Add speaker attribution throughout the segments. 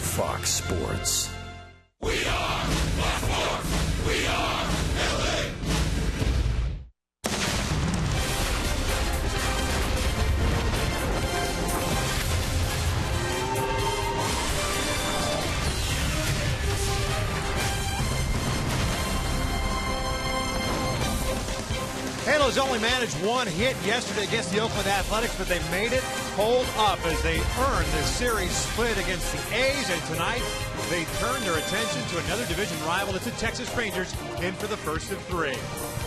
Speaker 1: Fox Sports.
Speaker 2: We are Baltimore. We are LA.
Speaker 3: Halos only managed one hit yesterday against the Oakland Athletics, but they made it hold up as they earned the series split against the A's. And tonight, they turned their attention to another division rival. It's the Texas Rangers in for the first of three.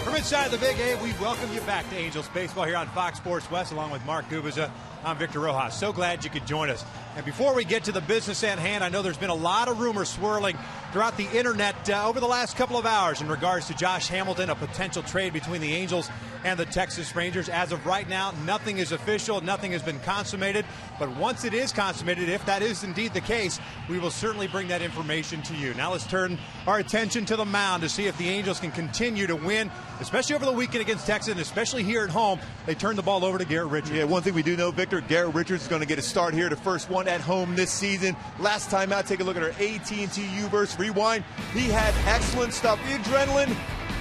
Speaker 3: From inside the Big A, we welcome you back to Angels Baseball here on Fox Sports West, along with Mark Gubiza. I'm Victor Rojas. So glad you could join us. And before we get to the business at hand, I know there's been a lot of rumors swirling throughout the internet over the last couple of hours in regards to Josh Hamilton, a potential trade between the Angels and the Texas Rangers. As of right now, nothing is official, nothing has been consummated. But once it is consummated, if that is indeed the case, we will certainly bring that information to you. Now let's turn our attention to the mound to see if the Angels can continue to win, especially over the weekend against Texas, and especially here at home. They turned the ball over to Garrett Richards.
Speaker 4: Yeah, one thing we do know, Victor, Garrett Richards is going to get a start here, the first one at home this season. Last time out, take a look at our AT&T U-verse rewind. He had excellent stuff. The adrenaline,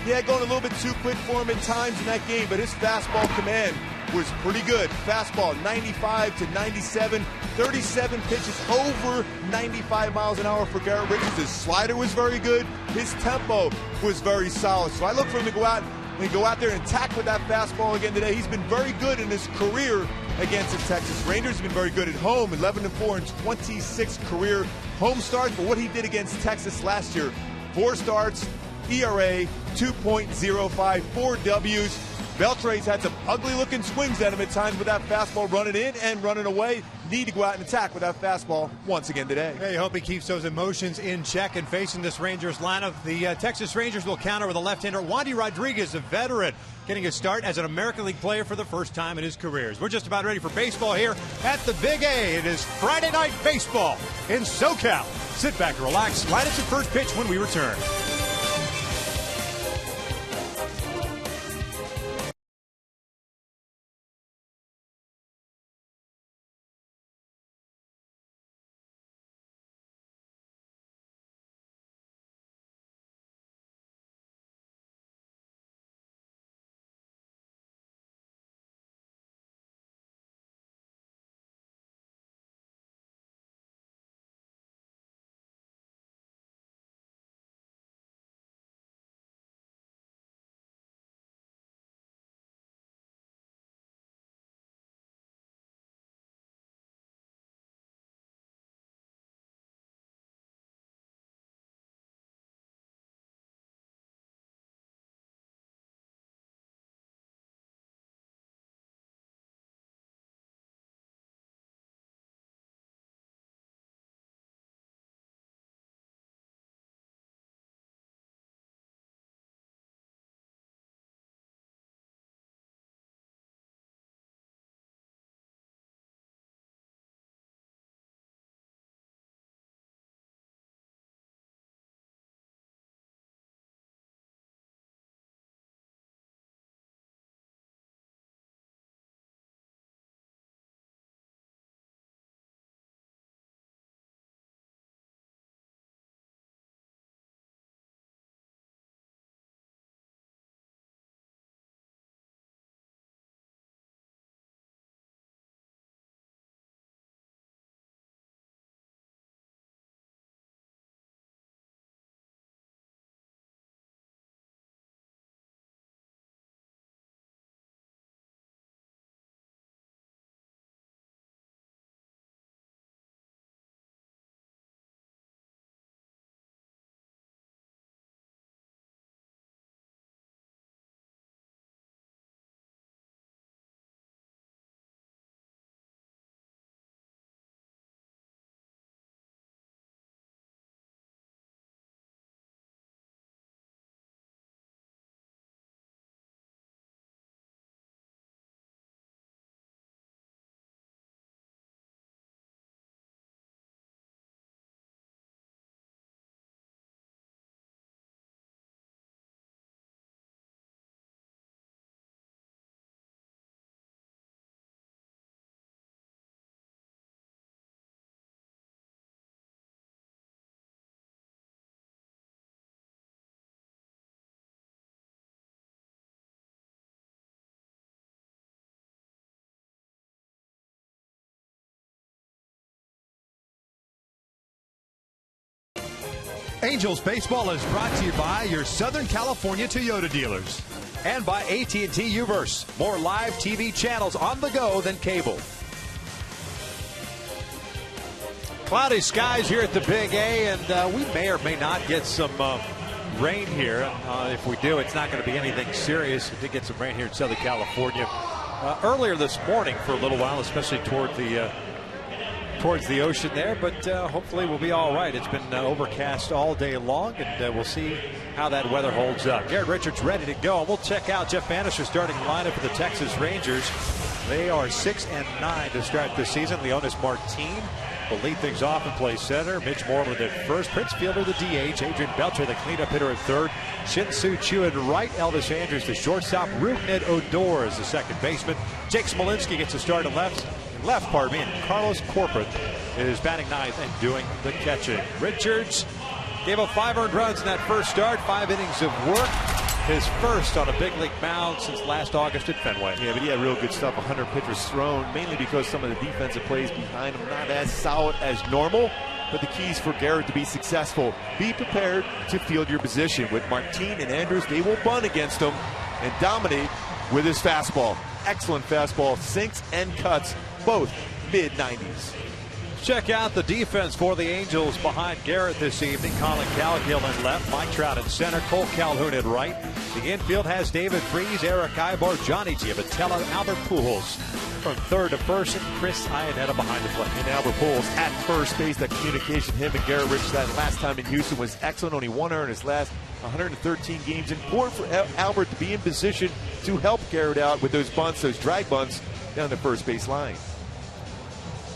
Speaker 4: going a little bit too quick for him at times in that game, but his fastball command was pretty good. Fastball 95 to 97, 37 pitches over 95 miles an hour for Garrett Richards. His slider was very good. His tempo was very solid. So I look for him to go out there and attack with that fastball again today. He's been very good in his career against the Texas Rangers. He's been very good at home, 11-4 in 26 career home starts. But what he did against Texas last year, 4 starts, ERA 2.05, 4 Ws. Beltre's had some ugly-looking swings at him at times with that fastball running in and running away. Need to go out and attack with that fastball once again today.
Speaker 3: I hope he keeps those emotions in check. And facing this Rangers lineup, the Texas Rangers will counter with a left-hander, Wandy Rodriguez, a veteran, getting a start as an American League player for the first time in his career. We're just about ready for baseball here at the Big A. It is Friday Night Baseball in SoCal. Sit back and relax. Right at your first pitch when we return. Angels baseball is brought to you by your Southern California Toyota dealers. And by AT&T Uverse. More live TV channels on the go than cable. Cloudy skies here at the Big A, and we may or may not get some rain here. If we do, it's not going to be anything serious. We did get some rain here in Southern California earlier this morning for a little while, especially towards the ocean there, but hopefully we'll be all right. It's been overcast all day long, and we'll see how that weather holds up. Garrett Richards ready to go, and we'll check out Jeff Bannister's starting lineup for the Texas Rangers. They are 6-9 to start the season. Leonis Martin will lead things off and play center. Mitch Moreland at first. Prince Fielder the DH. Adrian Beltre the cleanup hitter at third. Shin-Soo Choo at right. Elvis Andrews the shortstop. Rougned Odor is the second baseman. Jake Smolinski gets a start at left, and Carlos Corporate is batting ninth and doing the catching. Richards gave up 5 earned runs in that first start, 5 innings of work. His first on a big league mound since last August at Fenway.
Speaker 4: Yeah, but he had real good stuff. 100 pitches thrown, mainly because some of the defensive plays behind him not as solid as normal. But the keys for Garrett to be successful: be prepared to field your position. With Martin and Andrews, they will bunt against him and dominate with his fastball. Excellent fastball, sinks and cuts, both mid-90s.
Speaker 3: Check out the defense for the Angels behind Garrett this evening. Colin Cowgill in left, Mike Trout in center, Cole Calhoun in right. The infield has David Freese, Eric Ibar, Johnny Giavatello, Albert Pujols from third to first, and Chris Iannetta behind the plate.
Speaker 4: And Albert Pujols at first base. That communication, him and Garrett Richards, that last time in Houston was excellent. Only 1 error in his last 113 games. Important for Albert to be in position to help Garrett out with those bunts, those drag bunts down the first base line.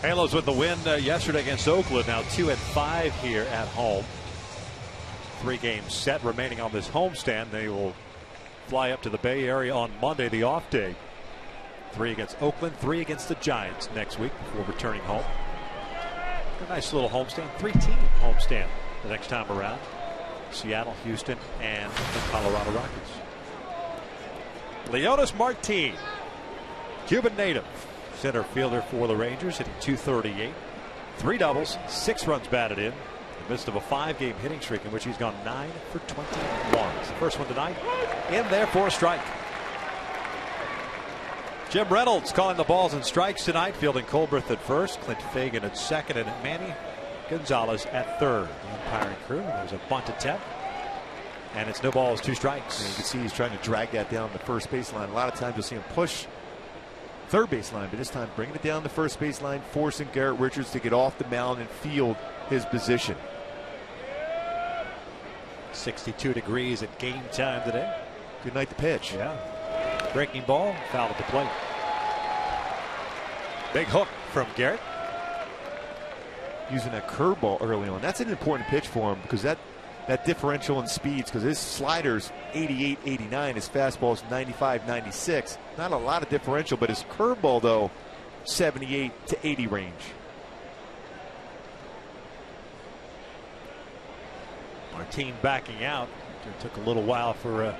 Speaker 3: Halos with the win yesterday against Oakland. Now 2-5 here at home. 3 games set remaining on this homestand. They will fly up to the Bay Area on Monday, the off day. 3 against Oakland, 3 against the Giants next week before returning home. A nice little homestand, 3-team homestand the next time around. Seattle, Houston, and the Colorado Rockies. Leonis Martin, Cuban native, center fielder for the Rangers, hitting .238, 3 doubles, 6 runs batted in the midst of a 5-game hitting streak in which he's gone 9 for 21. It's the first one tonight, in there for a strike. Jim Reynolds calling the balls and strikes tonight, fielding Colbert at first, Clint Fagan at second, and Manny Gonzalez at third. The umpiring crew. There's a bunt attempt, and it's no balls, 2 strikes.
Speaker 4: And you can see he's trying to drag that down the first baseline. A lot of times you'll see him push third baseline, but this time bringing it down the first baseline, forcing Garrett Richards to get off the mound and field his position.
Speaker 3: 62 degrees at game time today.
Speaker 4: Good night to pitch.
Speaker 3: Yeah. Breaking ball, foul at the plate. Big hook from Garrett.
Speaker 4: Using that curveball early on. That's an important pitch for him, because that differential in speeds, because his slider's 88, 89, his fastball's 95, 96. Not a lot of differential, but his curveball, though, 78 to 80 range.
Speaker 3: Martin backing out. It took a little while for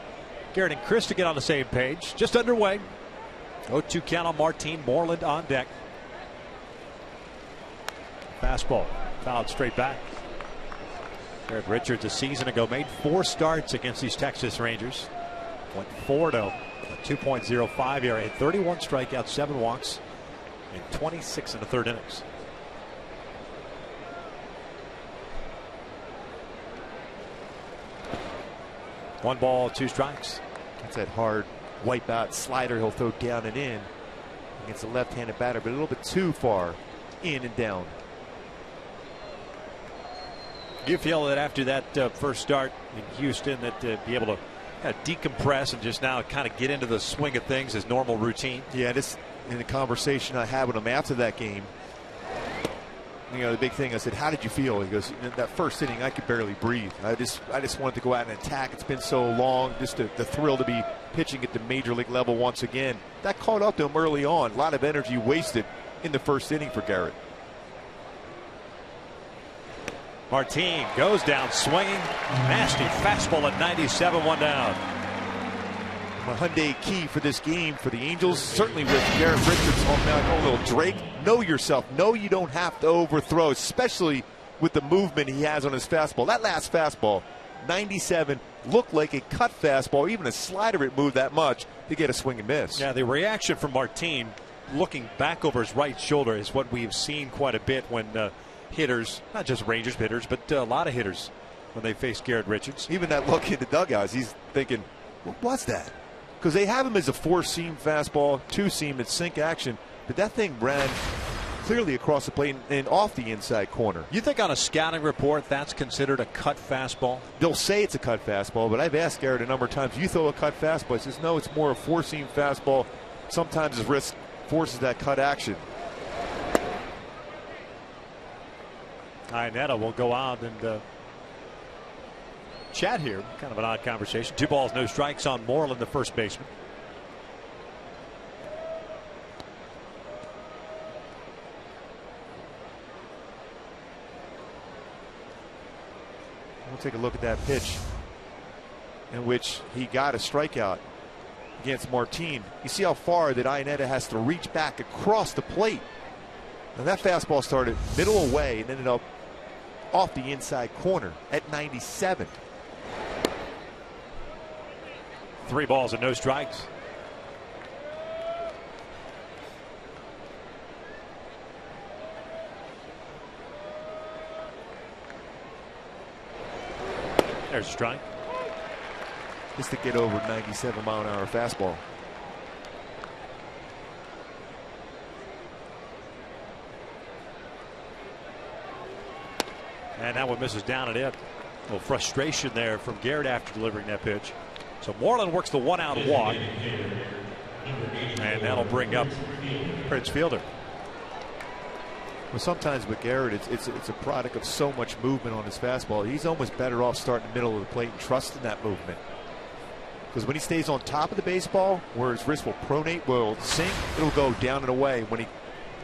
Speaker 3: Garrett and Chris to get on the same page. Just underway. 0-2 count on Martin. Moreland on deck. Fastball fouled straight back. Garrett Richards a season ago made 4 starts against these Texas Rangers. Went 4-0, a 2.05 ERA, had 31 strikeouts, 7 walks, in 26 in the 3rd innings. One ball, 2 strikes.
Speaker 4: That's that hard wipe out slider he'll throw down and in against a left-handed batter, but a little bit too far in and down.
Speaker 3: You feel that after that first start in Houston, that be able to kind of decompress and just now kind of get into the swing of things as normal routine?
Speaker 4: Yeah, this in the conversation I had with him after that game. You know, the big thing, I said, how did you feel? He goes, that first inning, I could barely breathe. I just wanted to go out and attack. It's been so long. Just the thrill to be pitching at the major league level once again. That caught up to him early on. A lot of energy wasted in the first inning for Garrett.
Speaker 3: Martin goes down swinging. Nasty fastball at 97, 1 down.
Speaker 4: A Hyundai key for this game for the Angels, certainly with Garrett Richards on that little Drake. Know yourself. Know you don't have to overthrow, especially with the movement he has on his fastball. That last fastball, 97, looked like a cut fastball. Even a slider, it moved that much to get a swing and miss.
Speaker 3: Yeah, the reaction from Martin looking back over his right shoulder is what we've seen quite a bit when hitters, not just Rangers hitters, but a lot of hitters, when they face Garrett Richards.
Speaker 4: Even that look in the dugout, he's thinking, what was that? Because they have him as a 4-seam fastball, 2-seam at sink action, but that thing ran clearly across the plate and off the inside corner.
Speaker 3: You think on a scouting report that's considered a cut fastball?
Speaker 4: They'll say it's a cut fastball, but I've asked Garrett a number of times, you throw a cut fastball? He says, no, it's more a 4-seam fastball. Sometimes his wrist forces that cut action.
Speaker 3: Iannetta will go out and chat here. Kind of an odd conversation. 2 balls, no strikes on Moreland, the first baseman.
Speaker 4: We'll take a look at that pitch in which he got a strikeout against Martin. You see how far that Iannetta has to reach back across the plate. And that fastball started middle away and ended up off the inside corner at 97.
Speaker 3: 3 balls and no strikes. There's a strike.
Speaker 4: Just to get over 97-mile-an-hour fastball.
Speaker 3: And that one misses down and in. A little frustration there from Garrett after delivering that pitch. So Moreland works the 1-out walk. And that'll bring up Prince Fielder.
Speaker 4: Well, sometimes with Garrett, it's a product of so much movement on his fastball. He's almost better off starting in the middle of the plate and trusting that movement. Because when he stays on top of the baseball, where his wrist will pronate, will sink, it'll go down and away. When he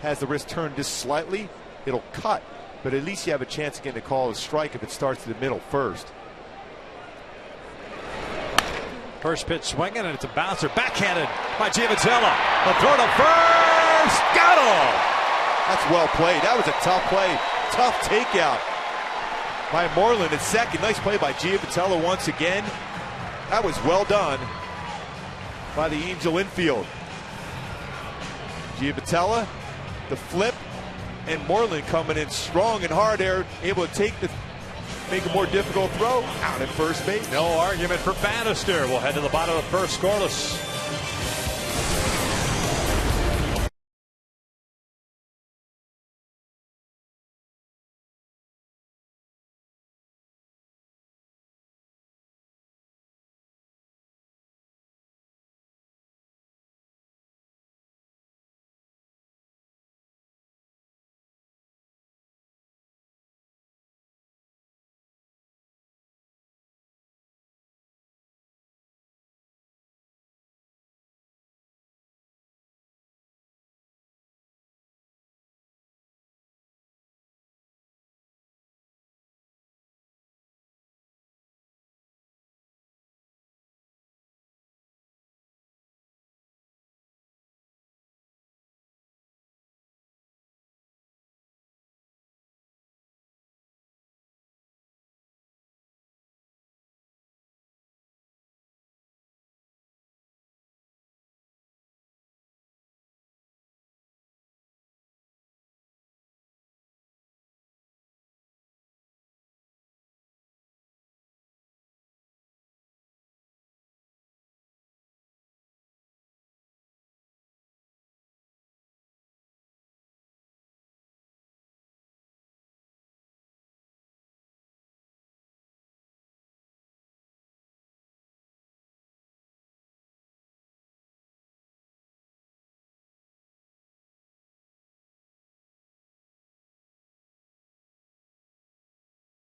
Speaker 4: has the wrist turned just slightly, it'll cut. But at least you have a chance of getting a call a strike if it starts to the middle first.
Speaker 3: First pitch swinging, and it's a bouncer backhanded by Giavotella. The throw to first. Got him!
Speaker 4: That's well played. That was a tough play. Tough takeout by Moreland at second. Nice play by Giavotella once again. That was well done by the Angel infield. Giavotella, the flip, and Moreland coming in strong and hard there, able to make a more difficult throw out at first base.
Speaker 3: No argument for Bannister. We'll head to the bottom of the first, scoreless.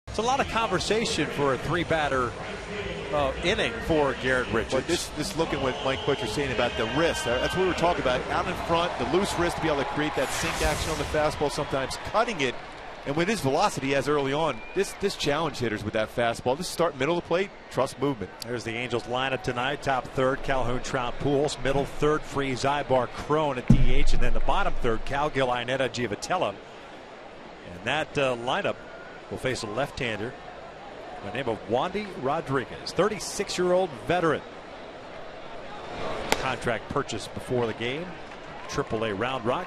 Speaker 3: It's a lot of conversation for a 3-batter inning for Garrett Richards.
Speaker 4: But this looking what Mike Butcher's saying about the wrist. That's what we were talking about. Out in front, the loose wrist to be able to create that sink action on the fastball, sometimes cutting it. And with his velocity he has early on, this challenge hitters with that fastball. Just start middle of the plate, trust movement.
Speaker 3: There's the Angels lineup tonight. Top third, Calhoun, Trout, Pujols. Middle third, Freeze, Ibar, Crone at DH. And then the bottom third, Calgill, Iannetta, Giavotella. And that lineup
Speaker 1: will face a left-hander by the name of Wandy Rodriguez, 36-year-old veteran. Contract purchase before the game, AAA Round Rock,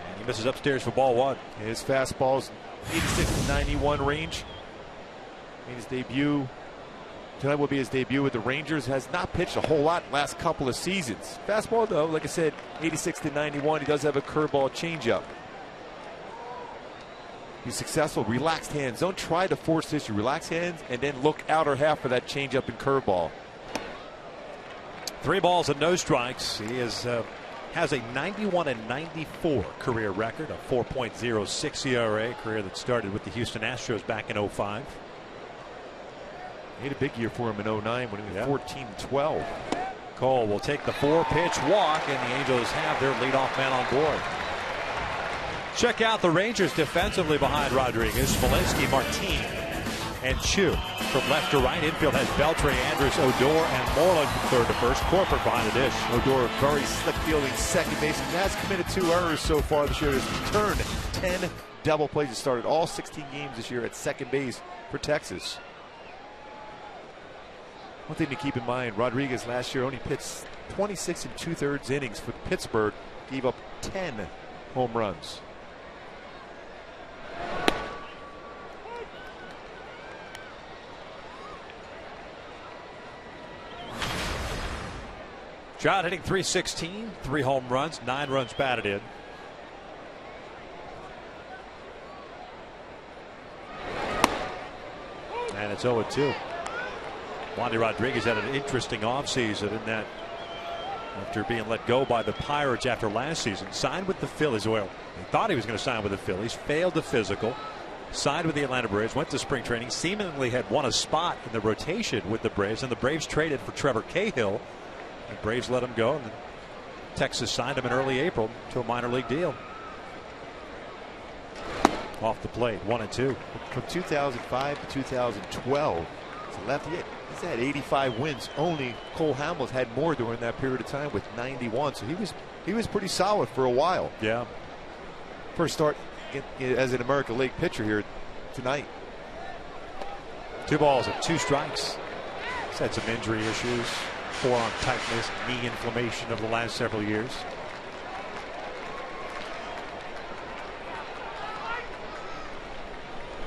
Speaker 1: and he misses upstairs for ball one.
Speaker 4: His fastball's 86 to 91 range. Made his debut. Tonight will be his debut with the Rangers. Has not pitched a whole lot last couple of seasons. Fastball, though, like I said, 86 to 91. He does have a curveball changeup. He's successful. Relaxed hands. Don't try to force this. You relax hands and then look outer half for that changeup and curveball.
Speaker 1: 3 balls and no strikes. He has a 91-94 career record, a 4.06 ERA, career that started with the Houston Astros back in 05.
Speaker 4: He had a big year for him in 09 when he was 14-12.
Speaker 1: Cole will take the 4-pitch walk, and the Angels have their leadoff man on board. Check out the Rangers defensively behind Rodriguez, Smolinski, Martin, and Chu. From left to right, infield has Beltre, Andrus, Odor, and Moreland from third to first. Corporate behind the dish.
Speaker 4: Odor very slick fielding second base. He has committed 2 errors so far this year. Has returned 10 double plays. He started all 16 games this year at second base for Texas. One thing to keep in mind, Rodriguez last year only pitched 26 2/3 innings for Pittsburgh. Gave up 10 home runs.
Speaker 1: Trout hitting .316, 3 home runs, 9 runs batted in. And it's 0-2. Wandy Rodriguez had an interesting offseason in that after being let go by the Pirates after last season, signed with the Phillies. Well, he thought he was going to sign with the Phillies, failed the physical, signed with the Atlanta Braves, went to spring training, seemingly had won a spot in the rotation with the Braves, and the Braves traded for Trevor Cahill. And Braves let him go, and Texas signed him in early April to a minor league deal. Off the plate, 1-2.
Speaker 4: From 2005 to 2012, it's a lefty. He's had 85 wins. Only Cole Hamels had more during that period of time with 91. So he was pretty solid for a while.
Speaker 1: Yeah.
Speaker 4: First start as an American League pitcher here tonight.
Speaker 1: 2 balls and 2 strikes. He's had some injury issues. Forearm tightness, knee inflammation over the last several years.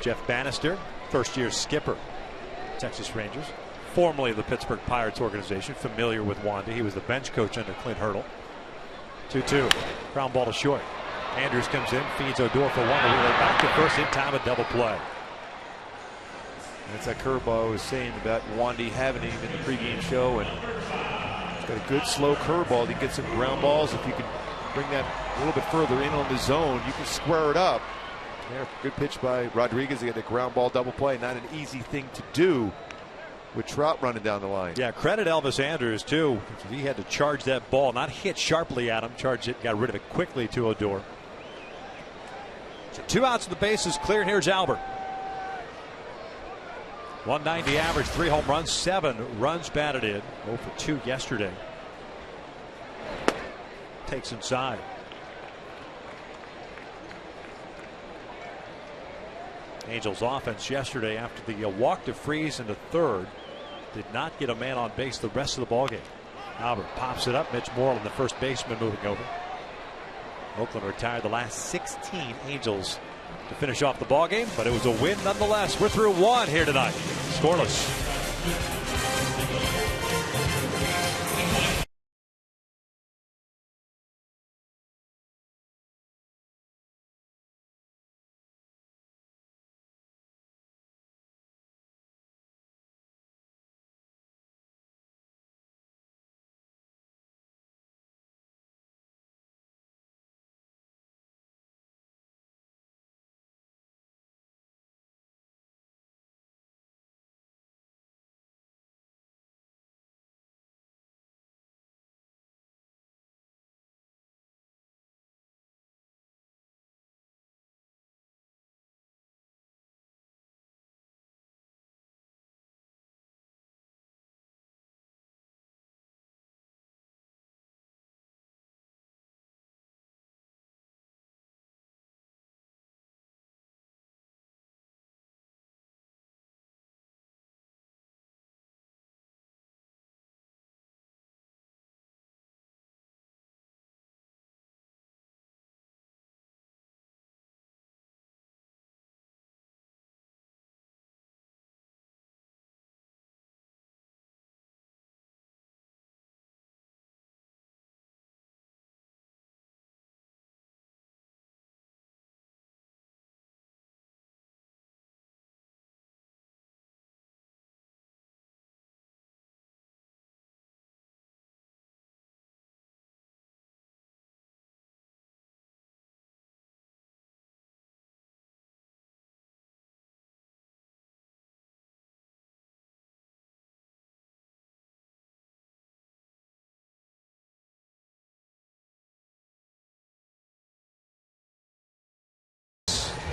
Speaker 1: Jeff Bannister, first-year skipper, Texas Rangers, formerly of the Pittsburgh Pirates organization, familiar with Wandy. He was the bench coach under Clint Hurdle. 2-2, ground ball to short. Andrews comes in, feeds Odor for 1 to relay back to first in time, a double play.
Speaker 4: That's that curveball I was saying about Wandy having him in the pregame show, and he's got a good slow curveball. He gets some ground balls. If you can bring that a little bit further in on the zone, you can square it up. Yeah, good pitch by Rodriguez. He got the ground ball double play. Not an easy thing to do with Trout running down the line.
Speaker 1: Yeah, credit Elvis Andrus too. He had to charge that ball, not hit sharply at him, charged it, got rid of it quickly to Odor. So 2 outs of the bases cleared. Here's Albert. 190 average, 3 home runs, 7 runs batted in. 0 for 2 yesterday. Takes inside. Angels offense yesterday after the walk to Freeze in the third did not get a man on base the rest of the ballgame. Albert pops it up. Mitch Moreland, the first baseman, moving over. Oakland retired the last 16 Angels to finish off the ballgame, but it was a win nonetheless. We're through 1 here tonight. Scoreless.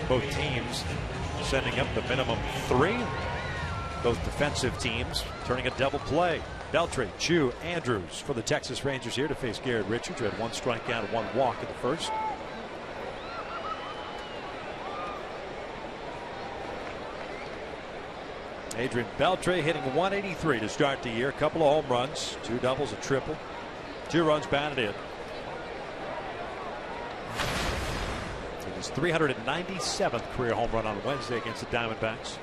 Speaker 1: Both teams sending up the minimum 3. Both defensive teams turning a double play. Beltre, Chu, Andrews for the Texas Rangers here to face Garrett Richards, who had 1 strikeout and 1 walk in the first. Adrian Beltre hitting 183 to start the year. A couple of home runs, 2 doubles, a triple, 2 runs batted in. His 397th career home run on Wednesday against the Diamondbacks.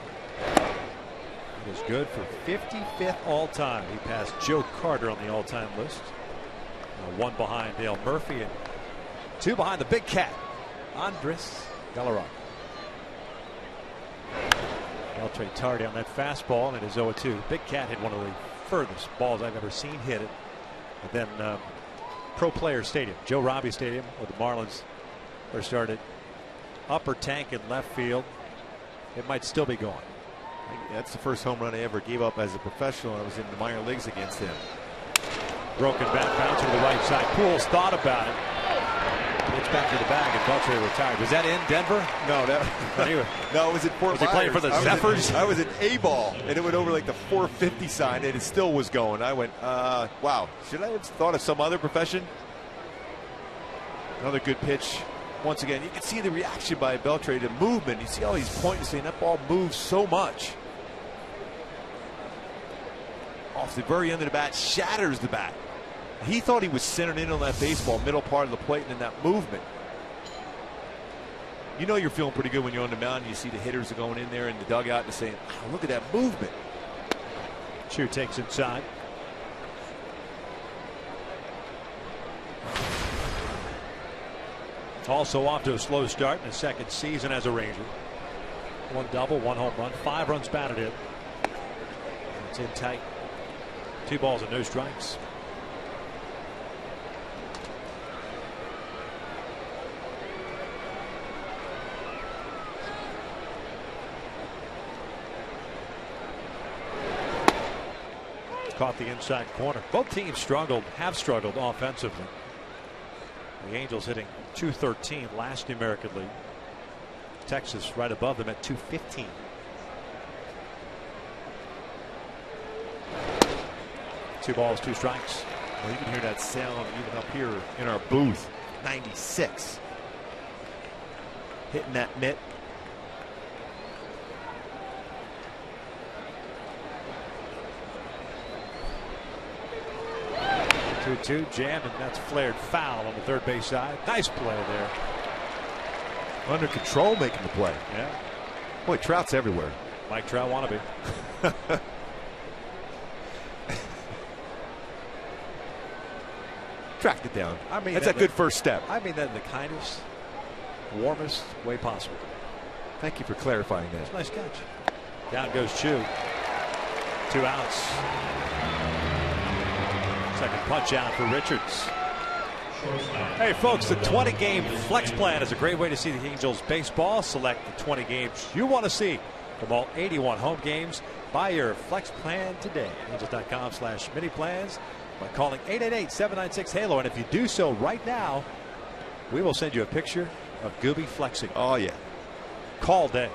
Speaker 1: It is good for 55th all-time. He passed Joe Carter on the all-time list. 1 behind Dale Murphy and 2 behind the big cat, Andres Galarraga. Beltre tardy on that fastball, and it is 0-2. Big cat hit one of the furthest balls I've ever seen hit it. And then Pro Player Stadium, Joe Robbie Stadium, where the Marlins first started. Upper tank in left field. It might still be going.
Speaker 4: That's the first home run I ever gave up as a professional. I was in the minor leagues against him.
Speaker 1: Broken back bounce to the right side. Pujols thought about it. It's back to the bag, and Beltre retired. Was that in Denver?
Speaker 4: No, no, it was at Fort Myers.
Speaker 1: Was he playing for the Zephyrs?
Speaker 4: I was at A-ball, and it went over like the 450 sign, and it still was going. I went, wow, should I have thought of some other profession? Another good pitch. Once again, you can see the reaction by Beltre to movement. You see how he's pointing, saying that ball moves so much. Off the very end of the bat, shatters the bat. He thought he was centered in on that baseball, middle part of the plate, and in that movement. You know you're feeling pretty good when you're on the mound and you see the hitters are going in there in the dugout and saying, oh, look at that movement.
Speaker 1: Chu takes inside. Also off to a slow start in his second season as a Ranger. 1 double, 1 home run, 5 runs batted in. It's in tight. 2 balls and no strikes. Caught the inside corner. Both teams have struggled offensively. The Angels hitting .213 last in the American League. Texas right above them at .215. Two balls, 2 strikes.
Speaker 4: Well, you can hear that sound even up here in our booth. 96. Hitting that mitt.
Speaker 1: 2-2 jam, and that's flared foul on the third base side. Nice play there.
Speaker 4: Under control, making the play.
Speaker 1: Yeah.
Speaker 4: Boy, Trout's everywhere.
Speaker 1: Mike Trout wannabe.
Speaker 4: Tracked it down.
Speaker 1: I mean,
Speaker 4: that's a good first step.
Speaker 1: I mean that in the kindest, warmest way possible.
Speaker 4: Thank you for clarifying that.
Speaker 1: That's a nice catch. Down goes Chu. 2 outs. Second punch out for Richards. Hey folks, the 20-game flex plan is a great way to see the Angels baseball. Select the 20 games you want to see from all 81 home games. Buy your flex plan today. Angels.com/mini plans by calling 888-796-HALO. And if you do so right now, we will send you a picture of Gooby flexing.
Speaker 4: Oh yeah.
Speaker 1: Call today.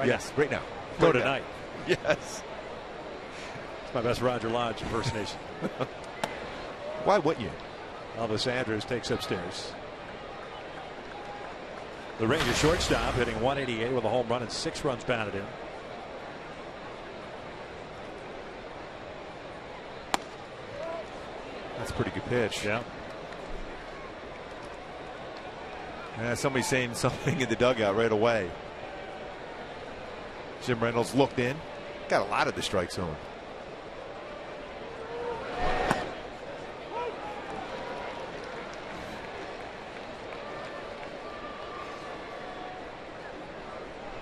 Speaker 4: Yes, right now.
Speaker 1: Go tonight.
Speaker 4: Yes.
Speaker 1: It's my best Roger Lodge impersonation.
Speaker 4: Why wouldn't you?
Speaker 1: Elvis Andrews takes upstairs. The Rangers shortstop hitting 188 with a home run and 6 runs batted in.
Speaker 4: That's a pretty good pitch.
Speaker 1: Yeah.
Speaker 4: Somebody's saying something in the dugout right away. Jim Reynolds looked in. Got a lot of the strike zone.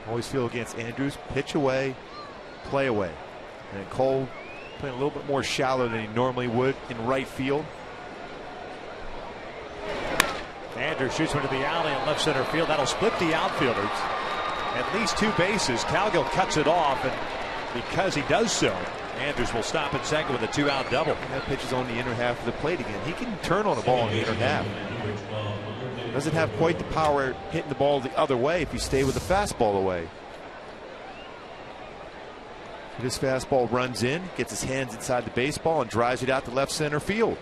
Speaker 4: Always feel against Andrews. Pitch away, play away. And Cole playing a little bit more shallow than he normally would in right field.
Speaker 1: Andrews shoots one to the alley in left center field. That'll split the outfielders. At least 2 bases. Cowgill cuts it off, and because he does so, Andrews will stop at second with a 2-out double.
Speaker 4: And that pitch is on the inner half of the plate again. He can turn on the ball in the inner half. Doesn't have quite the power hitting the ball the other way if you stay with the fastball away. This fastball runs in, gets his hands inside the baseball, and drives it out to left center field.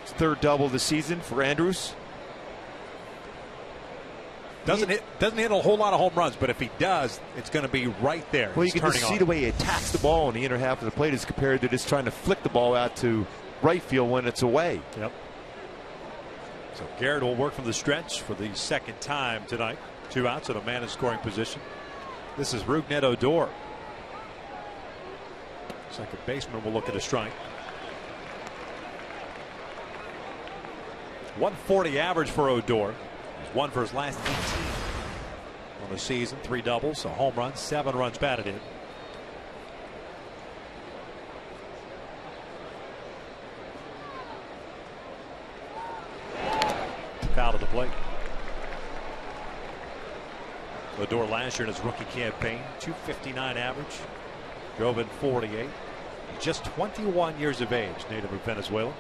Speaker 4: It's third double of the season for Andrews.
Speaker 1: Doesn't hit a whole lot of home runs, but if he does, it's going to be right there.
Speaker 4: Well, you can just see the way he attacks the ball in the inner half of the plate as compared to just trying to flick the ball out to right field when it's away.
Speaker 1: Yep. So Garrett will work from the stretch for the second time tonight. 2 outs and a man in scoring position. This is Rougned Odor. Second baseman will look at a strike. 140 average for Odor. He's won for his last 18 on the season. 3 doubles, a home run, 7 runs batted in. Foul to the plate. Odor last year in his rookie campaign, 259 average, drove in 48. Just 21 years of age, native of Venezuela.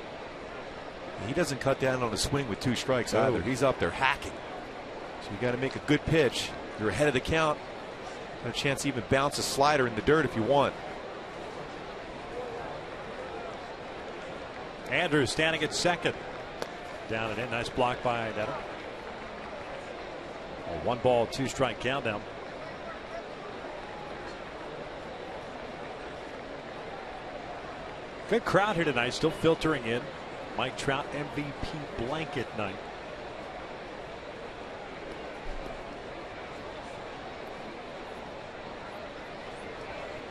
Speaker 4: He doesn't cut down on a swing with 2 strikes either. He's up there hacking. So you got to make a good pitch. You're ahead of the count. Got a chance to even bounce a slider in the dirt if you want.
Speaker 1: Andrews standing at second. Down and in. Nice block by Neto. A 1-ball, 2-strike countdown. Good crowd here tonight, still filtering in. Mike Trout MVP blanket night.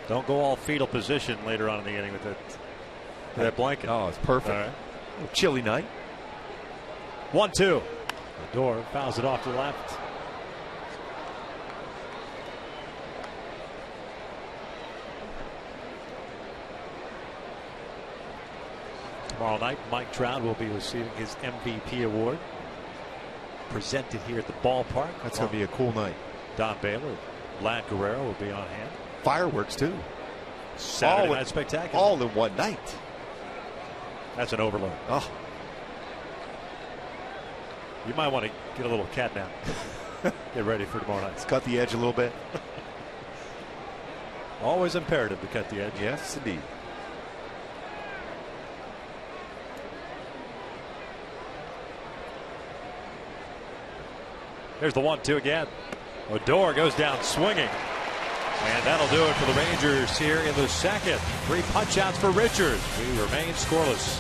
Speaker 1: Don't go all fetal position later on in the inning with that blanket.
Speaker 4: Oh, it's perfect.
Speaker 1: All right.
Speaker 4: A chilly night.
Speaker 1: 1-2. Odor fouls it off to the left. Tomorrow night, Mike Trout will be receiving his MVP award, presented here at the ballpark.
Speaker 4: That's going to be a cool night.
Speaker 1: Don Baylor, Vlad Guerrero will be on hand.
Speaker 4: Fireworks too.
Speaker 1: Saturday Night Spectacular.
Speaker 4: All in one night.
Speaker 1: That's an overload.
Speaker 4: Oh,
Speaker 1: you might want to get a little cat nap. Get ready for tomorrow night.
Speaker 4: let's cut the edge a little bit.
Speaker 1: Always imperative to cut the edge.
Speaker 4: Yes, indeed.
Speaker 1: There's the 1-2 again. Odor goes down swinging. And that'll do it for the Rangers here in the second. 3 punch outs for Richards. We remain scoreless.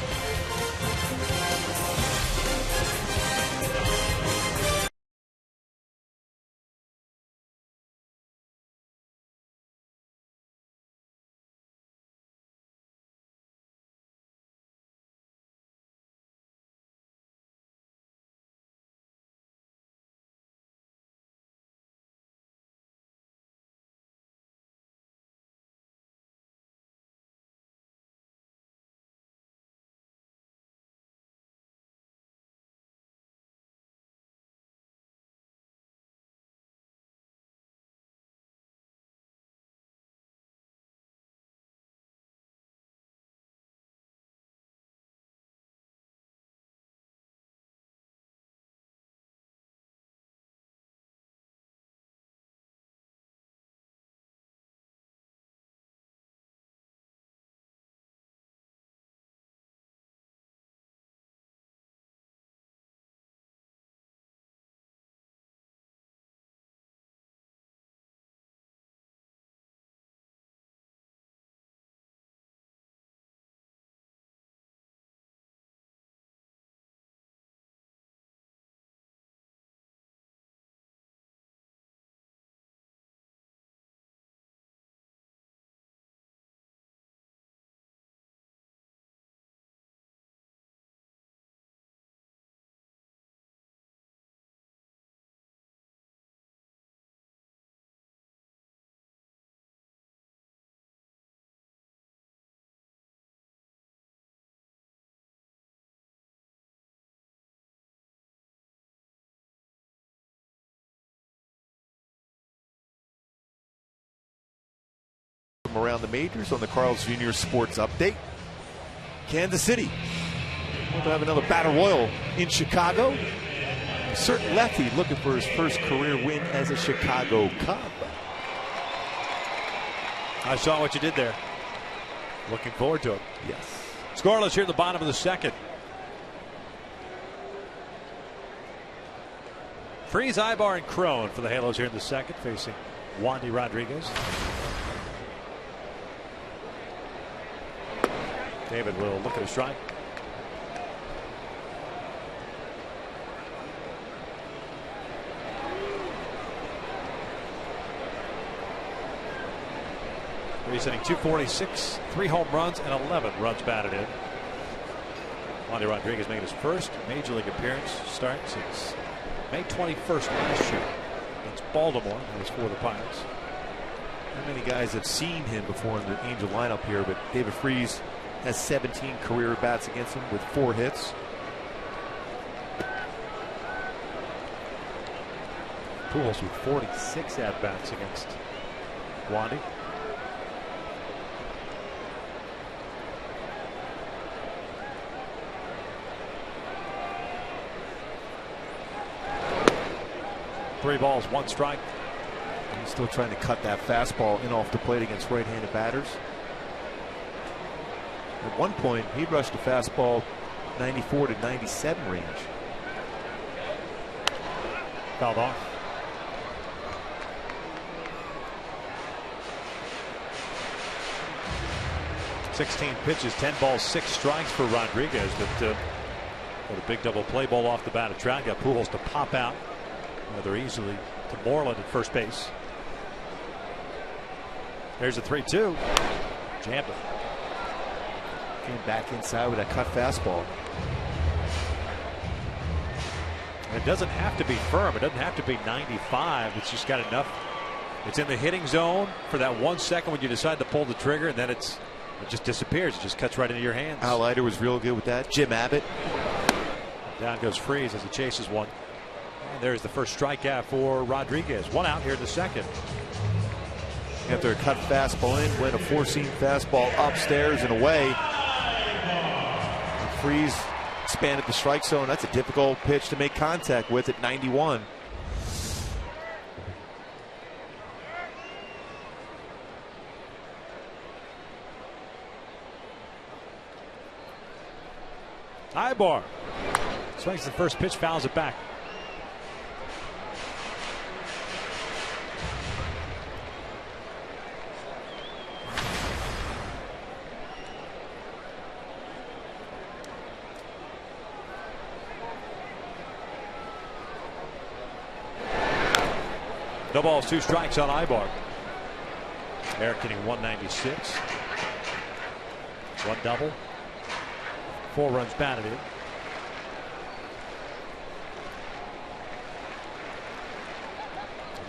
Speaker 4: Around the majors on the Carl's Jr. Sports Update. Kansas City. We'll have another battle royal in Chicago. Certain lefty looking for his first career win as a Chicago Cub.
Speaker 1: I saw what you did there. Looking forward to it.
Speaker 4: Yes.
Speaker 1: Scoreless here at the bottom of the second. Freeze, Ibar, and Crone for the Halos here in the second, facing Wandy Rodriguez. David will look at a strike. He's hitting .246, 3 home runs, and 11 runs batted in. Wandy Rodriguez making his first major league appearance start since May 21st last year against Baltimore. That was for the Pirates.
Speaker 4: Not many guys have seen him before in the Angel lineup here, but David Freese has 17 career bats against him with 4 hits.
Speaker 1: Pujols with 46 at-bats against Wandy. Three balls, 1 strike.
Speaker 4: He's still trying to cut that fastball in off the plate against right-handed batters. At one point, he rushed a fastball 94 to 97 range.
Speaker 1: Fouled off. "16 pitches, 10 balls, 6 strikes for Rodriguez, but with a big double play ball off the bat of Trout, got Pujols to pop out rather easily to Moreland at first base. There's a 3-2. Jammed it.
Speaker 4: Came back inside with a cut fastball.
Speaker 1: And it doesn't have to be firm. It doesn't have to be 95. It's just got enough. It's in the hitting zone for that 1 second when you decide to pull the trigger, and then it just disappears. It just cuts right into your hands.
Speaker 4: Al Leiter was real good with that. Jim Abbott.
Speaker 1: Down goes Freese as he chases one. And there's the first strikeout for Rodriguez. 1 out here in the second.
Speaker 4: After a cut fastball in, went a 4-seam fastball upstairs and away. And Freese expanded the strike zone. That's a difficult pitch to make contact with at 91.
Speaker 1: Ibar swings the first pitch, fouls it back. No balls, 2 strikes on Ibar. Eric getting 196. 1 double. 4 runs batted in.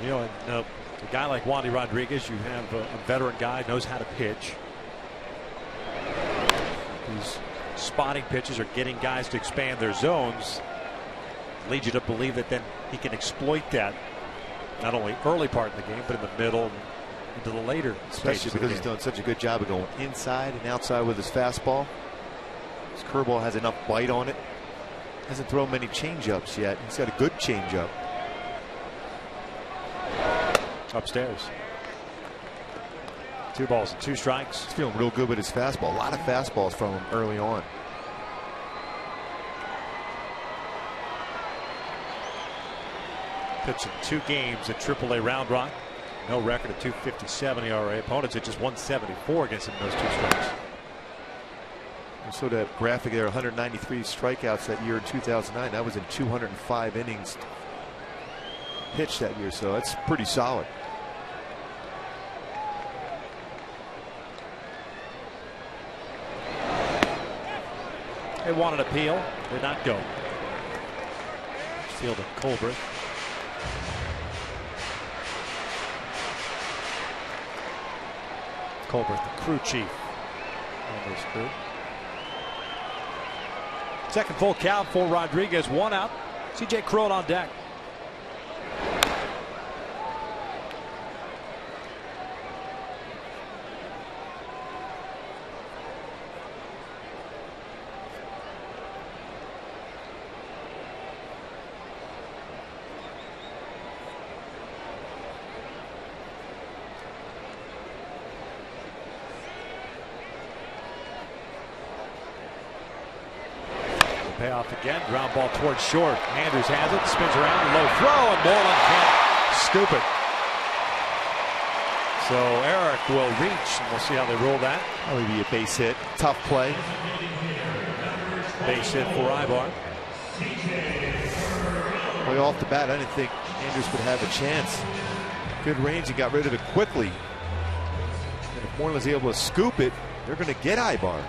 Speaker 1: You know, a guy like Wandy Rodriguez, you have a veteran guy, knows how to pitch. These spotting pitches are getting guys to expand their zones. Leads you to believe that then he can exploit that, not only early part of the game, but in the middle and into the later
Speaker 4: Especially because he's done such a good job of going inside and outside with his fastball. His curveball has enough bite on it. Hasn't thrown many changeups yet. He's got a good changeup.
Speaker 1: Upstairs. 2 balls and 2 strikes.
Speaker 4: He's feeling real good with his fastball. A lot of fastballs from him early on.
Speaker 1: Pitched in 2 games at AAA Round Rock. No record of .257 ERA. Opponents at just .174 against him in those 2 strikes.
Speaker 4: So that graphic there, 193 strikeouts that year in 2009. That was in 205 innings pitched that year. So that's pretty solid.
Speaker 1: They wanted an appeal. Did not go. Field of Colbert. Colbert, the crew chief on this crew. Second full count for Rodriguez. 1 out. C.J. Crone on deck. Off again, ground ball towards short. Andrews has it, spins around, low throw, and Moreland can't scoop it. So Eric will reach, and we'll see how they roll that.
Speaker 4: Probably be a base hit. Tough play.
Speaker 1: Base hit for Ibar.
Speaker 4: Way off the bat, I didn't think Andrews would have a chance. Good range, he got rid of it quickly. And if Moreland's able to scoop it, they're going to get Ibar.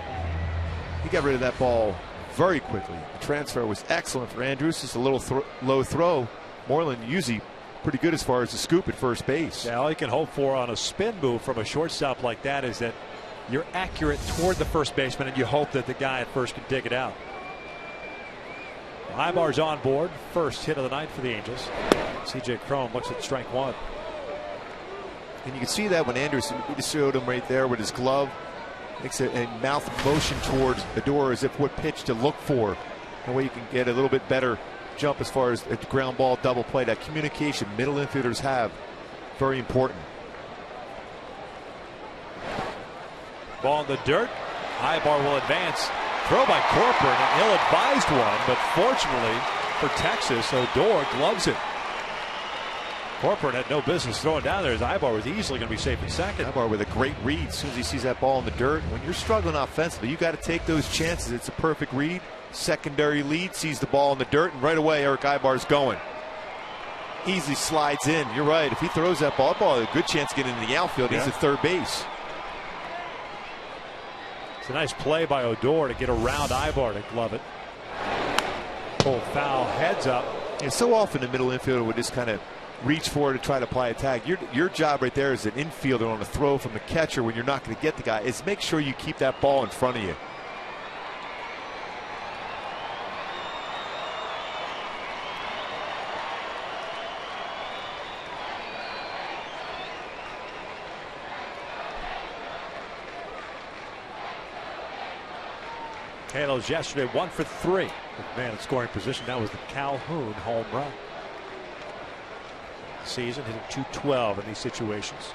Speaker 4: He got rid of that ball very quickly. The transfer was excellent for Andrews. Just a little low throw. Moreland usually pretty good as far as the scoop at first base.
Speaker 1: Yeah, all you can hope for on a spin move from a shortstop like that is that you're accurate toward the first baseman and you hope that the guy at first can dig it out. Ibar's on board. First hit of the night for the Angels. C.J. Cron looks at strike one.
Speaker 4: And you can see that when Andrews, we just showed him right there with his glove. Makes a mouth motion towards the door as if what pitch to look for. That way you can get a little bit better jump as far as the ground ball double play. That communication middle infielders have, very important.
Speaker 1: Ball in the dirt. Ibar will advance. Throw by Corcoran, an ill-advised one, but fortunately for Texas, Odor gloves it. Corcoran had no business throwing down there as Ibar was easily going to be safe in second.
Speaker 4: Ibar with a great read as soon as he sees that ball in the dirt. When you're struggling offensively, you got to take those chances. It's a perfect read. Secondary lead, sees the ball in the dirt, and right away Eric Ibar's going. Easily slides in. You're right. If he throws that ball has a good chance to get into the outfield. He's at third base.
Speaker 1: It's a nice play by Odor to get around Ibar to glove it. Pull foul, heads up.
Speaker 4: And so often the middle infielder would just kind of reach for it to try to apply a tag. Your job right there as an infielder on a throw from the catcher when you're not going to get the guy is make sure you keep that ball in front of you.
Speaker 1: Halos yesterday 1 for 3. Man in scoring position. That was the Calhoun home run. Season hitting .212 in these situations.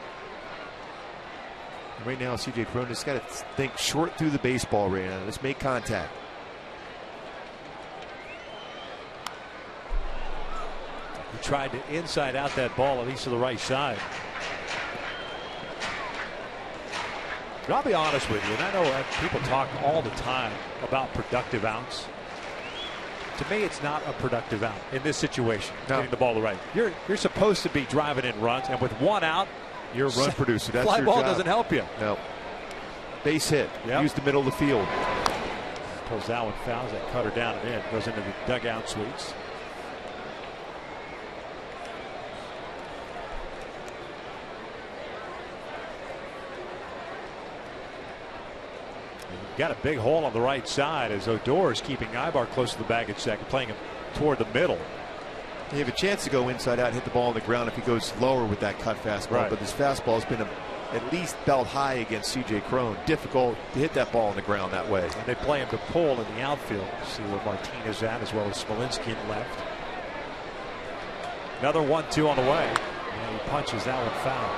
Speaker 4: Right now, C.J. Cron has got to think short through the baseball right now. Let's make contact.
Speaker 1: He tried to inside out that ball at least to the right side. But I'll be honest with you, and I know people talk all the time about productive outs. To me, it's not a productive out in this situation. No. Getting the ball to right. You're supposed to be driving in runs, and with one out,
Speaker 4: you're a run producer. That's
Speaker 1: fly
Speaker 4: your
Speaker 1: ball
Speaker 4: job.
Speaker 1: doesn't help you.
Speaker 4: No. Base hit.
Speaker 1: Yep.
Speaker 4: Use the middle of the field.
Speaker 1: Pulls that one, fouls that cutter down and in. Goes into the dugout suites. Got a big hole on the right side as Odor is keeping Ibar close to the bag at second, playing him toward the middle.
Speaker 4: You have a chance to go inside out and hit the ball on the ground if he goes lower with that cut fastball.
Speaker 1: Right.
Speaker 4: But this fastball has been at least belt high against C.J. Cron. Difficult to hit that ball on the ground that way.
Speaker 1: And they play him to pull in the outfield. See where Martinez at, as well as Smolinski in left. Another 1-2 on the way. And he punches that one foul.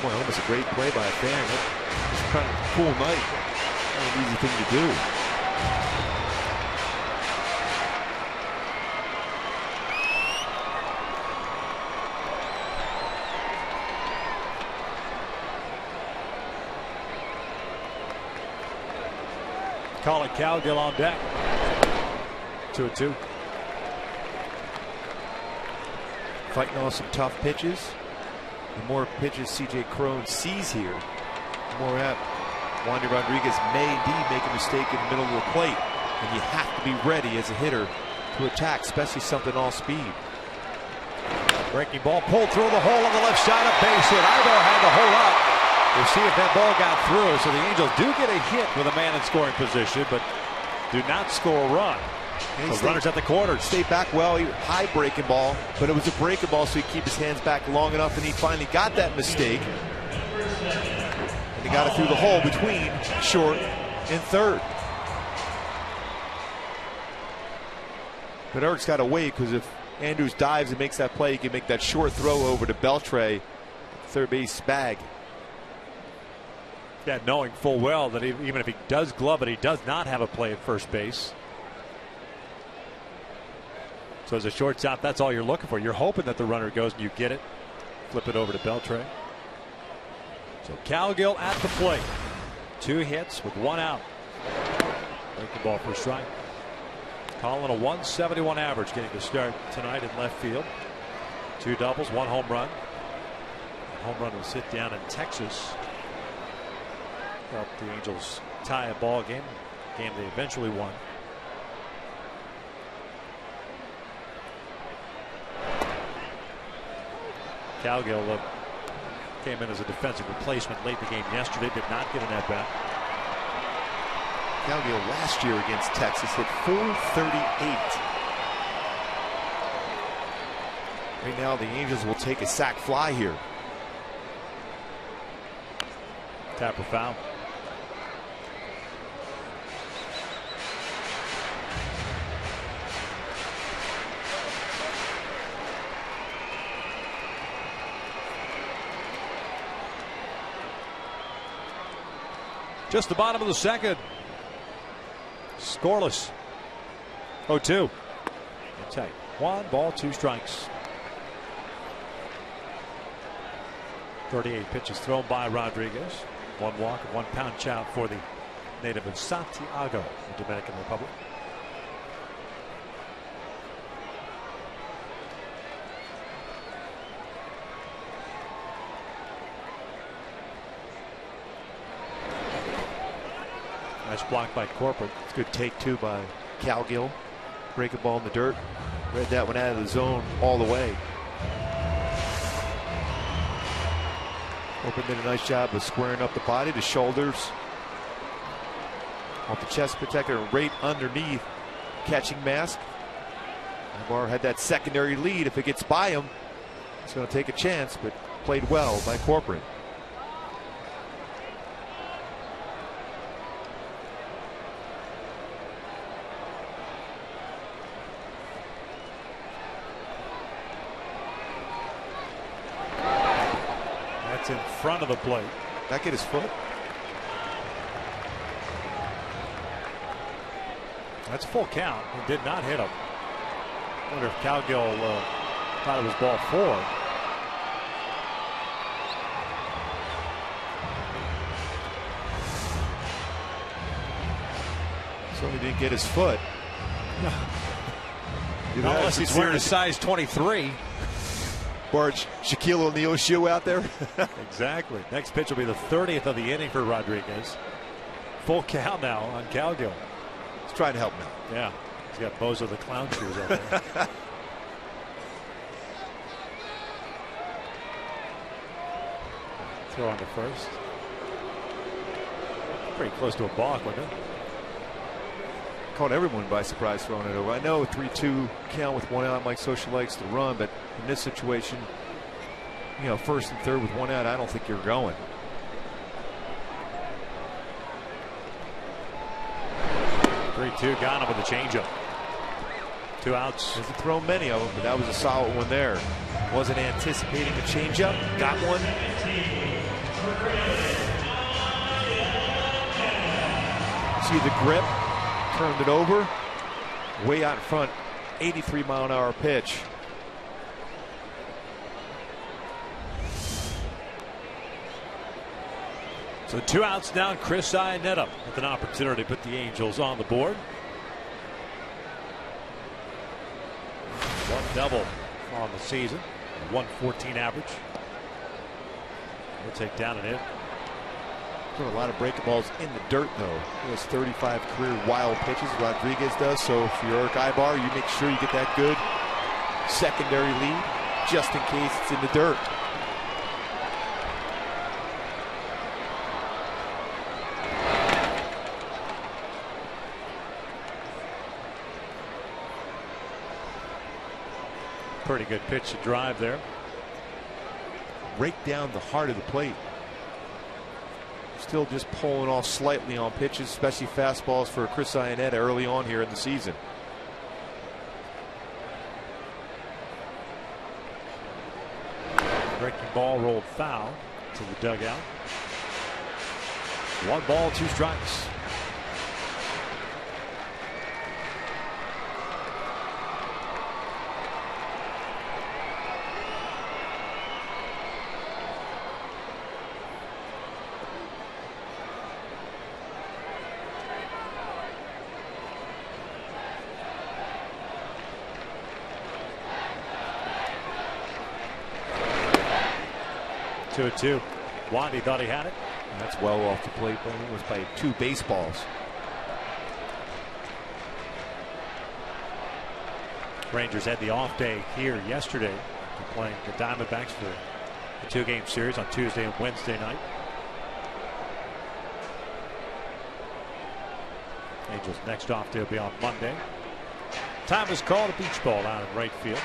Speaker 4: Boy, almost a great play by a fan. It's kind of a cool night. Not an easy thing to do.
Speaker 1: Colin Cowgill on deck. 2-2.
Speaker 4: Fighting off some tough pitches. The more pitches C.J. Cron sees here, the more apt Wandy Rodriguez may indeed make a mistake in the middle of the plate. And you have to be ready as a hitter to attack, especially something all speed.
Speaker 1: Breaking ball pulled through the hole on the left side, a base hit. Ibar had to hold up. We'll see if that ball got through. So the Angels do get a hit with a man in scoring position, but do not score a run. So runners at the corner.
Speaker 4: Stay back well. High breaking ball, but it was a breaking ball, so he keep his hands back long enough, and he finally got that mistake. And he got it through the hole between short and third. But Eric's got to wait, because if Andrews dives and makes that play, he can make that short throw over to Beltre, third base bag.
Speaker 1: Yeah, knowing full well that even if he does glove it, he does not have a play at first base. So as a shortstop, that's all you're looking for. You're hoping that the runner goes and you get it. Flip it over to Beltre. So Cowgill at the plate. 2 hits with 1 out. Breaking ball for a strike. Calling a 171 average getting to start tonight in left field. 2 doubles, 1 home run. Home run will sit down in Texas. Helped the Angels tie a ball game they eventually won. Cowgill came in as a defensive replacement late in the game yesterday. Did not get an at-bat.
Speaker 4: Cowgill last year against Texas hit .438. Right now the Angels will take a sac fly here.
Speaker 1: Tapper foul. Just the bottom of the second. Scoreless. 0-2. Tight. 1 ball, 2 strikes. 38 pitches thrown by Rodriguez. 1 walk and 1 pound chow for the native of Santiago, the Dominican Republic. Nice block by Corporate.
Speaker 4: It's a good take too by Cowgill. Break a ball in the dirt. Read that one out of the zone all the way. Corporate did a nice job of squaring up the body, the shoulders off the chest protector, right underneath catching mask. Lamar had that secondary lead. If it gets by him, it's going to take a chance, but played well by Corporate.
Speaker 1: In front of the plate.
Speaker 4: That get his foot?
Speaker 1: That's a full count. He did not hit him. Wonder if Cowgill thought it was ball 4.
Speaker 4: So he didn't get his foot.
Speaker 1: Not unless he's wearing a size 23.
Speaker 4: Or Shaquille O'Neal shoe out there.
Speaker 1: Exactly. Next pitch will be the 30th of the inning for Rodriguez. Full count now on Cowgill.
Speaker 4: He's trying to help now.
Speaker 1: Yeah. He's got Bozo the Clown shoes out there. Throw on to first. Pretty close to a balk, wasn't it?
Speaker 4: Caught everyone by surprise throwing it over. I know 3-2 count with 1 out. Mike Scioscia likes to run, but in this situation, you know, first and third with 1 out, I don't think you're going.
Speaker 1: Three-two, got him with a changeup. 2 outs.
Speaker 4: Hasn't thrown many of them, but that was a solid one there. Wasn't anticipating a changeup. Got one. See the grip. Turned it over. Way out in front. 83-mile-an-hour pitch.
Speaker 1: So 2 outs down. Chris Iannetta with an opportunity to put the Angels on the board. 1 double on the season. 114 average. We'll take down and hit.
Speaker 4: Put a lot of breaking balls in the dirt, though. He has 35 career wild pitches. Rodriguez does. So if you're Eric Ibar, you make sure you get that good secondary lead just in case it's in the dirt.
Speaker 1: Pretty good pitch to drive there.
Speaker 4: Right down the heart of the plate. Still just pulling off slightly on pitches, especially fastballs for Chris Iannetta early on here in the season.
Speaker 1: Breaking ball rolled foul to the dugout. 1 ball, 2 strikes. Two and two. Wandy thought he had it.
Speaker 5: That's well off the plate, but he was playing 2 baseballs.
Speaker 1: Rangers had the off day here yesterday. They're playing the Diamondbacks for the 2-game series on Tuesday and Wednesday night. Angels next off day will be on Monday. Time is called a beach ball out in right field.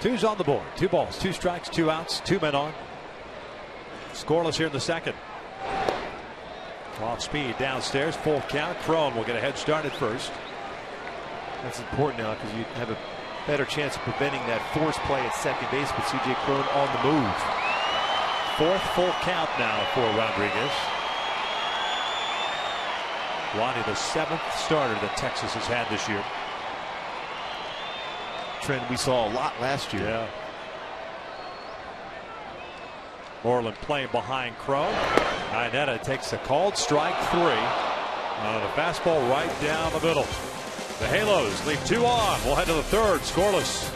Speaker 1: Two's on the board. 2 balls, 2 strikes, 2 outs, 2 men on. Scoreless here in the second. Off speed downstairs, full count. Crone will get a head start at first.
Speaker 5: That's important now because you have a better chance of preventing that force play at second base with C.J. Crone on the move.
Speaker 1: 4th full count now for Rodriguez. Ronnie, the 7th starter that Texas has had this year.
Speaker 5: Trend we saw a lot last year.
Speaker 1: Yeah. Moreland playing behind Crone. Inetta takes a called strike 3. The fastball right down the middle. The Halos leave 2 on. We'll head to the 3rd, scoreless.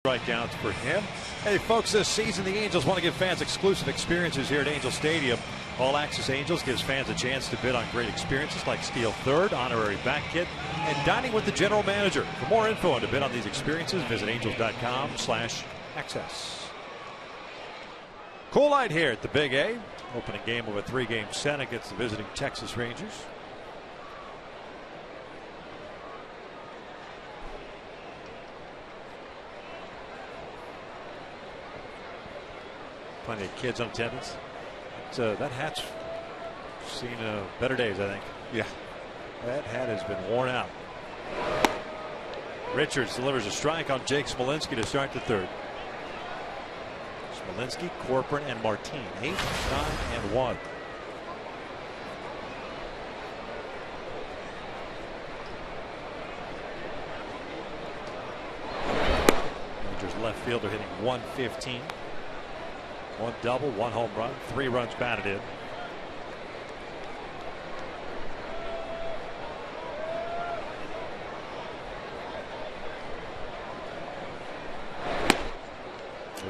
Speaker 1: Strikeouts for him. Hey folks, this season the Angels want to give fans exclusive experiences here at Angel Stadium. All Access Angels gives fans a chance to bid on great experiences like Steel Third, honorary back kit, and dining with the general manager. For more info and to bid on these experiences, visit angels.com/access. Cool night here at the Big A. Opening game of a 3-game set against the visiting Texas Rangers. Plenty of kids on attendance. That hat's seen better days, I think.
Speaker 5: Yeah.
Speaker 1: That hat has been worn out. Richards delivers a strike on Jake Smolinski to start the 3rd. Smolinski, Corcoran, and Martin. 8, 9, and 1. Rangers left fielder hitting .115. 1 double, 1 home run, 3 runs batted in.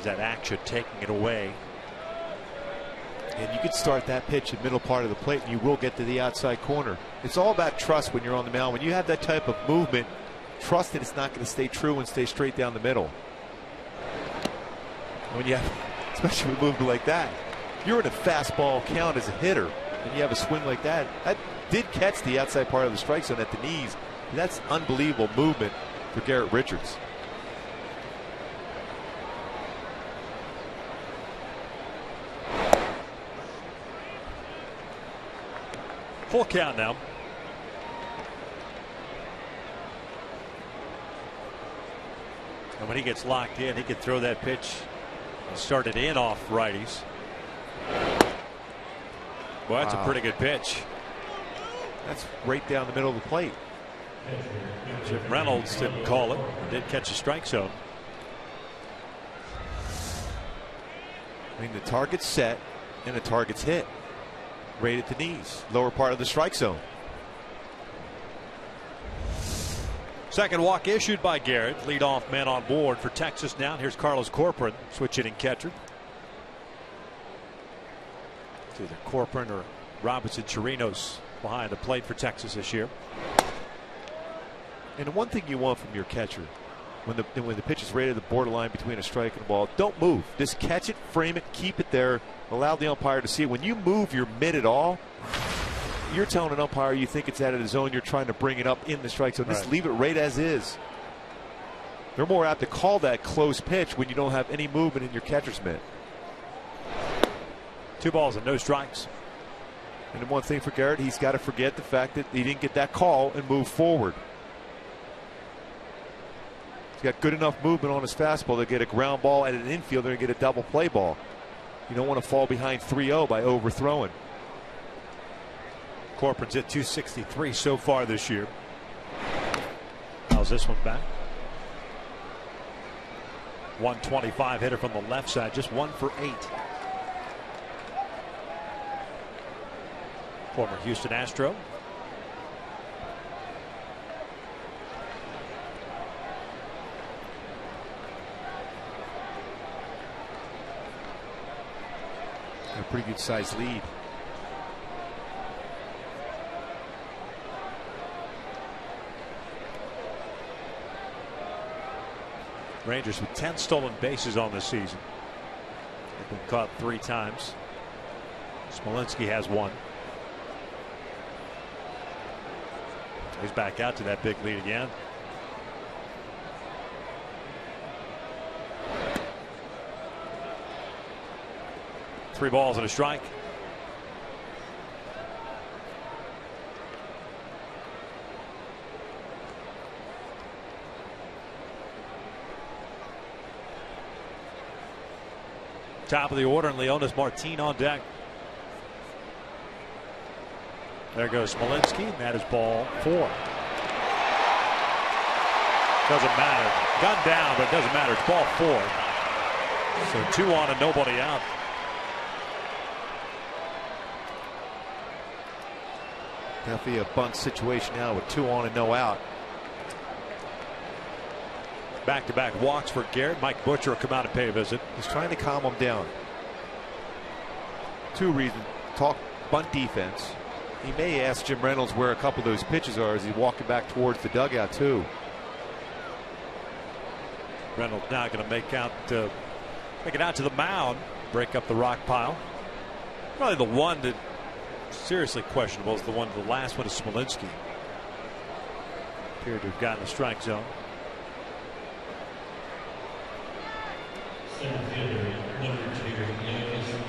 Speaker 1: that action, taking it away.
Speaker 5: And you could start that pitch in the middle part of the plate and you will get to the outside corner. It's all about trust when you're on the mound. When you have that type of movement, trust that it's not going to stay true and stay straight down the middle. When you have, especially with movement like that, you're in a fastball count as a hitter and you have a swing like that. That did catch the outside part of the strike zone at the knees. That's unbelievable movement for Garrett Richards.
Speaker 1: Full count now. And when he gets locked in, he can throw that pitch and start it in off righties. Well, that's a pretty good pitch.
Speaker 5: That's right down the middle of the plate.
Speaker 1: Jim Reynolds didn't call it. Did catch a strike zone.
Speaker 5: I mean, the target's set and the target's hit. Right at the knees, lower part of the strike zone.
Speaker 1: Second walk issued by Garrett. Leadoff man on board for Texas now. Here's Carlos Corcoran, switch hitting catcher. It's either Corcoran or Robinson Chirinos behind the plate for Texas this year.
Speaker 5: And the one thing you want from your catcher when the pitch is right at the borderline between a strike and a ball, don't move. Just catch it, frame it, keep it there, allow the umpire to see it. When you move your mid at all, you're telling an umpire you think it's out of the zone, you're trying to bring it up in the strike zone. Just leave it right as is. They're more apt to call that close pitch when you don't have any movement in your catcher's mitt.
Speaker 1: 2 balls and no strikes.
Speaker 5: And the one thing for Garrett, he's got to forget the fact that he didn't get that call and move forward. He's got good enough movement on his fastball to get a ground ball at an infielder and get a double play ball. You don't want to fall behind 3-0 by overthrowing.
Speaker 1: Corcoran's at 263 so far this year. How's this one back? 125 hitter from the left side, just 1 for 8. Former Houston Astro.
Speaker 5: A pretty good sized lead.
Speaker 1: Rangers with 10 stolen bases on this season. They've been caught 3 times. Smolinski has 1. He's back out to that big lead again. Three balls and a strike. Top of the order, and Leonis Martin on deck. There goes Smolinski, and that is ball 4. Doesn't matter. Gun down, but it doesn't matter. It's ball 4. So 2 on and nobody out.
Speaker 5: Definitely a bunt situation now with 2 on and no out.
Speaker 1: Back-to-back walks for Garrett. Mike Butcher will come out and pay a visit.
Speaker 5: He's trying to calm him down. 2 reasons. Talk bunt defense. He may ask Jim Reynolds where a couple of those pitches are as he's walking back towards the dugout too.
Speaker 1: Reynolds now going to make it out to the mound, break up the rock pile. Probably the one that seriously questionable is the last one is Smolinski. Appeared to have gotten the strike zone.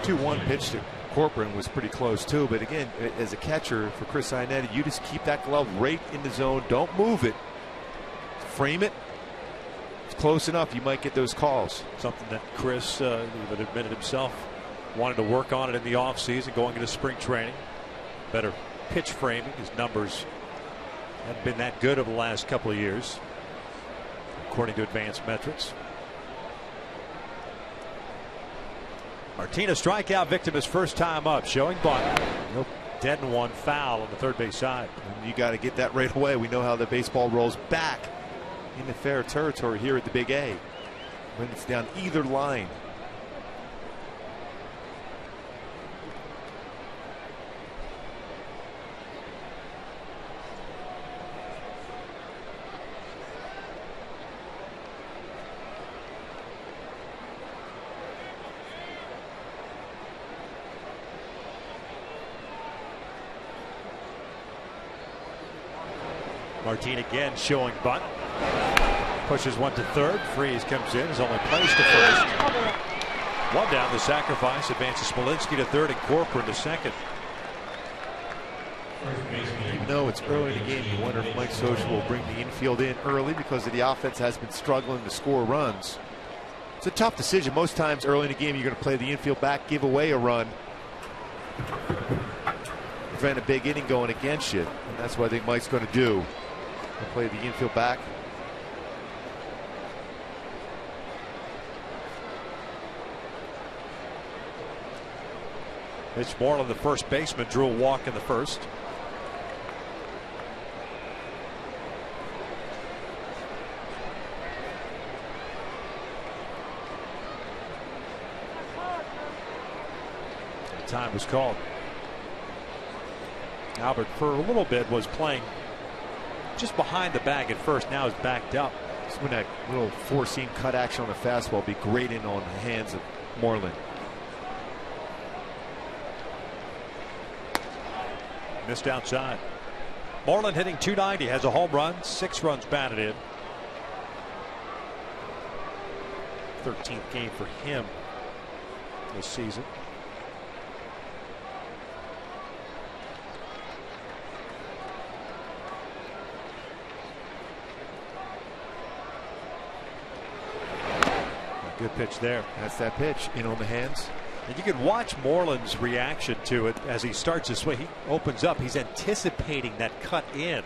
Speaker 5: 2-1 pitch to Corcoran was pretty close too, but again, as a catcher for Chris Ionetti, you just keep that glove right in the zone. Don't move it. Frame it. It's close enough. You might get those calls.
Speaker 1: Something that Chris even admitted himself wanted to work on it in the offseason, going into spring training. Better pitch framing. His numbers haven't been that good over the last couple of years, according to advanced metrics. Martina strikeout victim his first time up, showing bunt. Nope. Dead and 1 foul on the third base side.
Speaker 5: And you got to get that right away. We know how the baseball rolls back into fair territory here at the Big A when it's down either line.
Speaker 1: Martin again showing bunt. Pushes one to third. Freeze comes in. His only place to first. One down. The sacrifice advances Smolinski to third and Corcoran to second.
Speaker 5: Even though it's early in the game, you wonder if Mike Scioscia will bring the infield in early because the offense has been struggling to score runs. It's a tough decision. Most times early in the game, you're going to play the infield back, give away a run, prevent a big inning going against you. And that's what I think Mike's going to do. He'll play the infield back.
Speaker 1: Mitch Moreland, the first baseman, drew a walk in the first. Time was called. Albert for a little bit was playing just behind the bag at first. Now is backed up.
Speaker 5: Just when that little four-seam cut action on the fastball will be grating on the hands of Moreland.
Speaker 1: Missed outside. Moreland hitting .290, has a home run, 6 runs batted in. 13th game for him this season. Good pitch there.
Speaker 5: That's that pitch in on the hands.
Speaker 1: And you can watch Moreland's reaction to it as he starts to swing. He opens up. He's anticipating that cut in.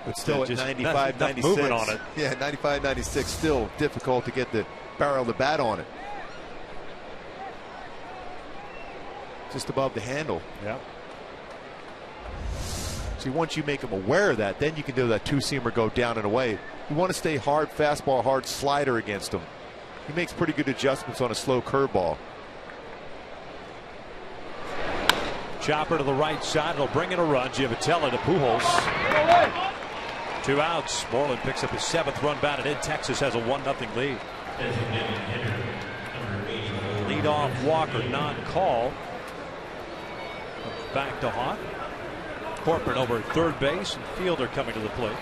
Speaker 5: But still at 95, 96.
Speaker 1: Movement on it.
Speaker 5: Yeah, 95, 96. Still difficult to get the barrel of the bat on it. Just above the handle.
Speaker 1: Yeah.
Speaker 5: See, once you make him aware of that, then you can do that two-seamer go down and away. You want to stay hard fastball, hard slider against him. He makes pretty good adjustments on a slow curveball.
Speaker 1: Chopper to the right side. It'll bring in a run. Giavotella to Pujols. 2 outs. Moreland picks up his 7th run batted in. Texas has a 1-0 lead. Lead-off walker non-call. Back to Hawk. Corcoran over at third base, and Fielder coming to the plate.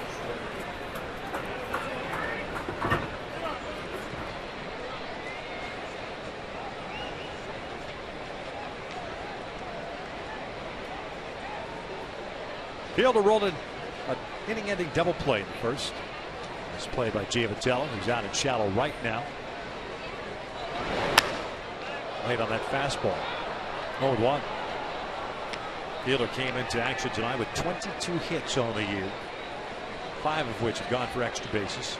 Speaker 1: Fielder rolled in an inning-ending double play in the first. This play by Giavotella, who's out in shallow right now. Late on that fastball. 0-1. Fielder came into action tonight with 22 hits on the year, 5 of which have gone for extra bases.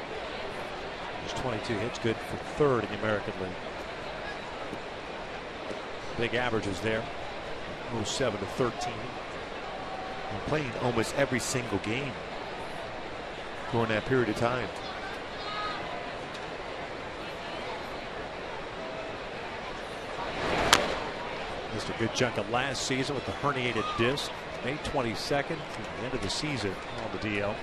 Speaker 1: There's 22 hits, good for 3rd in the American League. Big averages there. 07 to 13.
Speaker 5: And playing almost every single game during that period of time.
Speaker 1: Missed a good chunk of last season with the herniated disc. May 22nd, the end of the season on the DL.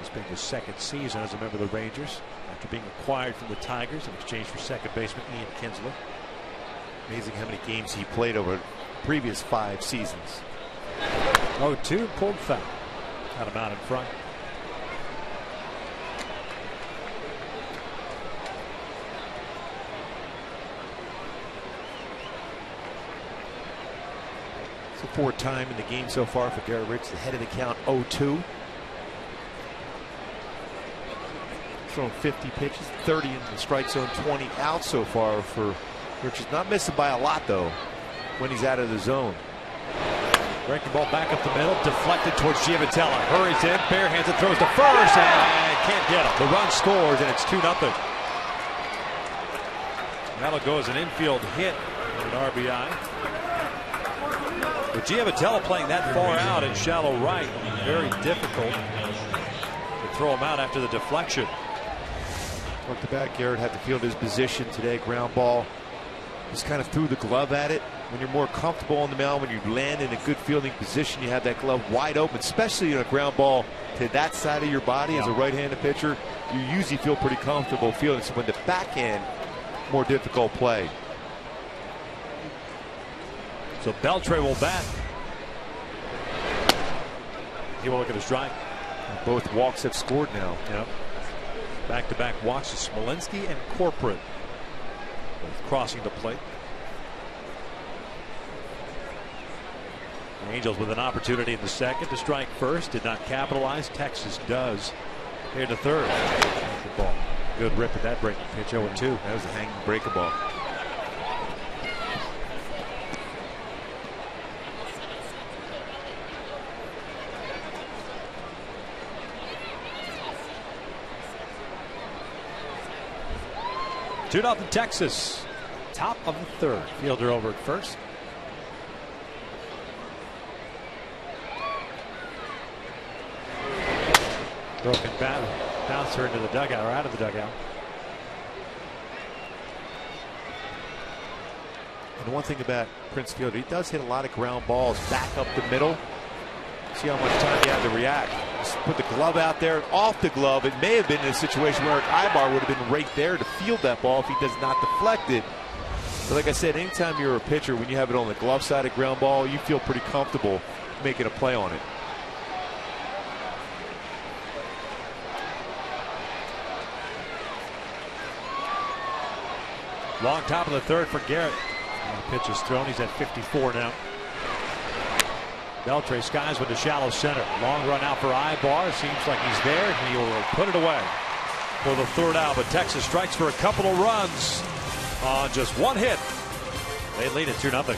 Speaker 1: It's been his 2nd season as a member of the Rangers after being acquired from the Tigers in exchange for second baseman Ian Kinsler.
Speaker 5: Amazing how many games he played over the previous 5 seasons.
Speaker 1: 0-2, pulled foul. Got him out in front.
Speaker 5: It's the 4th time in the game so far for Garrett Rich, the head of the count, 0-2. Thrown 50 pitches, 30 in the strike zone, 20 out so far for Richards. Not missing by a lot though when he's out of the zone.
Speaker 1: Breaking ball back up the middle, deflected towards Giavotella. Hurries in, barehands it, throws to first, and can't get him. The run scores, and it's 2-0. That'll go as an infield hit and an RBI. With Giavotella playing that far out in shallow right, very difficult to throw him out after the deflection.
Speaker 5: Look, the back, Garrett had to field his position today. Ground ball. Just kind of threw the glove at it. When you're more comfortable on the mound, when you land in a good fielding position, you have that glove wide open, especially in a ground ball to that side of your body as a right-handed pitcher. You usually feel pretty comfortable fielding. So when the backhand more difficult play.
Speaker 1: So Beltre will bat. He will look at his strike.
Speaker 5: Both walks have scored now.
Speaker 1: Yep. Back-to-back walks to Smolinski and Corporate, both crossing the plate. The Angels with an opportunity in the second to strike first, did not capitalize. Texas does here to third. Good ball. Good rip at that breaking pitch. 0-2.
Speaker 5: That was a hanging breaker ball.
Speaker 1: Two nothing Texas. Top of the third. Fielder over at first. Broken bat. Bouncer into the dugout or out of the dugout.
Speaker 5: And one thing about Prince Fielder, he does hit a lot of ground balls back up the middle. See how much time you have to react. Just put the glove out there, off the glove. It may have been in a situation where Ibar would have been right there to field that ball if he does not deflect it. But like I said, anytime you're a pitcher, when you have it on the glove side of ground ball, you feel pretty comfortable making a play on it.
Speaker 1: Long top of the third for Garrett. The pitch is thrown. He's at 54 now. Beltre skies with the shallow center. Long run out for Ibar. Seems like he's there. He will put it away for the third out. But Texas strikes for a couple of runs on just one hit. They lead it 2-0.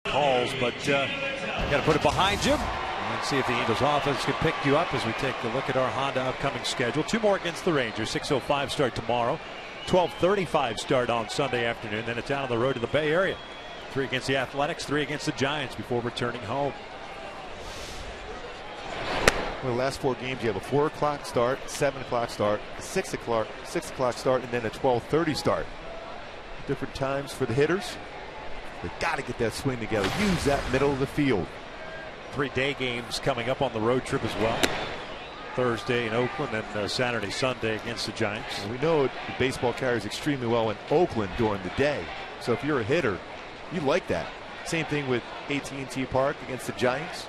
Speaker 1: Calls, but got to put it behind you and see if the Angels offense can pick you up as we take a look at our Honda upcoming schedule. Two more against the Rangers. 6:05 start tomorrow. 12:35 start on Sunday afternoon. Then it's out on the road to the Bay Area. 3 against the Athletics, 3 against the Giants before returning home.
Speaker 5: Well, the last 4 games, you have a 4 o'clock start, 7 o'clock start, 6 o'clock start, and then a 12:30 start. Different times for the hitters. They got to get that swing together. Use that middle of the field.
Speaker 1: 3 day games coming up on the road trip as well. Thursday in Oakland and Saturday, Sunday against the Giants.
Speaker 5: And we know the baseball carries extremely well in Oakland during the day. So if you're a hitter, you like that. Same thing with AT&T Park against the Giants.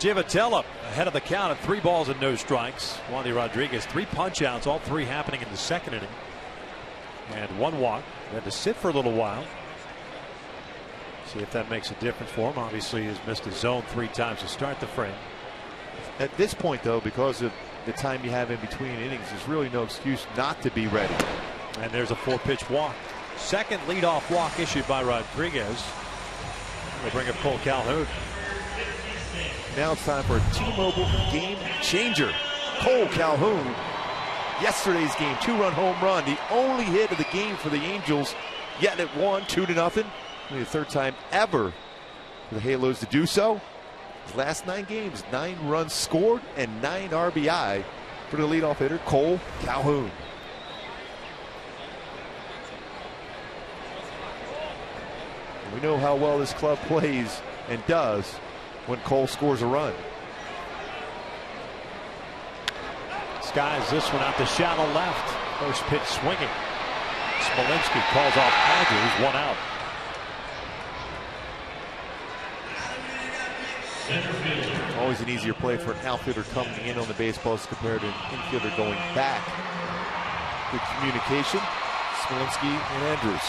Speaker 1: Givitella ahead of the count at 3 balls and no strikes. Wandy Rodriguez, 3 punch outs, all 3 happening in the second inning. And 1 walk. He had to sit for a little while. See if that makes a difference for him. Obviously, he's missed his zone 3 times to start the frame.
Speaker 5: At this point, though, because of the time you have in between innings, there's really no excuse not to be ready.
Speaker 1: And there's a 4-pitch walk. Second leadoff walk issued by Rodriguez. They bring up Cole Calhoun.
Speaker 5: Now it's time for a T-Mobile game changer. Cole Calhoun, yesterday's game, 2-run home run, the only hit of the game for the Angels, yet it won 2-0. Only the third time ever for the Halos to do so. His last 9 games, 9 runs scored and 9 RBI for the leadoff hitter, Cole Calhoun. We know how well this club plays and does when Cole scores a run.
Speaker 1: Skies this one out to shallow left. First pitch swinging. Smolinski calls off Andrews, 1 out.
Speaker 5: Always an easier play for an outfielder coming in on the base post compared to an infielder going back. Good communication. Smolinski and Andrews.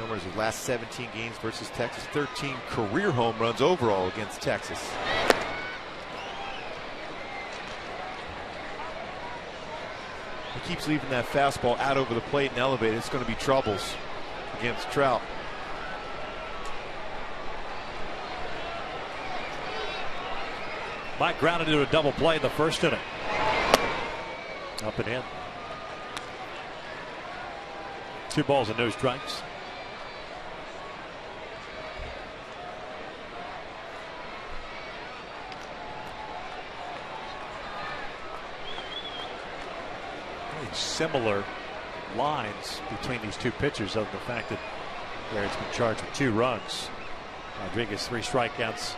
Speaker 5: Numbers of last 17 games versus Texas, 13 career home runs overall against Texas. He keeps leaving that fastball out over the plate and elevated. It's going to be troubles against Trout.
Speaker 1: Mike grounded into a double play in the first inning. Up and in. 2 balls and no strikes. Similar lines between these 2 pitchers, other than the fact that Garrett's been charged with 2 runs. Rodriguez 3 strikeouts,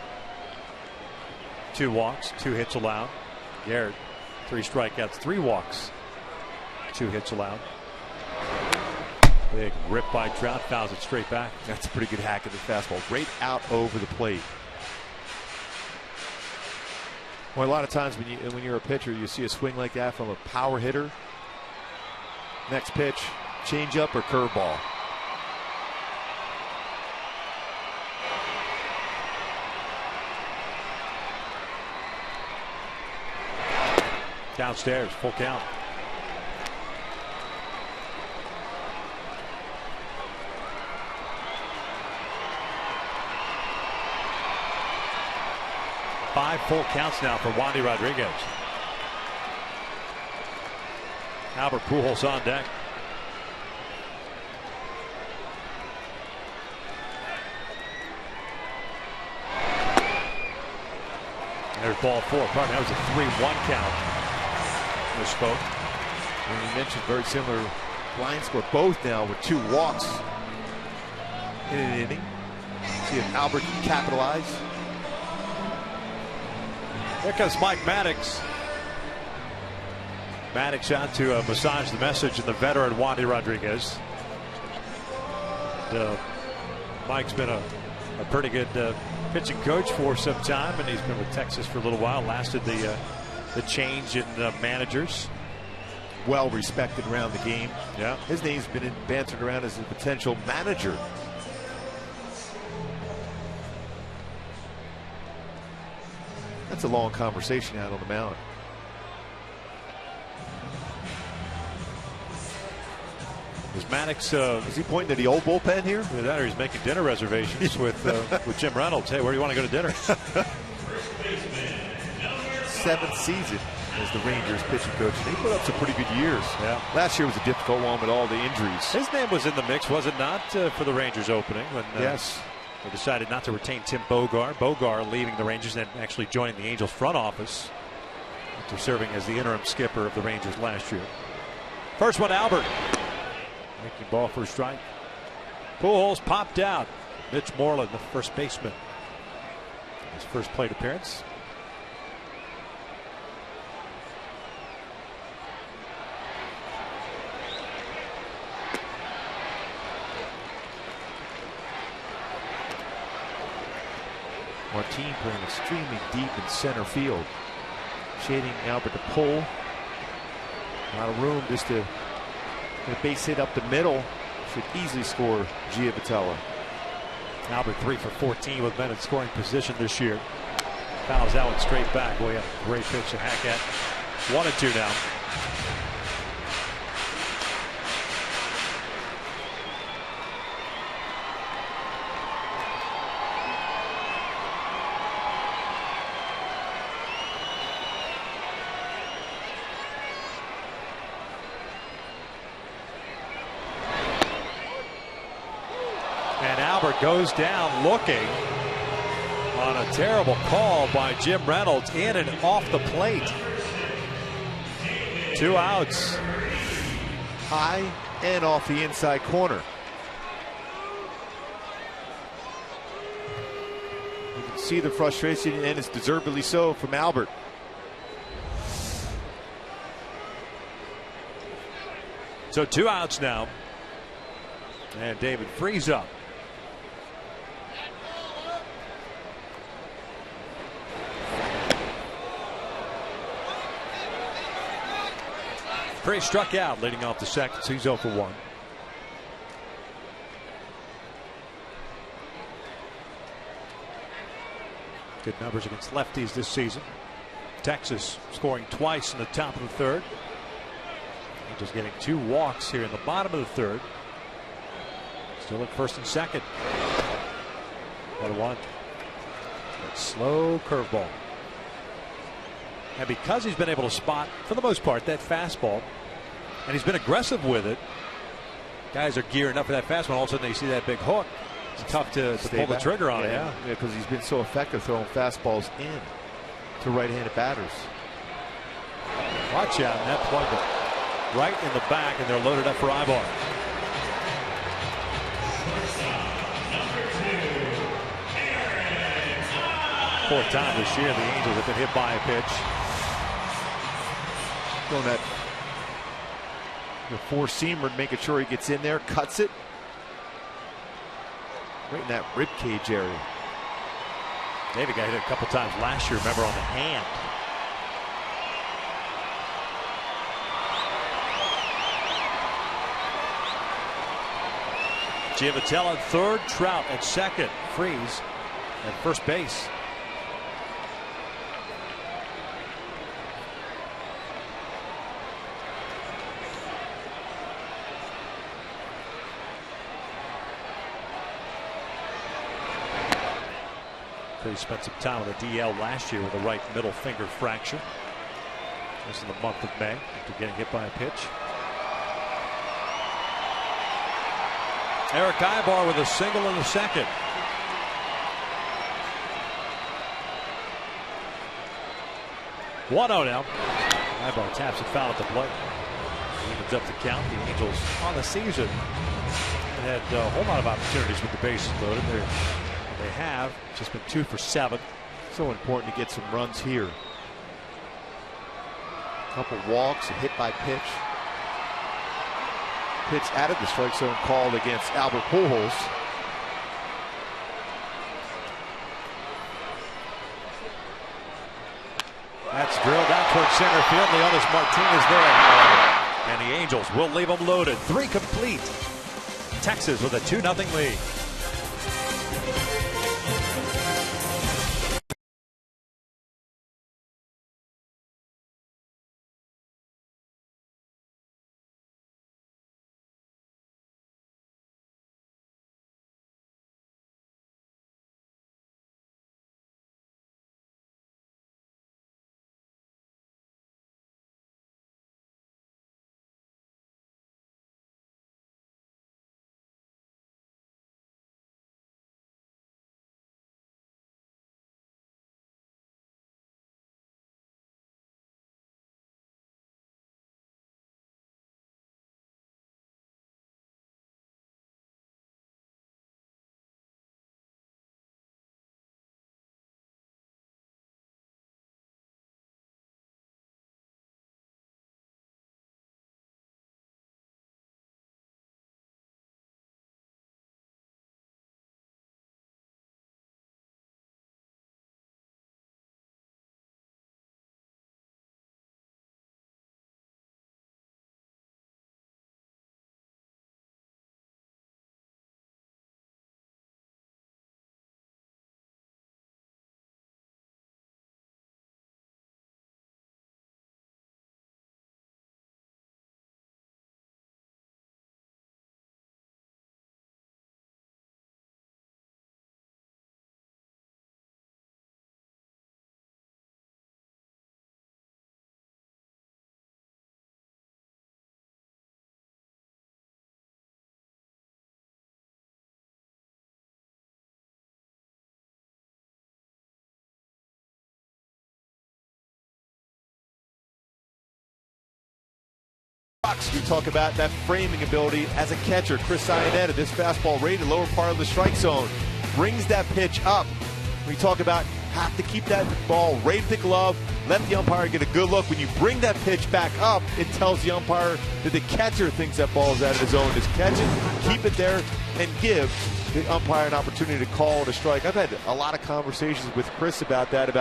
Speaker 1: 2 walks, 2 hits allowed. Garrett 3 strikeouts, 3 walks, 2 hits allowed. Big rip by Trout, fouls it straight back.
Speaker 5: That's a pretty good hack of the fastball, right out over the plate. Well, a lot of times when you're a pitcher, you see a swing like that from a power hitter. Next pitch, changeup or curveball.
Speaker 1: Downstairs, full count. Five full counts now for Wandy Rodriguez. Albert Pujols on deck. There's ball 4. Pardon, that was a 3-1 count. Misspoke.
Speaker 5: And you mentioned very similar line score, both now with 2 walks in an inning. See if Albert can capitalize.
Speaker 1: There comes Mike Maddox. Maddox out to massage the message of the veteran Wandy Rodriguez. Mike's been a pretty good pitching coach for some time, and he's been with Texas for a little while. Lasted the change in managers.
Speaker 5: Well respected around the game.
Speaker 1: Yeah,
Speaker 5: his name's been bantered around as a potential manager. That's a long conversation out on the mound.
Speaker 1: Is Maddox?
Speaker 5: Is he pointing to the old bullpen here?
Speaker 1: Either that or he's making dinner reservations with Jim Reynolds. Hey, where do you want to go to dinner?
Speaker 5: 7th season as the Rangers pitching coach. They put up some pretty good years.
Speaker 1: Yeah.
Speaker 5: Last year was a difficult one with all the injuries.
Speaker 1: His name was in the mix, was it not, for the Rangers opening when
Speaker 5: yes.
Speaker 1: They decided not to retain Tim Bogar. Bogar leaving the Rangers and actually joining the Angels front office after serving as the interim skipper of the Rangers last year. First one, Albert. Making ball for a strike. Pujols popped out. Mitch Moreland, the first baseman. His first plate appearance.
Speaker 5: Martin playing extremely deep in center field, shading Albert to pull. A lot of room just to get a base hit up the middle. Should easily score Giavotella.
Speaker 1: Albert 3 for 14 with men in scoring position this year. Fouls that one straight back. Boy, a great pitch to Hackett. 1-2 now. And Albert goes down looking on a terrible call by Jim Reynolds, in and off the plate. 2 outs.
Speaker 5: High and off the inside corner. You can see the frustration, and it's deservedly so, from Albert.
Speaker 1: So 2 outs now. And David Freese up. Freese struck out leading off the second, so he's 0 for 1. Good numbers against lefties this season. Texas scoring twice in the top of the third. Just getting 2 walks here in the bottom of the third. Still at first and second. 1-1. That slow curveball. And because he's been able to spot, for the most part, that fastball, and he's been aggressive with it, guys are gearing up for that fastball. All of a sudden they see that big hook. It's tough to pull the trigger on it.
Speaker 5: Yeah, because he's been so effective throwing fastballs in to right-handed batters.
Speaker 1: Watch out, and that plugged it right in the back, and they're loaded up for Ibar. Fourth time this year the Angels have been hit by a pitch.
Speaker 5: Throwing that the four-seamer, making sure he gets in there, cuts it right in that rib cage area.
Speaker 1: David got hit a couple times last year, remember, on the hand. Giavatella at third, Trout at second, Freese at first base. He spent some time with the DL last year with a right middle finger fracture. This is the month of May after getting hit by a pitch. Eric Ibar with a single in the second. One-0 now. Ibar taps it foul at the plate. Evens up the count. The Angels on the season had a whole lot of opportunities with the bases loaded. They have just been 2 for 7.
Speaker 5: So important to get some runs here. A couple walks, a hit by pitch. Pitch out of the strike zone called against Albert Pujols.
Speaker 1: That's drilled out towards center field. Leonis Martinez there. And the Angels will leave them loaded. 3 complete. Texas with a 2-0 lead.
Speaker 5: You talk about that framing ability as a catcher. Chris Iannetta, this fastball rated lower part of the strike zone, brings that pitch up. We talk about have to keep that ball right at the glove, let the umpire get a good look. When you bring that pitch back up, it tells the umpire that the catcher thinks that ball is out of the zone. Just catch it, keep it there, and give the umpire an opportunity to call it a strike. I've had a lot of conversations with Chris about that,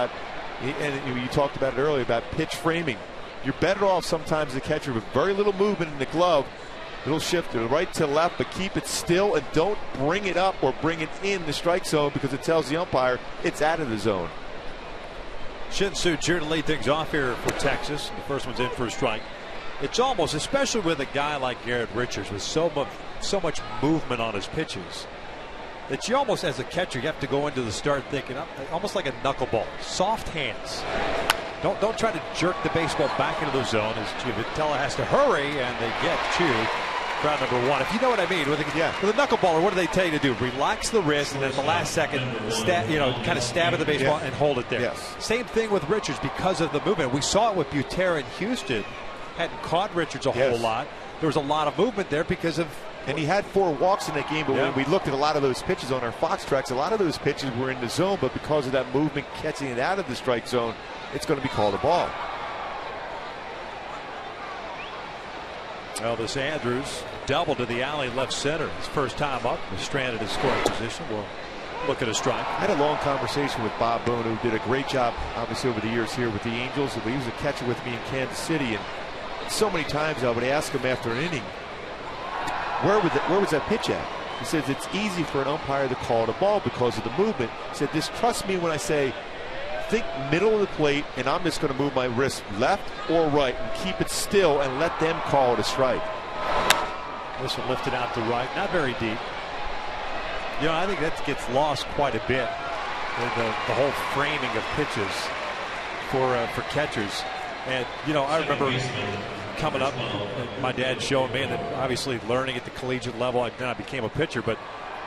Speaker 5: and you talked about it earlier, about pitch framing. You're better off sometimes as a catcher with very little movement in the glove. It'll shift to the right to the left, but keep it still and don't bring it up or bring it in the strike zone because it tells the umpire it's out of the zone.
Speaker 1: Shin-Soo Choo to lead things off here for Texas. The first one's in for a strike. It's almost, especially with a guy like Garrett Richards with so much movement on his pitches, that you almost, as a catcher, you have to go into the start thinking almost like a knuckleball, soft hands. Don't try to jerk the baseball back into the zone as Vitello has to hurry, and they get Choo. Crowd number one. If you know what I mean, with a knuckleballer, what do they tell you to do? Relax the wrist, and then at the last second, kind of stab at the baseball and hold it there.
Speaker 5: Yes.
Speaker 1: Same thing with Richards because of the movement. We saw it with Butera in Houston. Hadn't caught Richards a whole lot. There was a lot of movement there because of.
Speaker 5: And he had 4 walks in that game, but when we looked at a lot of those pitches on our Fox tracks, a lot of those pitches were in the zone, but because of that movement catching it out of the strike zone, it's going to be called a ball.
Speaker 1: Elvis Andrus double to the alley left center. His first time up, was stranded in scoring position. We'll look at a strike.
Speaker 5: I had a long conversation with Bob Boone, who did a great job, obviously, over the years here with the Angels. He was a catcher with me in Kansas City, and so many times I would ask him after an inning, where was that pitch at? He says it's easy for an umpire to call it a ball because of the movement. He said, just trust me when I say, think middle of the plate, and I'm just going to move my wrist left or right and keep it still and let them call it a strike.
Speaker 1: This one lifted out to right, not very deep. I think that gets lost quite a bit. The whole framing of pitches for catchers. And I remember coming up, my dad showing me, and then obviously learning at the collegiate level. Then I became a pitcher, but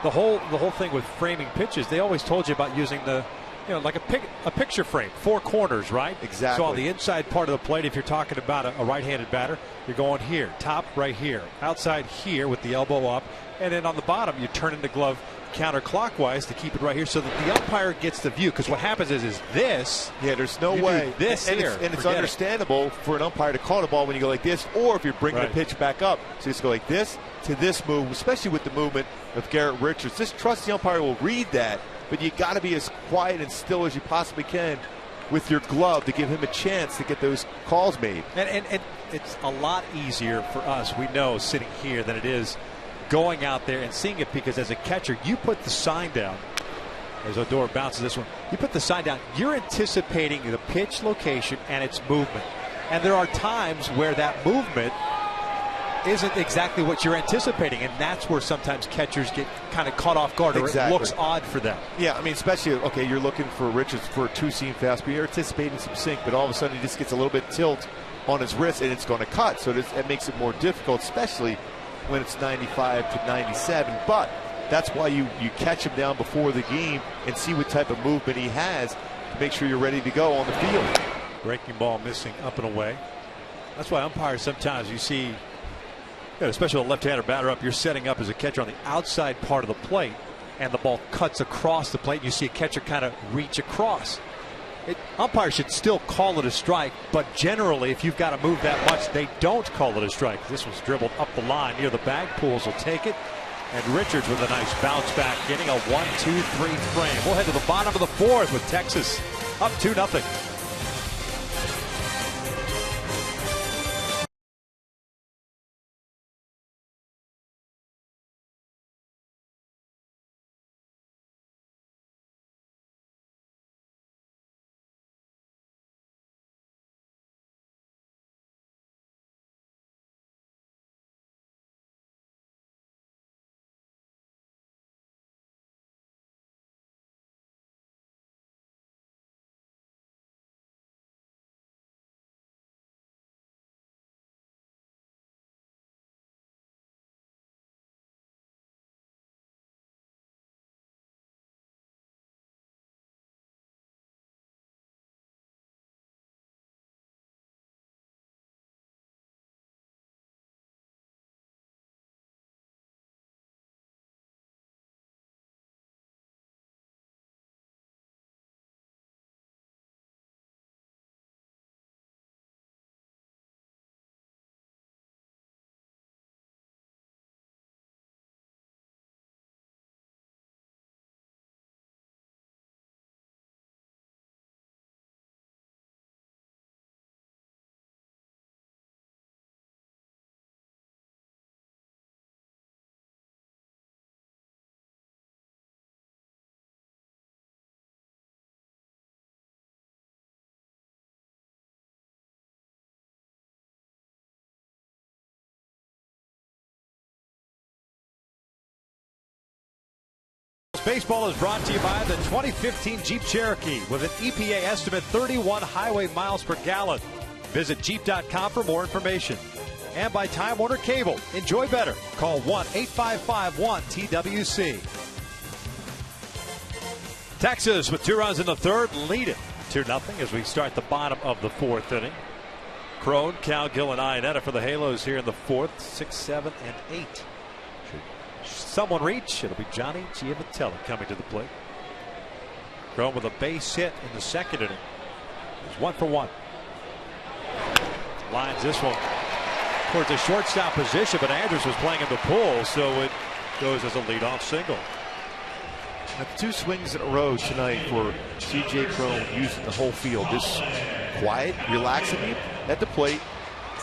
Speaker 1: the whole thing with framing pitches, they always told you about using the like a picture frame, 4 corners, right?
Speaker 5: Exactly.
Speaker 1: So on the inside part of the plate, if you're talking about a right-handed batter, you're going here, top right here, outside here with the elbow up, and then on the bottom you turn in the glove counterclockwise to keep it right here so that the umpire gets the view. Because what happens is this.
Speaker 5: Yeah, there's no way.
Speaker 1: This
Speaker 5: and
Speaker 1: here.
Speaker 5: It's understandable for an umpire to call the ball when you go like this, or if you're bringing the pitch back up. So you just go like this to this move, especially with the movement of Garrett Richards. Just trust the umpire will read that, but you got to be as quiet and still as you possibly can with your glove to give him a chance to get those calls made.
Speaker 1: And it's a lot easier for us, we know, sitting here than it is going out there and seeing it, because as a catcher, you put the sign down. As Odor bounces this one, you put the sign down, you're anticipating the pitch location and its movement. And there are times where that movement isn't exactly what you're anticipating, and that's where sometimes catchers get kind of caught off guard, or it looks odd for them.
Speaker 5: Yeah, I mean, especially, okay, you're looking for Richards for a 2-seam fastball, you're anticipating some sink, but all of a sudden he just gets a little bit tilt on his wrist and it's going to cut, so it makes it more difficult, especially when it's 95 to 97. But that's why you catch him down before the game and see what type of movement he has to make sure you're ready to go on the field.
Speaker 1: Breaking ball missing up and away. That's why umpires sometimes you see, especially a left-hander batter up, you're setting up as a catcher on the outside part of the plate, and the ball cuts across the plate. You see a catcher kind of reach across. Umpires should still call it a strike, but generally, if you've got to move that much, they don't call it a strike. This was dribbled up the line near the bag. Pools will take it. And Richards with a nice bounce back, getting a 1-2-3 frame. We'll head to the bottom of the 4th with Texas up 2-0.
Speaker 3: Baseball is brought to you by the 2015 Jeep Cherokee with an EPA estimate 31 highway miles per gallon. Visit Jeep.com for more information. And by Time Warner Cable. Enjoy better. Call 1-855-1-TWC. Texas with 2 runs in the third, lead it 2-0 as we start the bottom of the 4th inning. Crone, Cowgill, and Iannetta for the Halos here in the 4th, 6, 7, and 8. Should someone reach? It'll be Johnny Giavitelli coming to the plate. Crone with a base hit in the 2nd inning. It's 1 for 1. Lines this one towards a shortstop position, but Andrews was playing him to pull, so it goes as a leadoff single.
Speaker 5: Now, 2 swings in a row tonight for C.J. Crone using the whole field. Just quiet, relaxing him at the plate.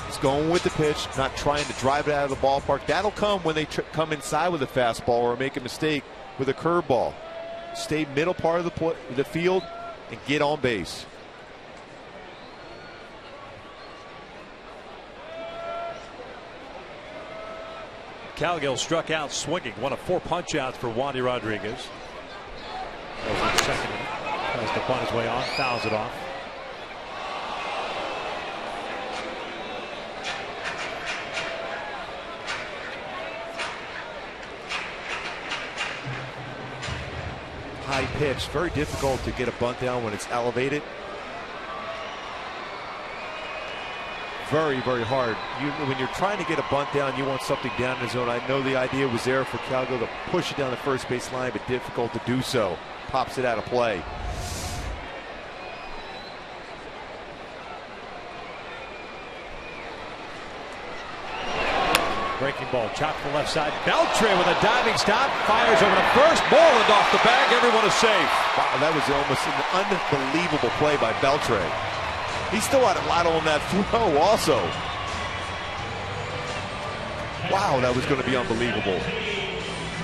Speaker 5: He's going with the pitch, not trying to drive it out of the ballpark. That'll come when they come inside with a fastball or make a mistake with a curveball. Stay middle part of the field and get on base.
Speaker 1: Cowgill struck out swinging. One of 4 punch-outs for Wandy Rodriguez. That was in the 2nd inning. Tries to bunt his way on, fouls it off.
Speaker 5: High pitch, very difficult to get a bunt down when it's elevated. Very, very hard. When you're trying to get a bunt down, you want something down in the zone. I know the idea was there for Cowgill to push it down the first base line, but difficult to do so. Pops it out of play.
Speaker 1: Breaking ball, chopped to the left side. Beltre with a diving stop, fires over to first. Moreland off the bag. Everyone is safe.
Speaker 5: Wow, that was almost an unbelievable play by Beltre. He still had a lot on that throw also. Wow, that was going to be unbelievable.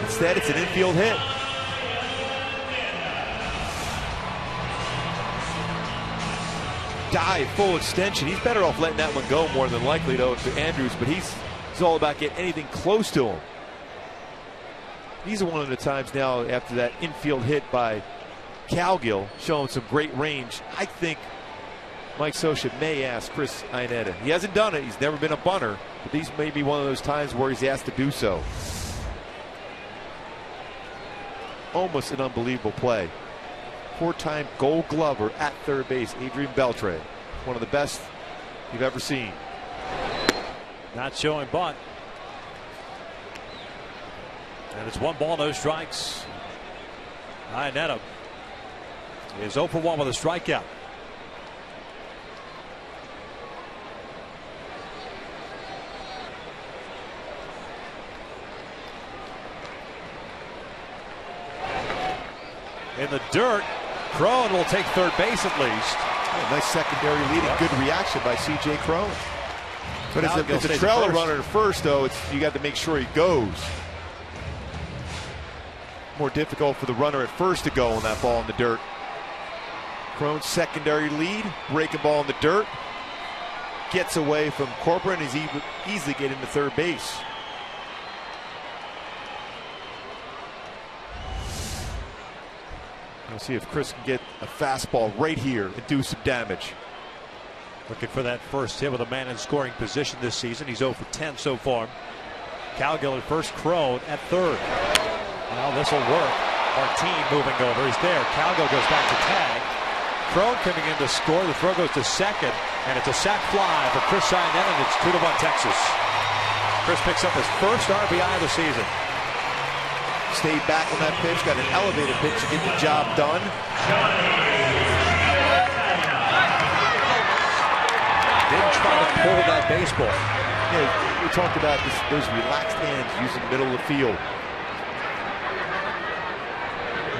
Speaker 5: Instead, it's an infield hit. Dive, full extension. He's better off letting that one go more than likely, though, to Andrews, but he's all about getting anything close to him. These are one of the times now after that infield hit by Cowgill, showing some great range. I think Mike Scioscia may ask Chris Iannetta. He hasn't done it. He's never been a bunter, but these may be one of those times where he's asked to do so. Almost an unbelievable play. 4-time Gold Glover at third base, Adrian Beltre. One of the best you've ever seen.
Speaker 1: Not showing bunt. And it's 1 ball, no strikes. Iannetta is 0 for 1 with a strikeout. In the dirt, Crone will take third base at least.
Speaker 5: Oh, nice secondary lead and good reaction by C.J. Crone. But it's a trailer runner at first, though. You got to make sure he goes. More difficult for the runner at first to go on that ball in the dirt. Crone's secondary lead, breaking ball in the dirt. Gets away from Corcoran and is easily getting to third base. We'll see if Chris can get a fastball right here and do some damage.
Speaker 1: Looking for that first hit with a man in scoring position this season. He's 0 for 10 so far. Cowgill at first, Crone at third. Well, this will work. Martin moving over. He's there. Cowgill goes back to tag. Crone coming in to score. The throw goes to second, and it's a sac fly for Chris Iannetta, and it's 2-1 Texas. Chris picks up his first RBI of the season.
Speaker 5: Stayed back on that pitch, got an elevated pitch to get the job done.
Speaker 1: Didn't try to pull that baseball.
Speaker 5: Yeah, we talked about those relaxed hands using the middle of the field.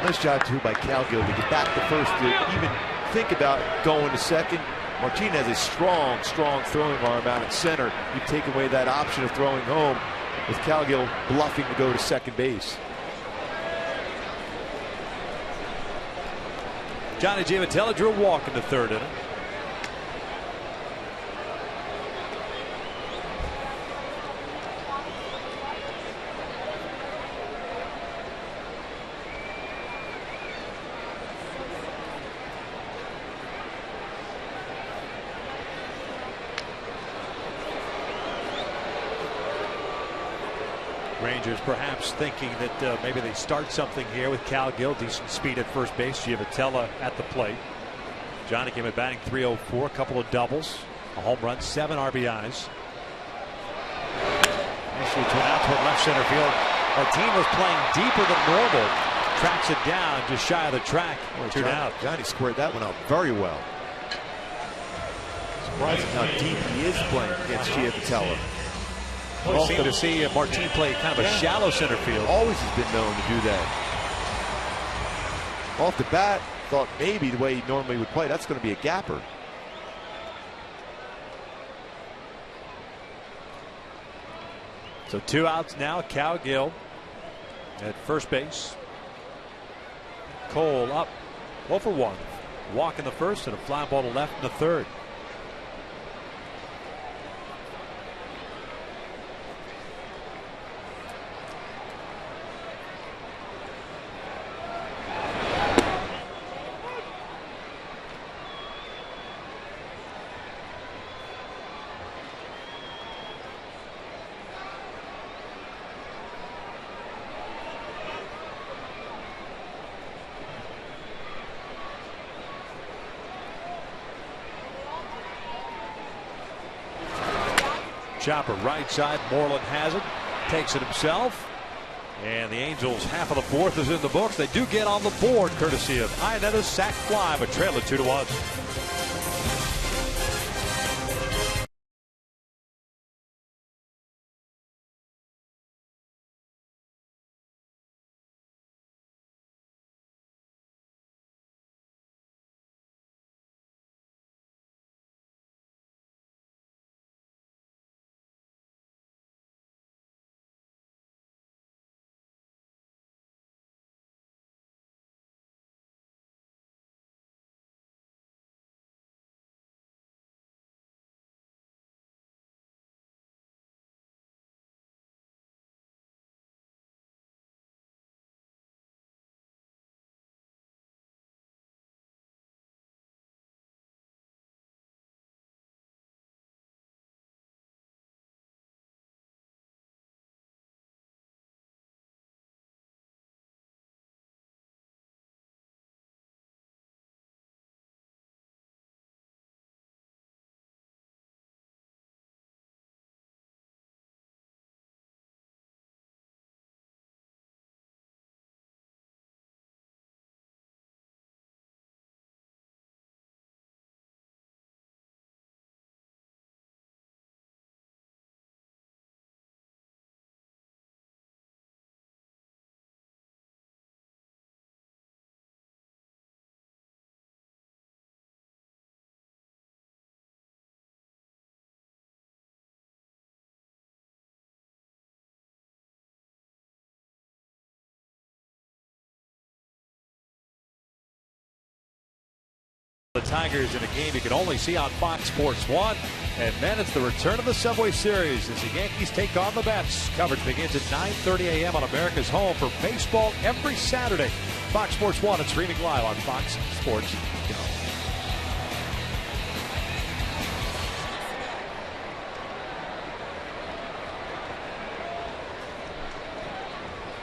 Speaker 5: Nice job, too, by Cowgill to get back to first, to even think about going to second. Martin has a strong, strong throwing arm out at center. You take away that option of throwing home with Cowgill bluffing to go to second base.
Speaker 1: Johnny Giavitelli drew a walk in the third inning. Rangers perhaps thinking that maybe they start something here with Cal Gill, decent speed at first base. Giavotella at the plate. Johnny came in batting .304, a couple of doubles, a home run, 7 RBIs. Actually, to an out toward left center field. Martin was playing deeper than normal. Tracks it down just shy of the track. Two down.
Speaker 5: Johnny squared that one out very well. Surprising how deep he is playing against Giavotella.
Speaker 1: We seem to see Martin play kind of a shallow center field.
Speaker 5: Always has been known to do that. Off the bat, thought maybe the way he normally would play, that's going to be a gapper.
Speaker 1: So 2 outs now. Cal Gill at first base. Cole up 0 for 1. Walk in the first and a fly ball to left in the third. Chopper right side. Moreland has it. Takes it himself. And the Angels, half of the fourth is in the books. They do get on the board courtesy of Ionetta's sac fly, but trail it 2-1. The Tigers in a game you can only see on Fox Sports 1. And then it's the return of the Subway Series as the Yankees take on the Mets. Coverage begins at 9:30 a.m. on America's home for baseball every Saturday. Fox Sports 1 and streaming live on Fox Sports Go.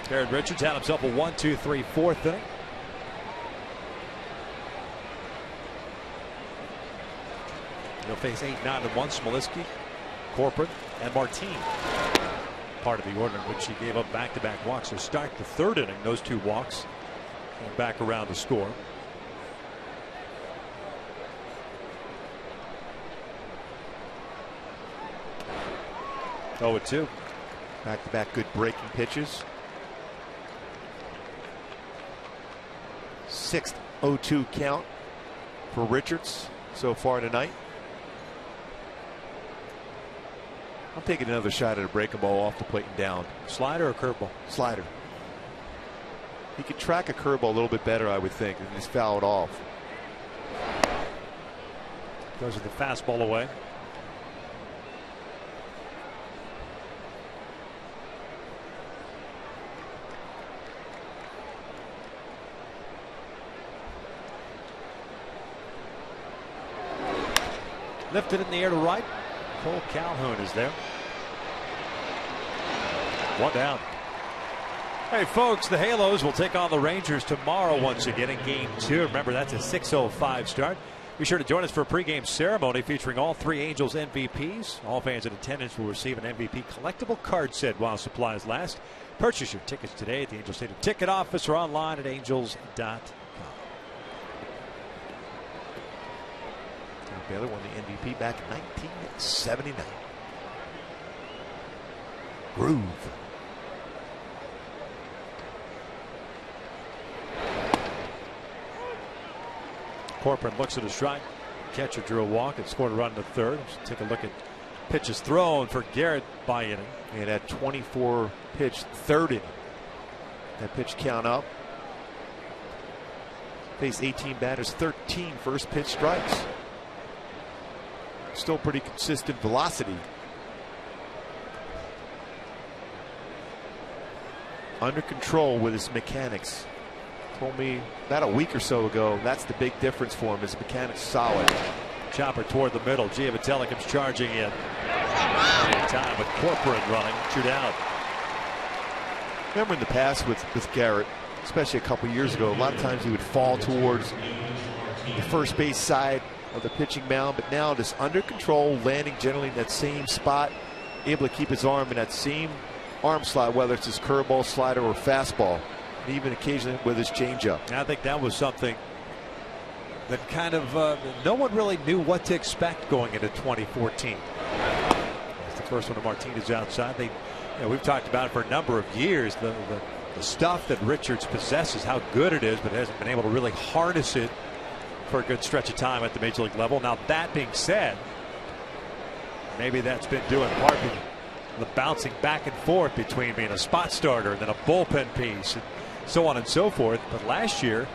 Speaker 1: Garrett Richards had himself a 1-2-3 fourth inning. He'll face 8-9-1. Smolitsky, Corcoran, and Martin. Part of the order in which he gave up back-to-back walks to start the third inning. Those 2 walks and back around the score. Oh, 2.
Speaker 5: Back-to-back good breaking pitches. 6th 0-2 count for Richards so far tonight. I'm taking another shot at a breaking ball off the plate and down.
Speaker 1: Slider or curveball?
Speaker 5: Slider. He could track a curveball a little bit better, I would think, and just foul it off.
Speaker 1: Goes with the fastball away. Lifted in the air to right. Cole Calhoun is there. 1 down. Hey folks, the Halos will take on the Rangers tomorrow once again in Game 2. Remember, that's a 6:05 start. Be sure to join us for a pregame ceremony featuring all 3 Angels MVPs. All fans in attendance will receive an MVP collectible card set while supplies last. Purchase your tickets today at the Angels Stadium ticket office or online at angels.com.
Speaker 5: Baylor won the MVP back in 1979. Groove.
Speaker 1: Corcoran looks at a strike. Catcher drew a walk and scored a run in the third. Let's take a look at pitches thrown for Garrett by inning.
Speaker 5: And at 24 pitch third inning. That pitch count up. Faced 18 batters, 13 first pitch strikes. Still pretty consistent velocity. Under control with his mechanics. Told me about a week or so ago that's the big difference for him. His mechanics solid.
Speaker 1: Chopper toward the middle. Giavitelli comes charging in. Time with Corcoran running. 2 down.
Speaker 5: Remember in the past with Garrett, especially a couple years ago, a lot of times he would fall towards the first base side of the pitching mound, but now just under control, landing generally in that same spot, able to keep his arm in that same arm slot, whether it's his curveball, slider, or fastball, and even occasionally with his changeup.
Speaker 1: I think that was something that kind of no one really knew what to expect going into 2014. That's the first one of Martinez outside. We've talked about it for a number of years. The stuff that Richards possesses, how good it is, but hasn't been able to really harness it for a good stretch of time at the major league level. Now, that being said, maybe that's been due in part to the bouncing back and forth between being a spot starter and then a bullpen piece and so on and so forth. But last year,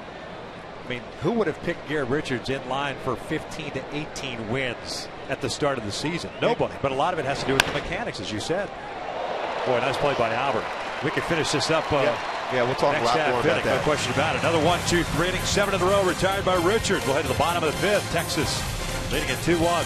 Speaker 1: I mean, who would have picked Garrett Richards in line for 15 to 18 wins at the start of the season? Nobody. But a lot of it has to do with the mechanics, as you said. Boy, nice play by Albert. We can finish this up.
Speaker 5: Yeah, we'll talk a lot more about that.
Speaker 1: No question about it. Another 1, 2, 3 innings, 7 in a row retired by Richards. We'll head to the bottom of the 5th. Texas leading at 2-1.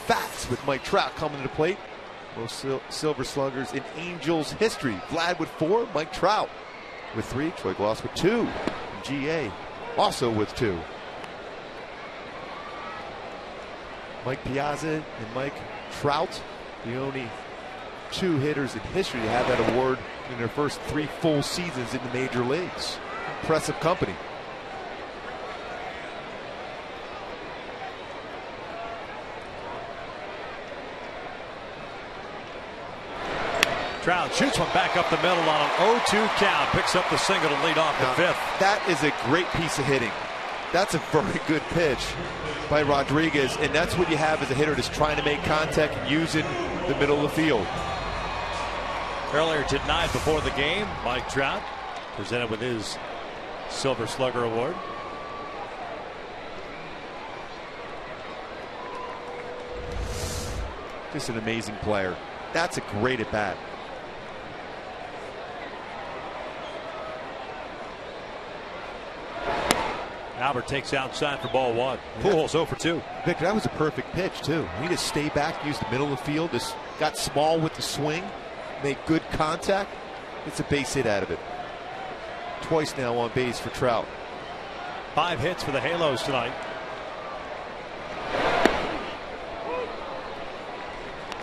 Speaker 5: Facts with Mike Trout coming to the plate. Most silver sluggers in Angels history. Vlad with 4, Mike Trout with 3, Troy Glaus with 2, and GA also with 2. Mike Piazza and Mike Trout, the only 2 hitters in history to have that award in their first 3 full seasons in the major leagues. Impressive company.
Speaker 1: Trout shoots one back up the middle on an 0-2 count. Picks up the single to lead off the 5th.
Speaker 5: That is a great piece of hitting. That's a very good pitch by Rodriguez, and that's what you have as a hitter, just trying to make contact and using the middle of the field.
Speaker 1: Earlier tonight before the game, Mike Trout presented with his Silver Slugger Award.
Speaker 5: Just an amazing player. That's a great at bat.
Speaker 1: Albert takes outside for ball one. Pujols 0 for 2.
Speaker 5: Vic, that was a perfect pitch too. He just stayed back, used the middle of the field, just got small with the swing, made good contact. It's a base hit out of it. Twice now on base for Trout.
Speaker 1: 5 hits for the Halos tonight.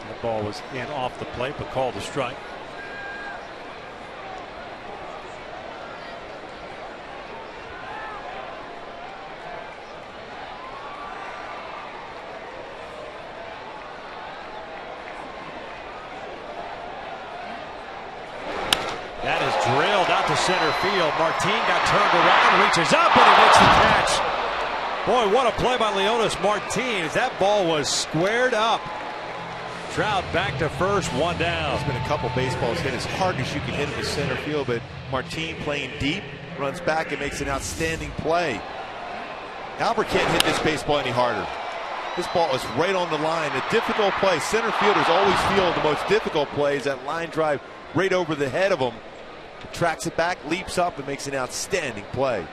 Speaker 1: That ball was in off the plate, but called a strike. That is drilled out to center field. Martin got turned around, reaches up, and he makes the catch. Boy, what a play by Leonys Martin as that ball was squared up. Trout back to first, 1 down.
Speaker 5: There's been a couple baseballs hit as hard as you can hit in the center field, but Martin playing deep, runs back and makes an outstanding play. Albert can't hit this baseball any harder. This ball is right on the line. A difficult play. Center fielders always feel the most difficult plays. That line drive right over the head of them. Tracks it back, leaps up, and makes an outstanding play.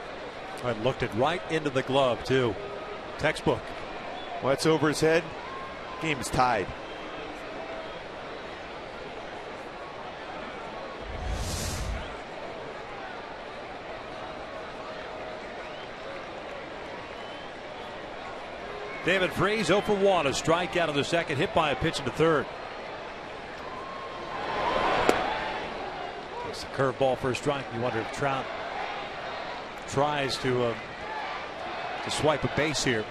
Speaker 1: I looked it right into the glove, too. Textbook.
Speaker 5: Well, that's over his head. Game is tied.
Speaker 1: David Freese 0 for 1, a strikeout in the second, hit by a pitch into third. It's a curveball for a strike. You wonder if Trout tries to swipe a base here,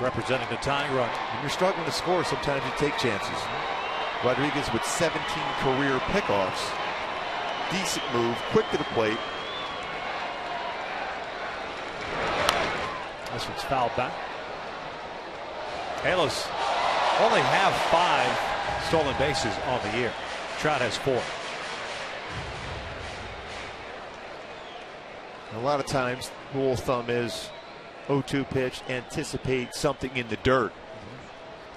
Speaker 1: representing the tying run.
Speaker 5: When you're struggling to score, sometimes you take chances. Rodriguez with 17 career pickoffs. Decent move, quick to the plate.
Speaker 1: This one's fouled back. Halos only have 5 stolen bases on the year. Trout has 4.
Speaker 5: A lot of times, rule of thumb is 0-2 pitch, anticipate something in the dirt.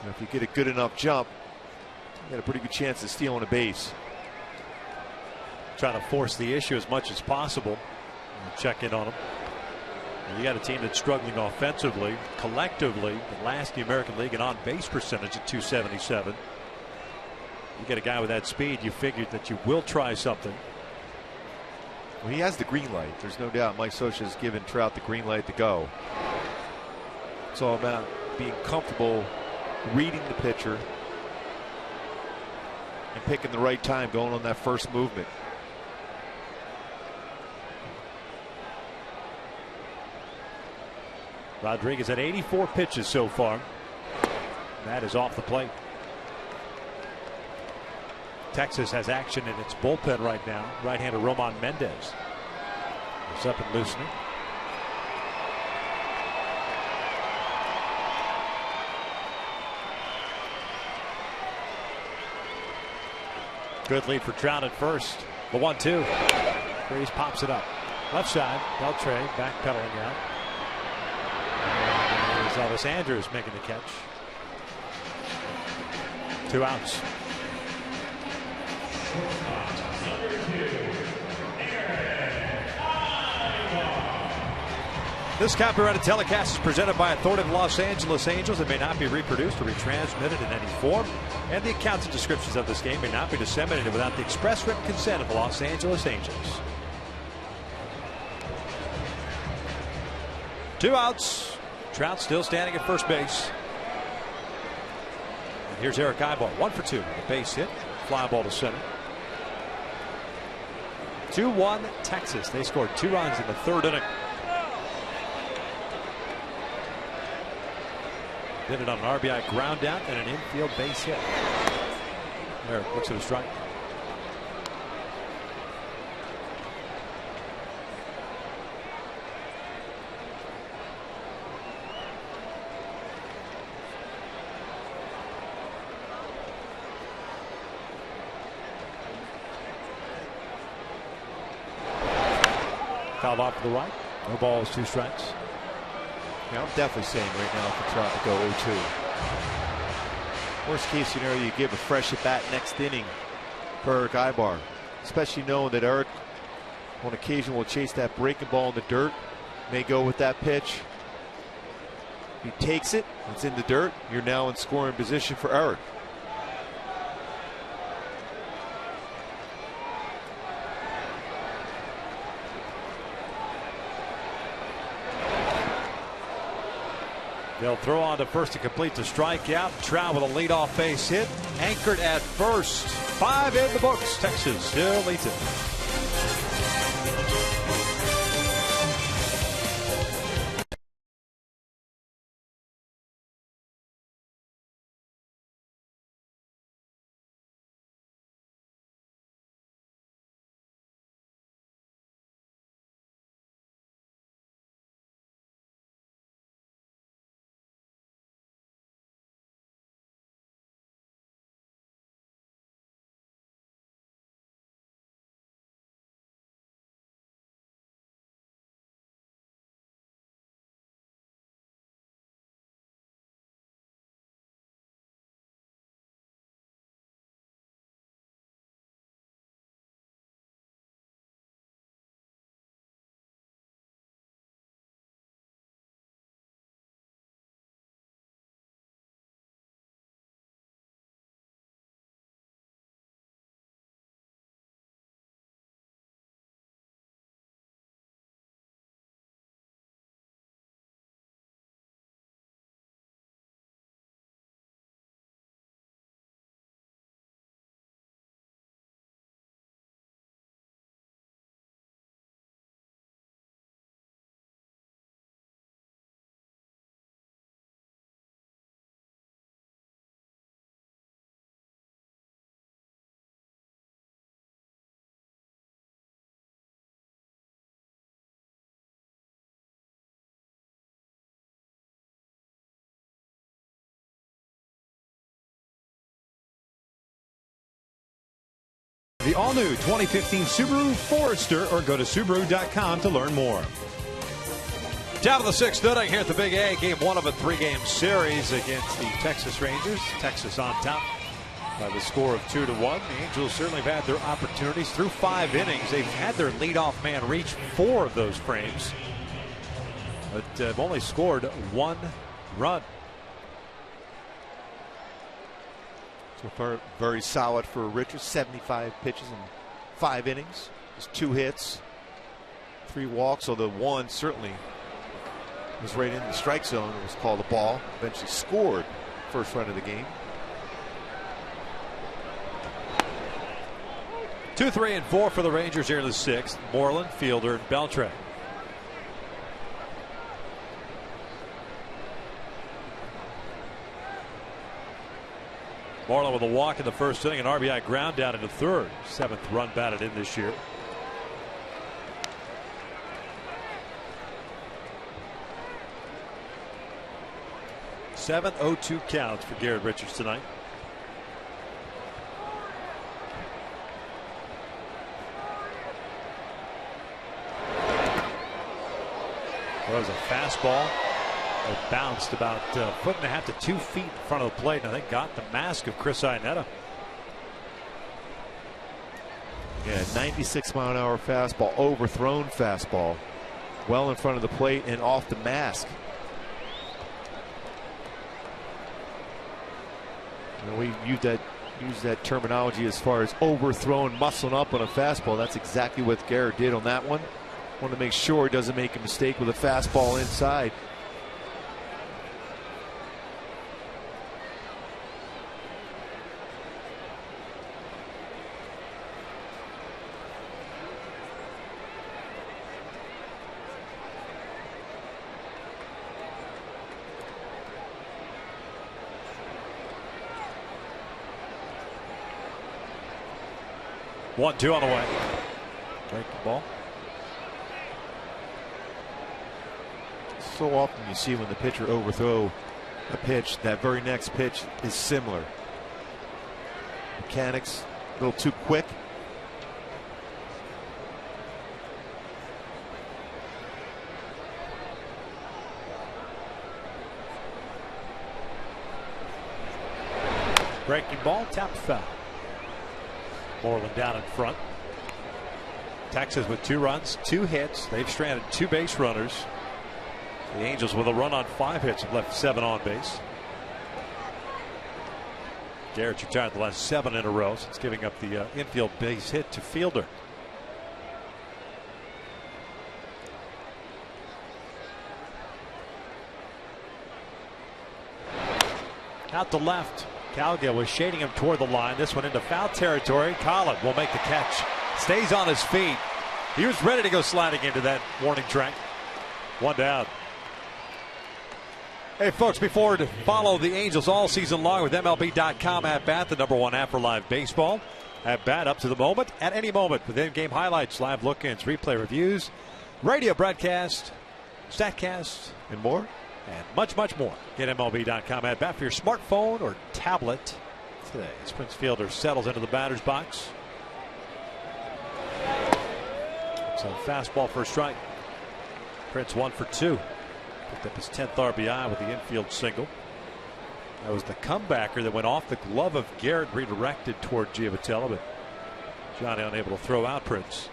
Speaker 5: And if you get a good enough jump, you got a pretty good chance of stealing a base.
Speaker 1: Trying to force the issue as much as possible. Check in on him. You got a team that's struggling offensively, collectively, last in the American League in on-base percentage at .277. You get a guy with that speed, you figured that you will try something.
Speaker 5: Well, he has the green light. There's no doubt Mike Scioscia has given Trout the green light to go. It's all about being comfortable reading the pitcher and picking the right time, going on that first movement.
Speaker 1: Rodriguez at 84 pitches so far. That is off the plate. Texas has action in its bullpen right now. Right-hander Roman Mendez is up and loosening. Good lead for Trout at first. The 1-2. Freese pops it up. Left side. Beltre backpedaling out. And Elvis Andrews making the catch. 2 outs. This copyrighted telecast is presented by Authority of Los Angeles Angels. It may not be reproduced or retransmitted in any form, and the accounts and descriptions of this game may not be disseminated without the express written consent of the Los Angeles Angels. 2 outs. Trout still standing at first base. And here's Eric Eibel, 1 for 2. A base hit, fly ball to center. 2-1 Texas. They scored 2 runs in the 3rd inning. Did it on an RBI ground out and an infield base hit. Eric looks at a strike. Fouled off to the right. No balls, 2 strikes.
Speaker 5: Yeah, I'm definitely saying right now for Trout to go 0-2. Worst case scenario, you give a fresh at bat next inning for Eric Ibar, especially knowing that Eric on occasion will chase that breaking ball in the dirt. May go with that pitch. He takes it, it's in the dirt. You're now in scoring position for Eric.
Speaker 1: They'll throw on to first to complete the strikeout. Trout with a leadoff base hit. Anchored at first. 5 in the books. Texas still leads it.
Speaker 3: The all-new 2015 Subaru Forester, or go to Subaru.com to learn more. Top of the 6th inning here at the Big A. Game 1 of a 3-game series against the Texas Rangers. Texas on top by the score of 2-1. The Angels certainly have had their opportunities through 5 innings. They've had their leadoff man reach 4 of those frames, but have only scored 1 run.
Speaker 5: So far, very solid for Richards. 75 pitches in 5 innings. Just 2 hits, 3 walks. So the one certainly was right in the strike zone. It was called a ball. Eventually scored first run of the game.
Speaker 1: 2, 3, and 4 for the Rangers here in the 6th. Moreland, Fielder, and Beltran. Moreland with a walk in the first inning, an RBI ground down in the 3rd. 7th run batted in this year. Seven 0-2 counts for Garrett Richards tonight. Well, it was a fastball. It bounced about a foot and a half to 2 feet in front of the plate, and I think got the mask of Chris Iannetta.
Speaker 5: Yeah, 96-mile-an-hour fastball, overthrown fastball, well in front of the plate and off the mask. You know, we use that terminology as far as overthrown, muscling up on a fastball. That's exactly what Garrett did on that one. Want to make sure he doesn't make a mistake with a fastball inside.
Speaker 1: One, 2 on the way. Break the ball.
Speaker 5: So often you see when the pitcher overthrow a pitch, that very next pitch is similar. Mechanics a little too quick.
Speaker 1: Breaking ball, tapped foul. Moreland down in front. Texas with 2 runs, 2 hits. They've stranded 2 base runners. The Angels with a run on 5 hits have left 7 on base. Garrett's retired the last 7 in a row since giving up the infield base hit to Fielder. Out to left. Calgill was shading him toward the line. This one into foul territory. Collin will make the catch. Stays on his feet. He was ready to go sliding into that warning track. 1 down. Hey folks, be forward to follow the Angels all season long with MLB.com At Bat, the #1 app for live baseball. At Bat up to the moment, at any moment, with in-game highlights, live look-ins, replay reviews, radio broadcast, StatCast,
Speaker 5: And more?
Speaker 1: and much, much more. Get MLB.com At Bat for your smartphone or tablet today. As Prince Fielder settles into the batter's box. It's a fastball for a strike. Prince 1 for 2. Picked up his 10th RBI with the infield single. That was the comebacker that went off the glove of Garrett, redirected toward Giavotella, but Johnny unable to throw out Prince.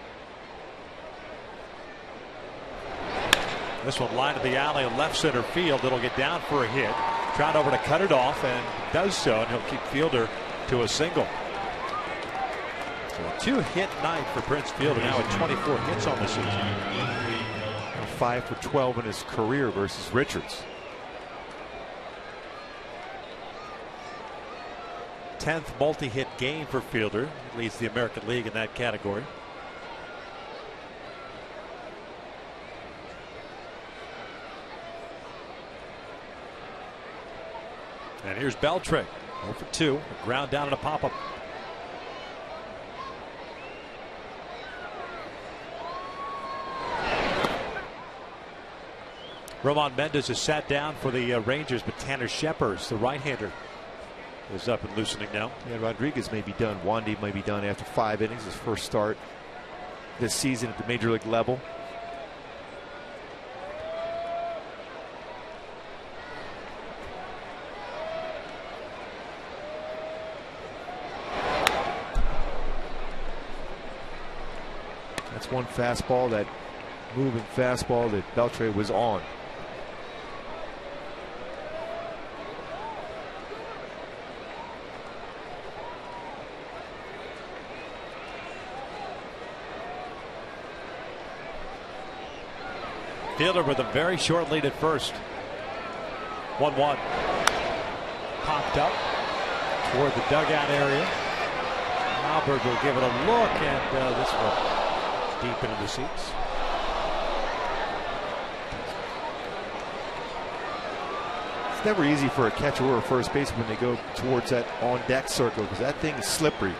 Speaker 1: This one lined to the alley in left center field. It'll get down for a hit. Trout over to cut it off and does so, and he'll keep Fielder to a single. So a 2-hit night for Prince Fielder, now with 24 hits on the season.
Speaker 5: 5 for 12 in his career versus Richards.
Speaker 1: 10th multi-hit game for Fielder. Leads the American League in that category. And here's Beltre, 0 for 2. A ground down and a pop-up. Roman Mendez is sat down for the Rangers, but Tanner Scheppers, the right-hander, is up and loosening now.
Speaker 5: Yeah, Rodriguez may be done. Wandy may be done after 5 innings, his first start this season at the major league level. That's one fastball, that moving fastball that Beltre was on.
Speaker 1: Fielder with a very short lead at first. 1-1. Popped up toward the dugout area. Alberg will give it a look, and this one deep into the seats.
Speaker 5: It's never easy for a catcher or a first baseman when they go towards that on-deck circle, because that thing is slippery.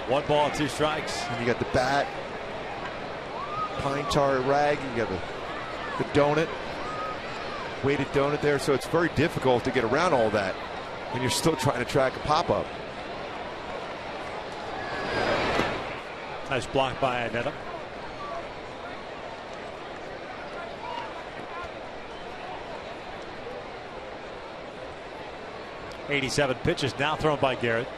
Speaker 1: One ball, 2 strikes.
Speaker 5: And you got the bat, pine tar rag, you got the donut, weighted donut there, so it's very difficult to get around all that when you're still trying to track a pop-up.
Speaker 1: Nice block by Aneta. '87 pitches now thrown by Garrett.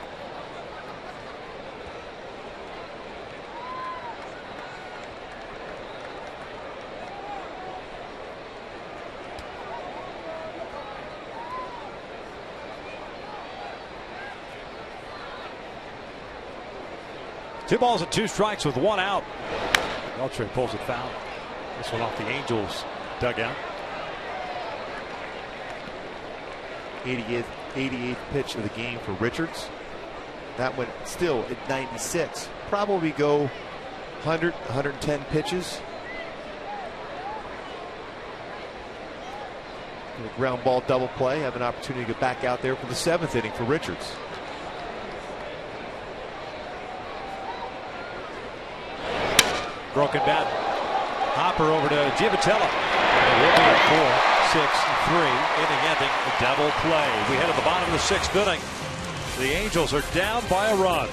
Speaker 1: Two balls and 2 strikes with 1 out. Beltre pulls it foul. This one off the Angels dugout.
Speaker 5: 88th pitch of the game for Richards. That one still at 96. Probably go 100, 110 pitches. A ground ball double play. Have an opportunity to get back out there for the 7th inning for Richards.
Speaker 1: Broken bat. Hopper over to Giavotella. It will be a 4-6-3 inning-ending double play. We head to the bottom of the 6th inning. The Angels are down by a run.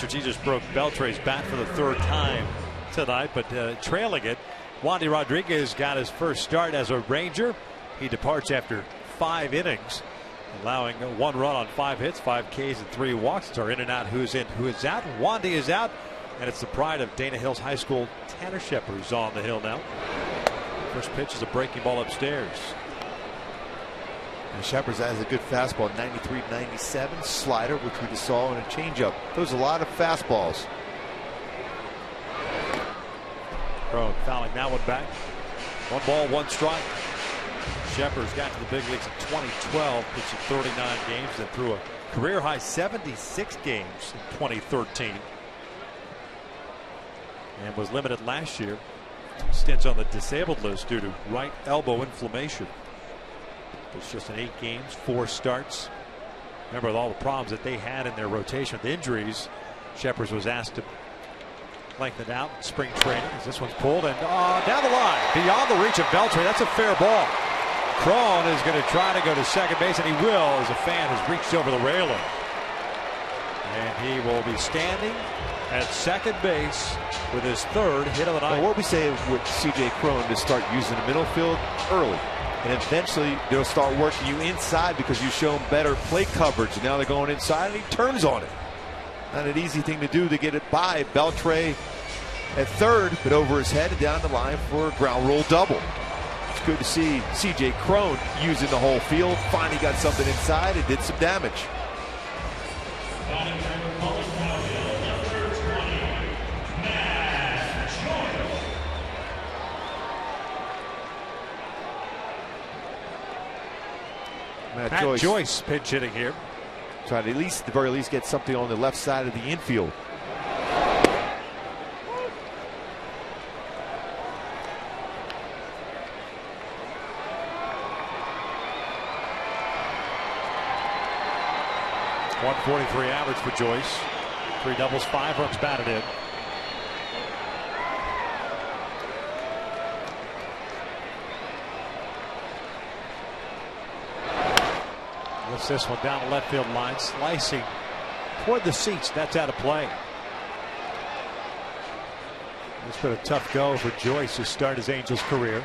Speaker 1: Richards, he just broke Beltre's bat for the 3rd time tonight, but trailing it. Wandy Rodriguez got his first start as a Ranger. He departs after 5 innings, allowing 1 run on 5 hits, 5 Ks, and 3 walks. It's our in and out, who's in, who is out. Wandy is out, and it's the pride of Dana Hills High School, Tanner Shepard, who's on the hill now. First pitch is a breaking ball upstairs.
Speaker 5: And Shepard has a good fastball, 93-97 slider, which we just saw, and a changeup. There's a lot of fastballs.
Speaker 1: Crone fouling that one back. 1 ball, 1 strike. Shepard's got to the big leagues in 2012, pitching 39 games, then threw a career high 76 games in 2013. And was limited last year. Stints on the disabled list due to right elbow inflammation. It's just in 8 games, 4 starts. Remember, with all the problems that they had in their rotation, the injuries, Shepard was asked to lengthen out in spring training as this one's pulled and down the line, beyond the reach of Beltre. That's a fair ball. Crone is going to try to go to second base, and he will, as a fan has reached over the railing. And he will be standing at second base with his 3rd hit of the night.
Speaker 5: Well, what we say with C.J. Crone to start using the middle field early, and eventually they'll start working you inside because you show them better plate coverage. And now they're going inside, and he turns on it. Not an easy thing to do to get it by Beltre at 3rd, but over his head and down the line for a ground rule double. It's good to see C.J. Crone using the whole field. Finally got something inside and did some damage.
Speaker 1: Matt Joyce pinch hitting here.
Speaker 5: Try to at the very least get something on the left side of the infield.
Speaker 1: .143 average for Joyce. 3 doubles, 5 runs batted in. Lifts this one down the left field line, slicing toward the seats. That's out of play. It's been a tough go for Joyce to start his Angels career.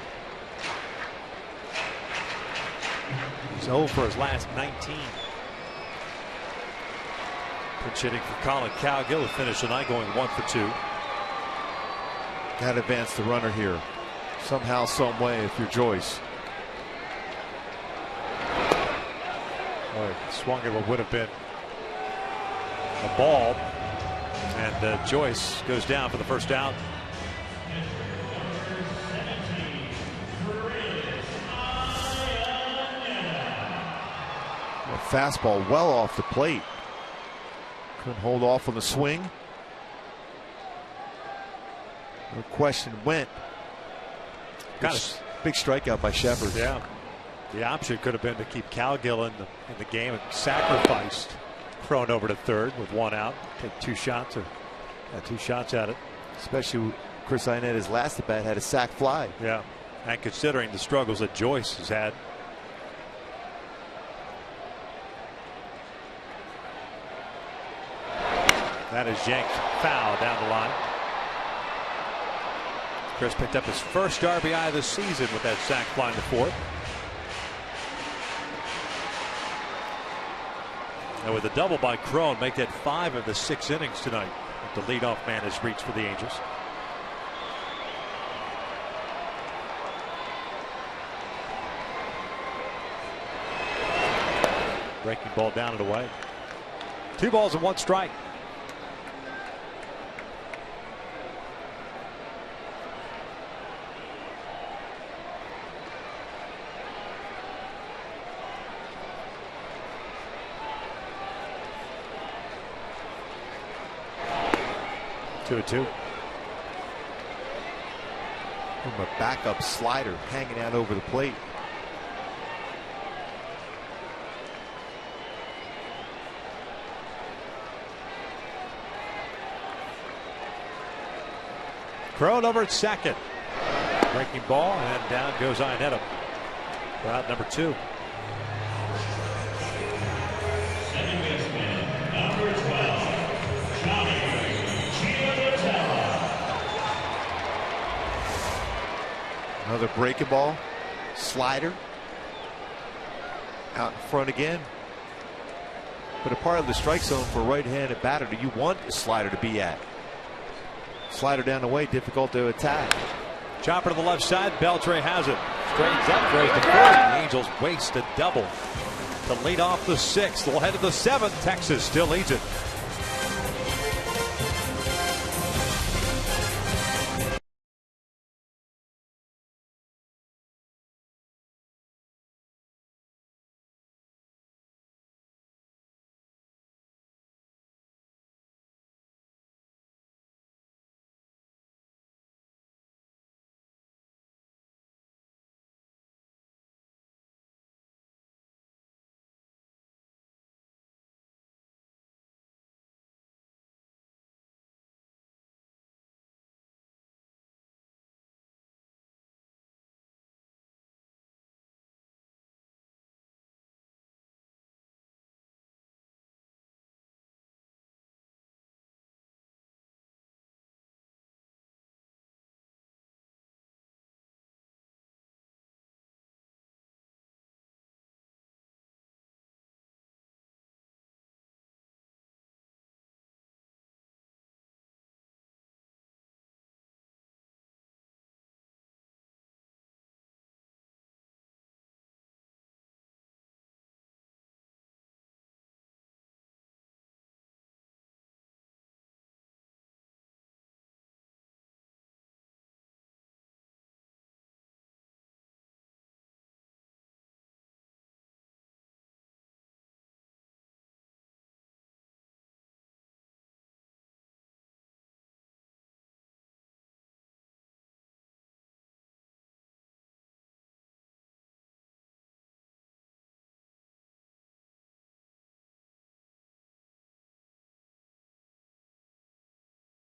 Speaker 1: He's 0 for his last 19. Pinch hitting for Colin Cowgill to finish tonight, going 1 for 2.
Speaker 5: Got to advance the runner here somehow, some way, if you're Joyce.
Speaker 1: Boy, swung at what would have been a ball, and Joyce goes down for the first out.
Speaker 5: A fastball well off the plate. Couldn't hold off on the swing. No question went. Got a big strikeout by Shepard.
Speaker 1: Yeah. The option could have been to keep Cowgill in the game and sacrificed Crone over to 3rd with 1 out. Take 2 shots or 2 shots at it.
Speaker 5: Especially Chris Iannetta's last at bat had a sac fly.
Speaker 1: Yeah. And considering the struggles that Joyce has had. That is yanked foul down the line. Chris picked up his first RBI of the season with that sac fly in the 4th. And with a double by Crone, make that 5 of the 6 innings tonight. The leadoff man has reached for the Angels. Breaking ball down and away. 2 balls and 1 strike. Two.
Speaker 5: From a backup slider hanging out over the plate.
Speaker 1: Crone over at second. Breaking ball, and down goes Iannetta for out number 2.
Speaker 2: Second baseman, number 12, Johnny.
Speaker 5: Another breaking ball. Slider. Out in front again. But a part of the strike zone for a right-handed batter that you want the slider to be at. Slider down the way, difficult to attack.
Speaker 1: Chopper to the left side. Beltre has it. Straightens up, throws to third. The Angels waste a double to lead off the sixth. They'll head to the seventh. Texas still leads it.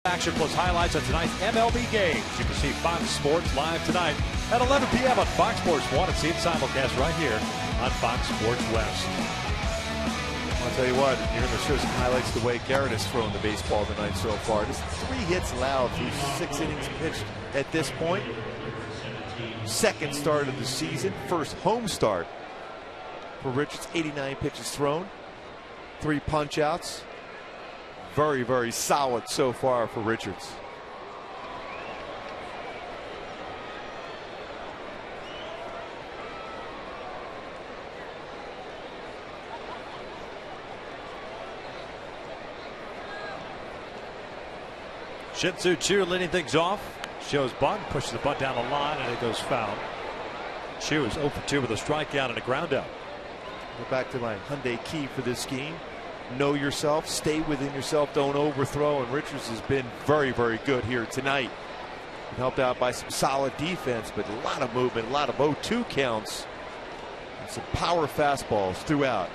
Speaker 1: Action plus highlights of tonight's MLB games. You can see Fox Sports live tonight at 11 p.m. on Fox Sports 1 and see it simulcast right here on Fox Sports West.
Speaker 5: I'll tell you what, you're going to show some highlights the way Garrett has thrown the baseball tonight so far. Just 3 hits allowed through 6 innings pitched at this point. Second start of the season, first home start for Richards. 89 pitches thrown, 3 punch outs. Very, very solid so far for Richards.
Speaker 1: Shin-Soo Choo leading things off. Shows bunt, pushes the bunt down the line, and it goes foul. Choo is 0 for 2 with a strikeout and a ground out.
Speaker 5: Go back to my Hyundai key for this game. Know yourself, stay within yourself, don't overthrow, and Richards has been very, very good here tonight. Helped out by some solid defense, but a lot of movement, a lot of 0-2 counts, and some power fastballs throughout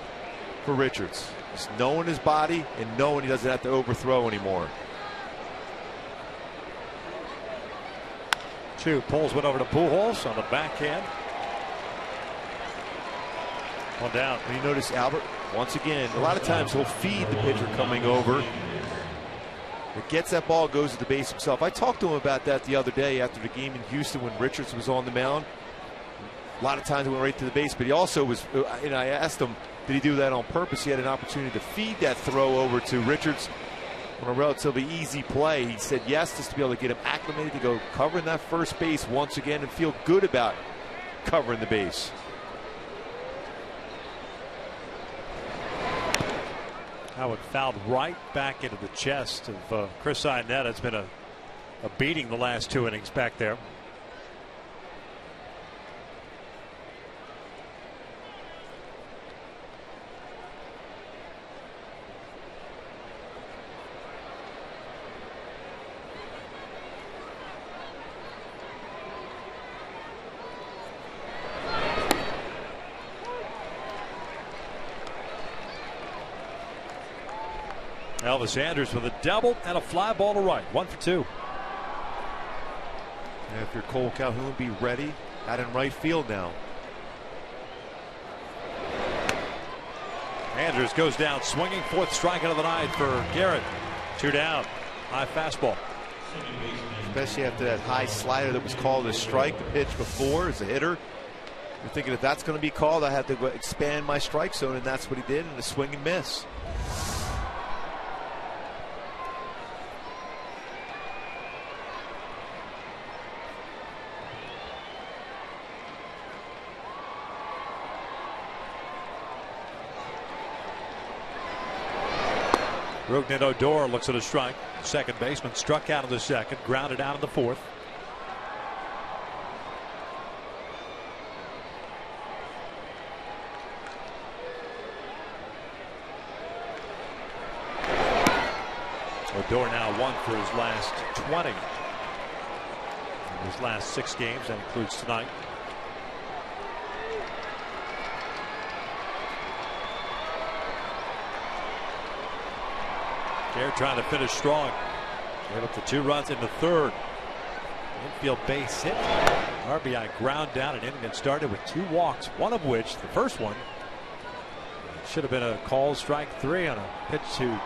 Speaker 5: for Richards. Just knowing his body and knowing he doesn't have to overthrow anymore.
Speaker 1: Choo pulls one over to Pujols on the backhand. One down.
Speaker 5: And you notice Albert, once again, a lot of times he'll feed the pitcher coming over. It gets that ball, goes to the base himself. I talked to him about that the other day after the game in Houston when Richards was on the mound. A lot of times he went right to the base, but he also was, and I asked him, did he do that on purpose? He had an opportunity to feed that throw over to Richards on a relatively easy play. He said yes, just to be able to get him acclimated to go covering that first base once again and feel good about covering the base.
Speaker 1: Howard fouled right back into the chest of Chris Iannetta. It's been a beating the last 2 innings back there. Elvis Andrus with a double and a fly ball to right. 1 for 2.
Speaker 5: And if you're Cole Calhoun, be ready out in right field now.
Speaker 1: Andrus goes down swinging. 4th strikeout of the night for Garrett. 2 down. High fastball.
Speaker 5: Especially after that high slider that was called a strike the pitch before as a hitter. You're thinking if that's going to be called, I have to go expand my strike zone, and that's what he did in a swing and miss.
Speaker 1: Rougned Odor looks at a strike. Second baseman struck out in the second, grounded out in the fourth. Odor now 1 for his last 20. In his last 6 games, that includes tonight. Garrett trying to finish strong. Gave up the 2 runs in the third. Infield base hit. RBI ground down, and inning that started with 2 walks, one of which, the first one, should have been a called strike 3 on a pitch to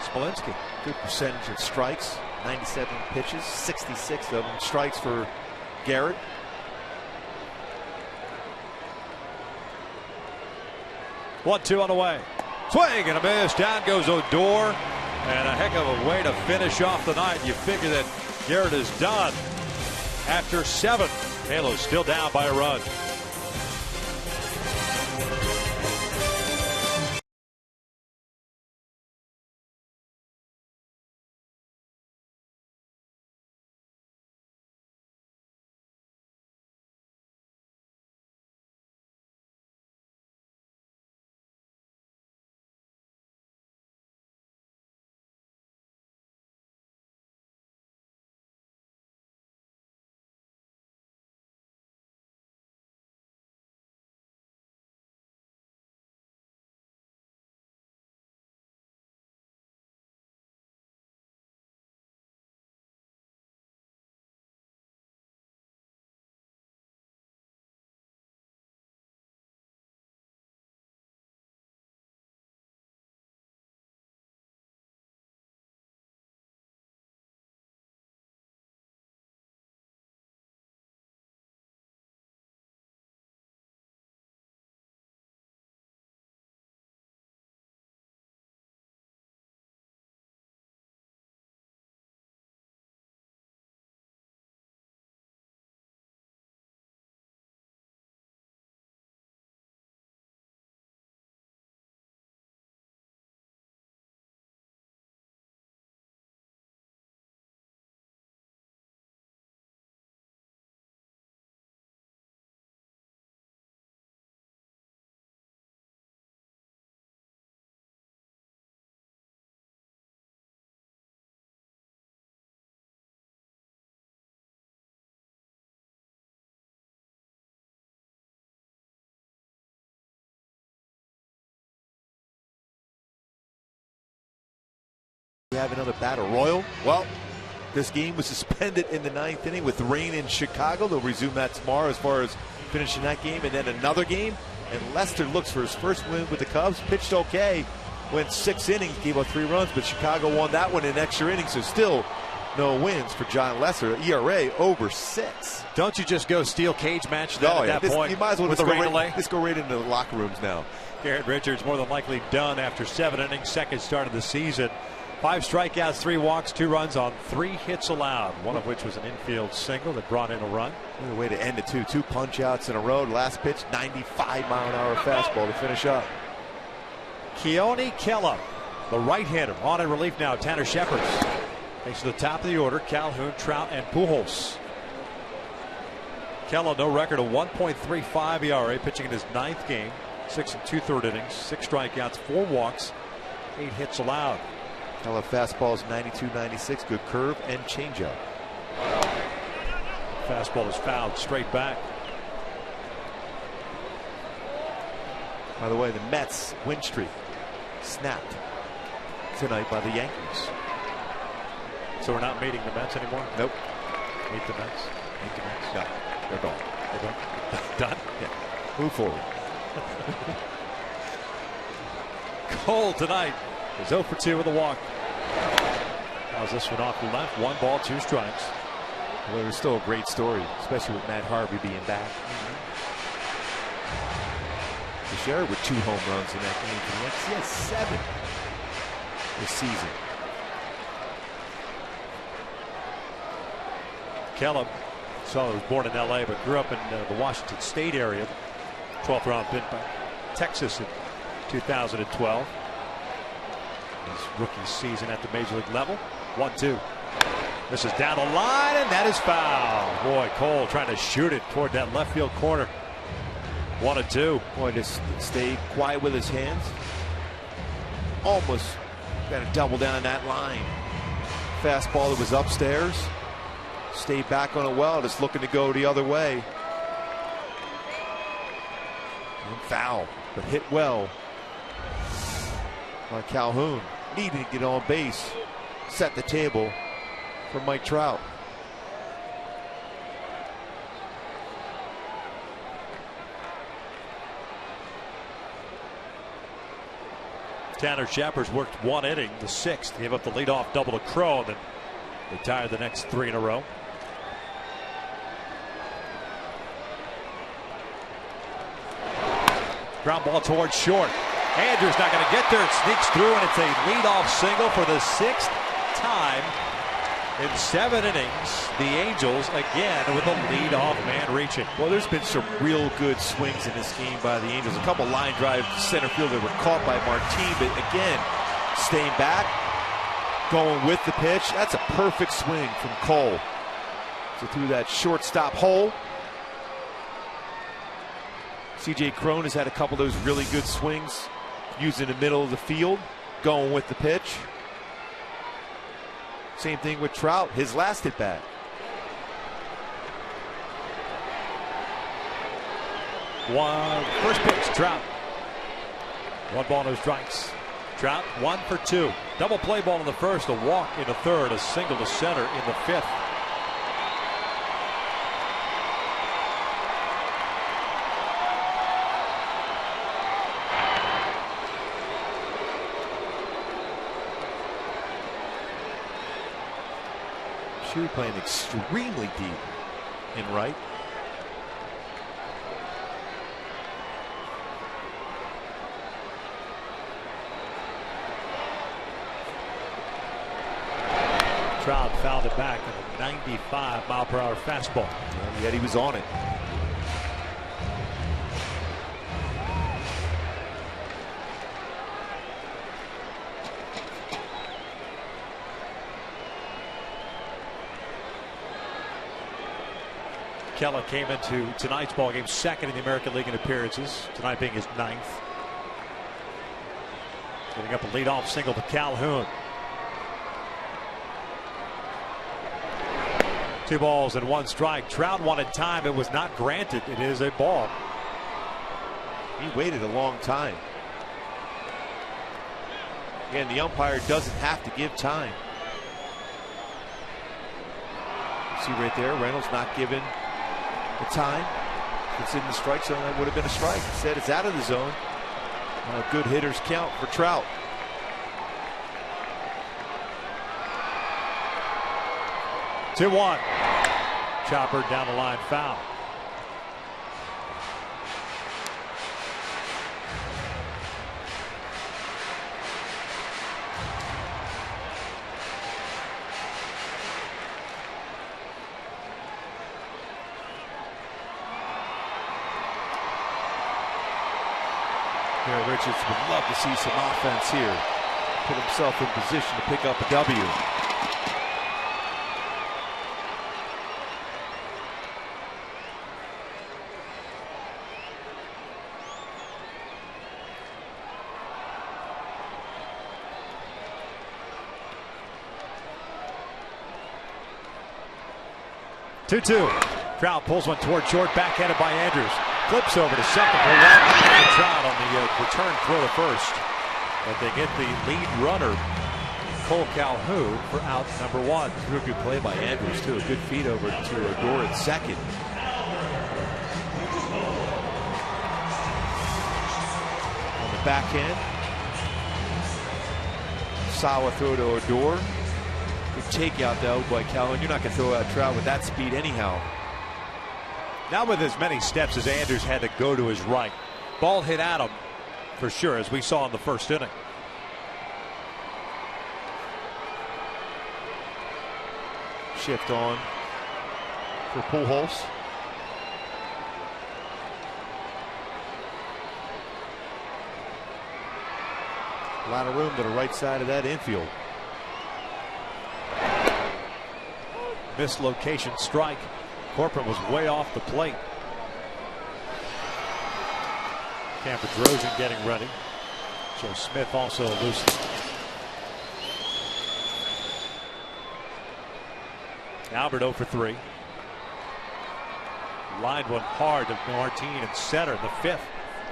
Speaker 1: Smolinski.
Speaker 5: Good percentage of strikes. 97 pitches, 66 of them strikes for Garrett.
Speaker 1: One, 2 on the way. Swing and a miss. Down goes Odor. And a heck of a way to finish off the night. You figure that Garrett is done after 7. Halos still down by a run.
Speaker 5: We have another battle royal. Well, this game was suspended in the 9th inning with rain in Chicago. They'll resume that tomorrow as far as finishing that game, and then another game. And Lester looks for his first win with the Cubs. Pitched okay, went 6 innings, gave up 3 runs, but Chicago won that one in extra innings. So still no wins for John Lester. ERA over 6.
Speaker 1: Don't you just go steel cage match at that point?
Speaker 5: You might as well
Speaker 1: with
Speaker 5: just
Speaker 1: the rain delay.
Speaker 5: Just go right into the locker rooms now.
Speaker 1: Garrett Richards more than likely done after 7 innings, second start of the season. 5 strikeouts, 3 walks, 2 runs on 3 hits allowed, one of which was an infield single that brought in a run.
Speaker 5: What a way to end it, too. 2 punch outs in a row. Last pitch, 95-mile-an-hour fastball to finish up.
Speaker 1: Keone Kela, the right-hander, on in relief now. Tanner Shepard takes to the top of the order. Calhoun, Trout, and Pujols. Kela, no record of 1.35 ERA, pitching in his 9th game. 6 2/3 innings, 6 strikeouts, 4 walks, 8 hits allowed.
Speaker 5: Kela fastball is 92-96, good curve and changeup.
Speaker 1: Fastball is fouled straight back.
Speaker 5: By the way, the Mets win streak snapped tonight by the Yankees.
Speaker 1: So we're not meeting the Mets anymore?
Speaker 5: Nope.
Speaker 1: Meet the Mets? Meet the Mets?
Speaker 5: No, they're gone.
Speaker 1: They're done? Done?
Speaker 5: Yeah. Move forward.
Speaker 1: Cole tonight is 0 for 2 with a walk. Fouls this one off the left. 1 ball, 2 strikes.
Speaker 5: Well, it was still a great story, especially with Matt Harvey being back. Teixeira with 2 home runs in that game for the Yankees. He has 7 this season.
Speaker 1: Kellum, was born in L.A. but grew up in the Washington State area. 12th round pick by Texas in 2012. His rookie season at the major league level. 1-2. This is down the line, and that is foul. Boy, Cole trying to shoot it toward that left field corner. 1-2.
Speaker 5: Boy, just stay quiet with his hands. Almost got to double down that line. Fastball that was upstairs. Stayed back on it well, just looking to go the other way. And foul, but hit well by Calhoun. Needed to get on base. Set the table for Mike Trout.
Speaker 1: Tanner Shepard's worked 1 inning, the 6th. Gave up the leadoff double to Crow, and then they tied the next 3 in a row. Ground ball towards short. Andrews not going to get there. It sneaks through, and it's a leadoff single for the 6th time in 7 innings. The Angels again with a leadoff man reaching.
Speaker 5: Well, there's been some real good swings in this game by the Angels. A couple line drives to center field that were caught by Martin, but again, staying back, going with the pitch. That's a perfect swing from Cole. So through that shortstop hole. C.J. Cron has had a couple of those really good swings, using the middle of the field, going with the pitch. Same thing with Trout, his last at bat.
Speaker 1: First pitch, Trout. 1 ball, no strikes. Trout 1 for 2. Double play ball in the first, a walk in the third, a single to center in the 5th.
Speaker 5: Shuey playing extremely deep in right.
Speaker 1: Trout fouled it back with a 95-mile-per-hour fastball.
Speaker 5: Yeah, yet he was on it.
Speaker 1: Kella came into tonight's ballgame 2nd in the American League in appearances, tonight being his 9th. Getting up a leadoff single to Calhoun. 2 balls and 1 strike. Trout wanted time. It was not granted. It is a ball.
Speaker 5: He waited a long time. Again, the umpire doesn't have to give time. You see right there, Reynolds not given the time. If it's in the strike zone, that would have been a strike. Instead, it's out of the zone. Good hitters count for Trout.
Speaker 1: Two 1. Chopper down the line, foul.
Speaker 5: Garrett Richards would love to see some offense here. Put himself in position to pick up a W.
Speaker 1: Two. Trout pulls one toward short, backhanded by Andrews. Flips over to second for one. Trout on the return throw to first. But they get the lead runner, Cole Calhoun, for out number 1.
Speaker 5: Real good play by Andrews, too. A good feed over to Odor at second. On the backhand. Sawa throw to Odor. Good takeout though by Calhoun. You're not going to throw out Trout with that speed anyhow.
Speaker 1: Not with as many steps as Anders had to go to his right. Ball hit at him for sure, as we saw in the first inning.
Speaker 5: Shift on for Pujols. A lot of room to the right side of that infield.
Speaker 1: Mislocation strike. Corcoran was way off the plate. Tampa Drozen getting ready. Joe Smith also loosened. Albert 0 for 3. Lined one hard to Martin in center in the 5th.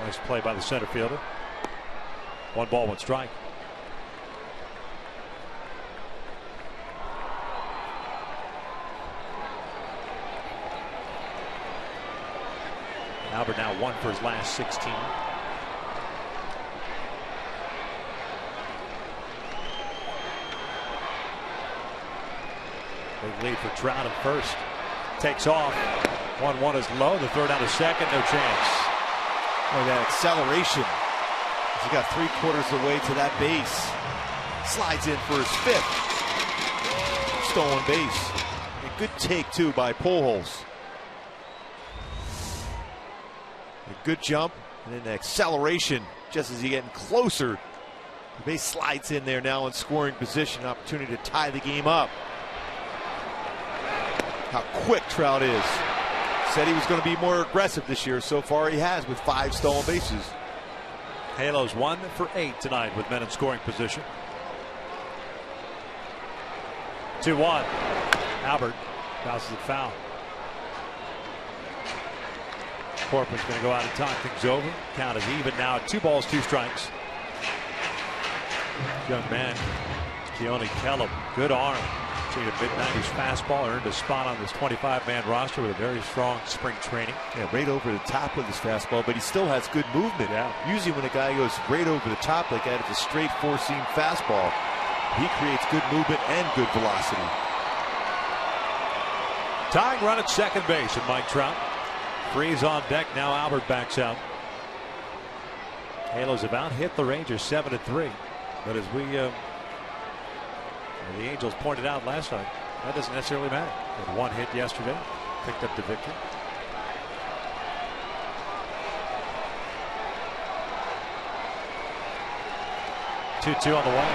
Speaker 1: Nice play by the center fielder. 1 ball, 1 strike. Albert now 1 for his last 16. Big lead for Trout at first. Takes off. 1-1 is low. The throw down to second. No chance.
Speaker 5: Look at that acceleration. He got 3/4 of the way to that base. Slides in for his 5th stolen base. A good take too by Pujols. A good jump and then the acceleration just as he's getting closer. The base slides in there now in scoring position. Opportunity to tie the game up. How quick Trout is. Said he was going to be more aggressive this year. So far he has with 5 stolen bases.
Speaker 1: Halos 1 for 8 tonight with men in scoring position. 2-1. Albert bounces it foul. Corcoran's going to go out and talk things over. Count is even now at 2 balls, 2 strikes. Young man, Keone Kellum, good arm. See the mid-90s fastball, earned a spot on this 25-man roster with a very strong spring training.
Speaker 5: Yeah, right over the top with his fastball, but he still has good movement.
Speaker 1: Yeah.
Speaker 5: Usually when a guy goes right over the top like that, it's a straight 4-seam fastball. He creates good movement and good velocity.
Speaker 1: Tying run at second base and Mike Trout. Freeze on deck. Now Albert backs out. Halos have out hit the Rangers 7-3. But as the Angels pointed out last night, that doesn't necessarily matter. They had 1 hit yesterday, picked up the victory. Two on the way.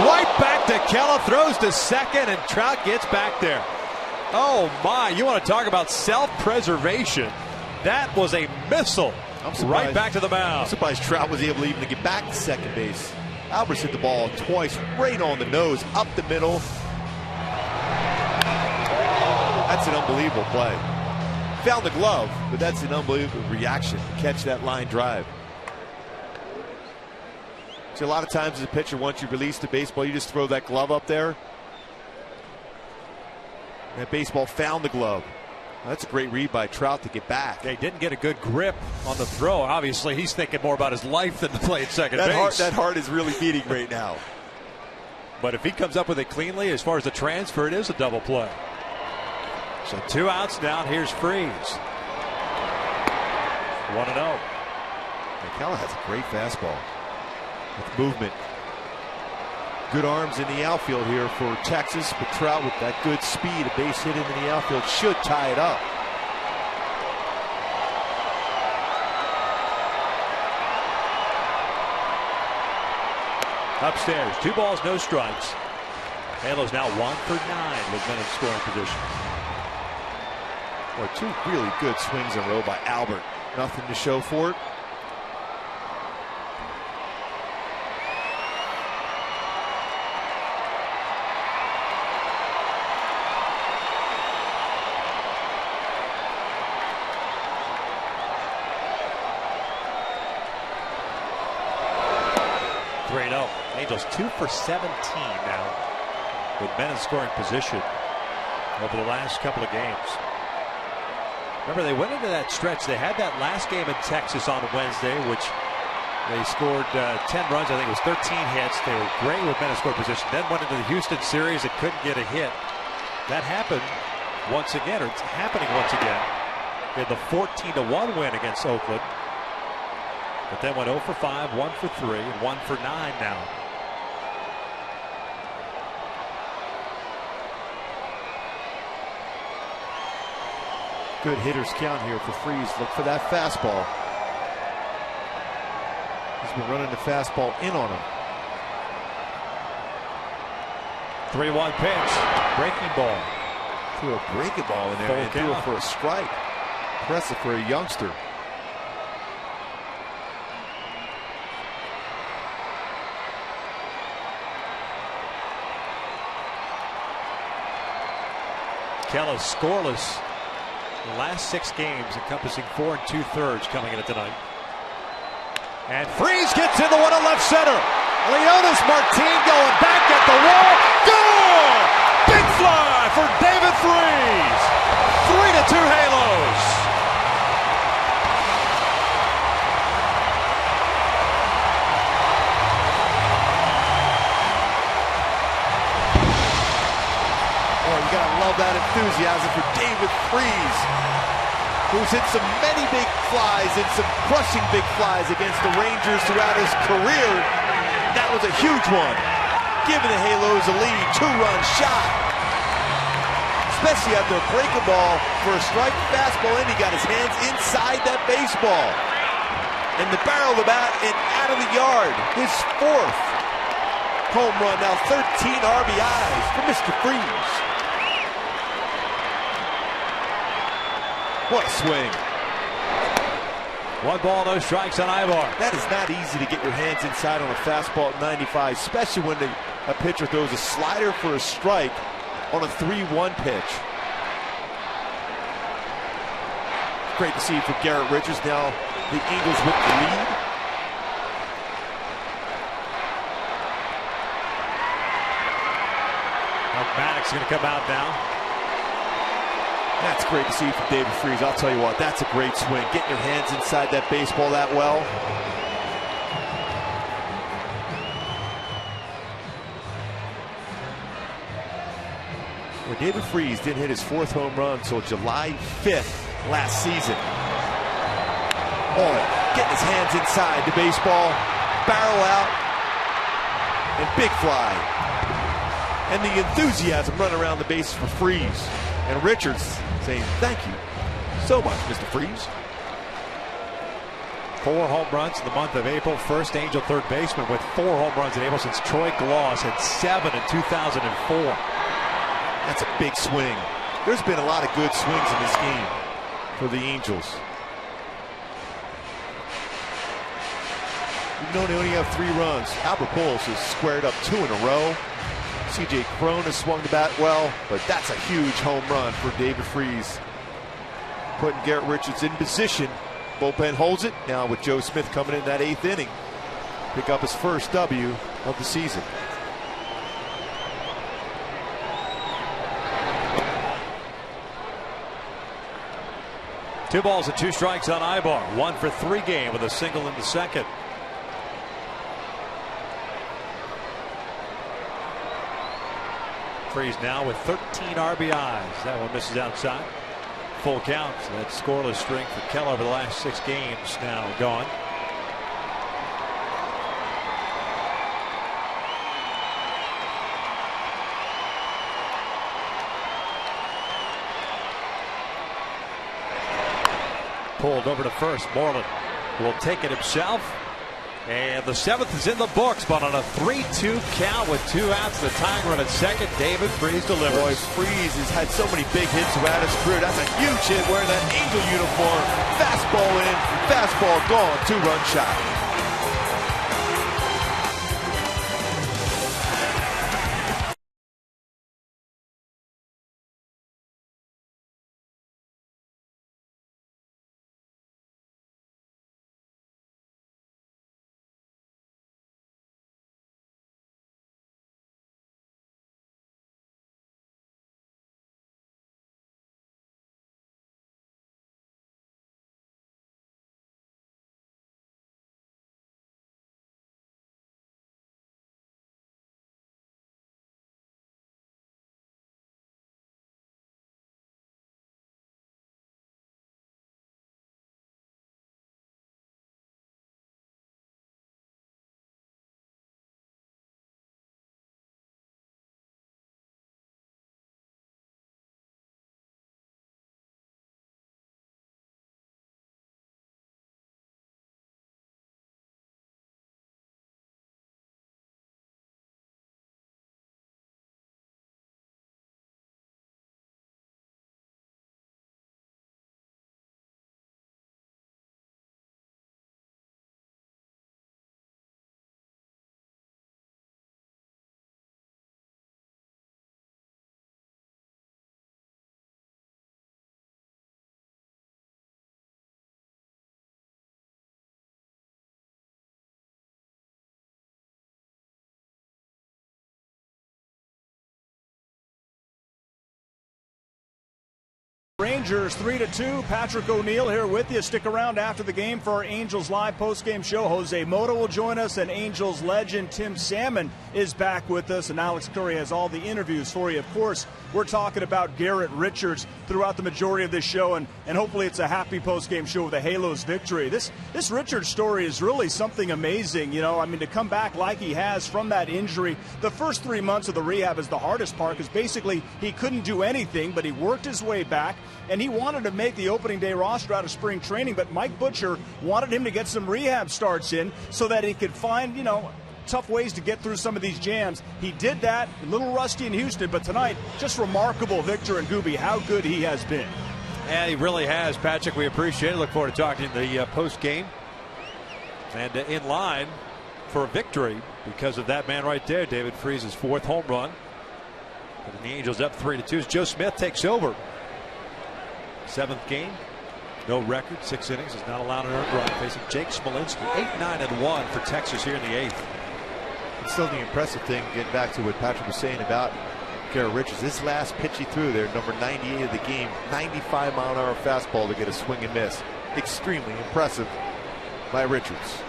Speaker 1: Right back to Keller, throws to second, and Trout gets back there. Oh my, you want to talk about self-preservation. That was a missile right back to the mound.
Speaker 5: I'm surprised Trout was able to even get back to second base. Albert's hit the ball twice right on the nose, up the middle. That's an unbelievable play. Found the glove, but that's an unbelievable reaction to catch that line drive. See, a lot of times as a pitcher, once you release the baseball, you just throw that glove up there. That baseball found the glove. That's a great read by Trout to get back.
Speaker 1: They didn't get a good grip on the throw. Obviously, he's thinking more about his life than to play at second base.
Speaker 5: That heart is really beating right now.
Speaker 1: But if he comes up with it cleanly, as far as the transfer, it is a double play. So 2 outs down. Here's Freeze. 1-0.
Speaker 5: McKellen has a great fastball with movement. Good arms in the outfield here for Texas, but Trout with that good speed, a base hit into the outfield should tie it up.
Speaker 1: Upstairs, 2 balls, no strikes. Halos now 1 for 9 with men in scoring position.
Speaker 5: Boy, 2 really good swings in a row by Albert. Nothing to show for it.
Speaker 1: Angels 2 for 17 now with men in scoring position over the last couple of games. Remember, they went into that stretch. They had that last game in Texas on Wednesday, which They scored 10 runs. I think it was 13 hits. They were great with men in score position. Then went into the Houston series and couldn't get a hit. That happened once again, or it's happening once again. They had the 14-1 win against Oakland. But then went 0 for 5, 1 for 3, and 1 for 9 now.
Speaker 5: Good hitters count here for Freese. Look for that fastball. He's been running the fastball in on him.
Speaker 1: 3-1 pitch. Breaking ball.
Speaker 5: Threw a breaking ball in there
Speaker 1: Full
Speaker 5: and threw it
Speaker 1: count.
Speaker 5: for a strike. Impressive for a youngster.
Speaker 1: Kellis scoreless. The last 6 games, encompassing 4 2/3 coming into tonight. And Freese gets in the one to left center. Leonis Martin going back at the wall. Goal! Big fly for David Freese. 3-2 Halos.
Speaker 5: Oh, you gotta love that enthusiasm for David Freese, who's hit so many big flies and some crushing big flies against the Rangers throughout his career. That was a huge one, giving the Halos a lead, 2-run shot. Especially after a breaking ball for a strike fastball, and he got his hands inside that baseball. And the barrel of the bat and out of the yard. His 4th home run, now 13 RBIs for Mr. Freese. What a swing.
Speaker 1: 1 ball, no strikes on Ibar.
Speaker 5: That is not easy to get your hands inside on a fastball at 95, especially when a pitcher throws a slider for a strike on a 3-1 pitch. Great to see for Garrett Richards. Now the Eagles with the lead.
Speaker 1: Maddox going to come out now.
Speaker 5: That's great to see from David Freese. I'll tell you what, that's a great swing. Getting your hands inside that baseball that well. Well, David Freese didn't hit his 4th home run until July 5th last season. Oh, getting his hands inside the baseball, barrel out, and big fly. And the enthusiasm running around the bases for Freese. And Richards saying, thank you so much, Mr. Freese.
Speaker 1: 4 home runs in the month of April. First Angel third baseman with 4 home runs in April since Troy Glaus had 7 in 2004.
Speaker 5: That's a big swing. There's been a lot of good swings in this game for the Angels. Even though they only have 3 runs, Albert Pujols has squared up 2 in a row. C.J. Cron has swung the bat well, but that's a huge home run for David Freese. Putting Garrett Richards in position. Bullpen holds it. Now with Joe Smith coming in that 8th inning. Pick up his first W of the season.
Speaker 1: Two balls and 2 strikes on Ibar. 1 for 3 game with a single in the second. Freese now with 13 RBIs. That one misses outside. Full count. So that scoreless string for Keller over the last 6 games now gone. Pulled over to first. Moreland will take it himself. And the 7th is in the books, but on a 3-2 count with 2 outs, the tying run at second, David Freese delivers.
Speaker 5: Boy, Freese has had so many big hits throughout his career. That's a huge hit wearing that Angel uniform. Fastball in, fastball gone, 2-run shot.
Speaker 6: Rangers 3-2. Patrick O'Neill here with you. Stick around after the game for our Angels live post-game show. Jose Mota will join us, and Angels legend Tim Salmon is back with us, and Alex Curry has all the interviews for you. Of course, we're talking about Garrett Richards throughout the majority of this show, and hopefully it's a happy post-game show with a Halos victory. This Richards story is really something amazing. To come back like he has from that injury. The first 3 months of the rehab is the hardest part because basically he couldn't do anything, but he worked his way back. And he wanted to make the opening day roster out of spring training, but Mike Butcher wanted him to get some rehab starts in so that he could find, tough ways to get through some of these jams. He did that, a little rusty in Houston, but tonight, just remarkable. Victor and Gooby, how good he has been.
Speaker 1: And he really has, Patrick. We appreciate it. Look forward to talking in the post game. And in line for a victory because of that man right there, David Freese's 4th home run. Putting the Angels up 3-2 as Joe Smith takes over. 7th game, no record, 6 innings, is not allowed an earned run, facing Jake Smolinski. 8-9-1 for Texas here in the 8th.
Speaker 5: It's still the impressive thing, getting back to what Patrick was saying about Garrett Richards. This last pitch he threw there, number 98 of the game, 95-mile-an-hour fastball to get a swing and miss. Extremely impressive by Richards.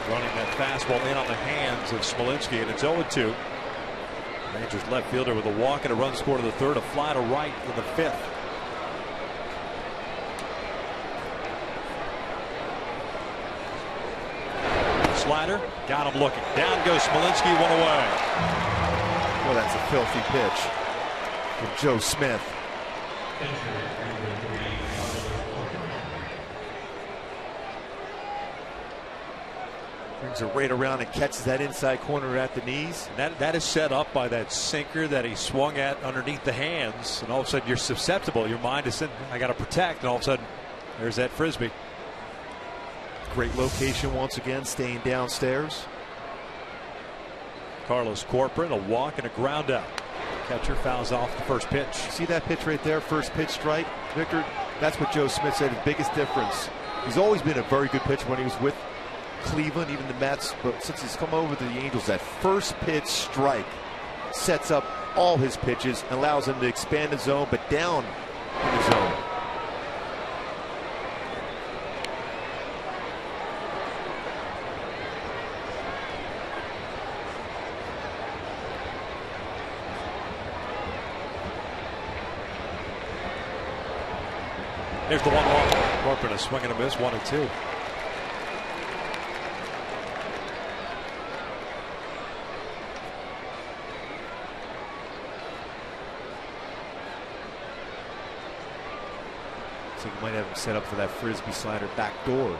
Speaker 1: Running that fastball in on the hands of Smolinski, and it's 0-2. Rangers left fielder with a walk and a run scored in the 3rd, a fly to right in the 5th. Slider, got him looking. Down goes Smolinski, 1 away.
Speaker 5: Well, that's a filthy pitch from Joe Smith. Brings it right around and catches that inside corner at the knees.
Speaker 1: And that is set up by that sinker that he swung at underneath the hands. And all of a sudden you're susceptible. Your mind is saying, I got to protect. And all of a sudden there's that frisbee.
Speaker 5: Great location once again, staying downstairs.
Speaker 1: Carlos Corcoran, a walk and a ground out. Catcher fouls off the first pitch.
Speaker 5: See that pitch right there, first pitch strike, Victor? That's what Joe Smith said, the biggest difference. He's always been a very good pitcher when he was with Cleveland, even the Mets, but since he's come over to the Angels, that first pitch strike sets up all his pitches and allows him to expand his zone, but down in the zone.
Speaker 1: Here's the 1-1. Corcoran is swinging a miss, 1-2.
Speaker 5: So you might have him set up for that frisbee slider back door.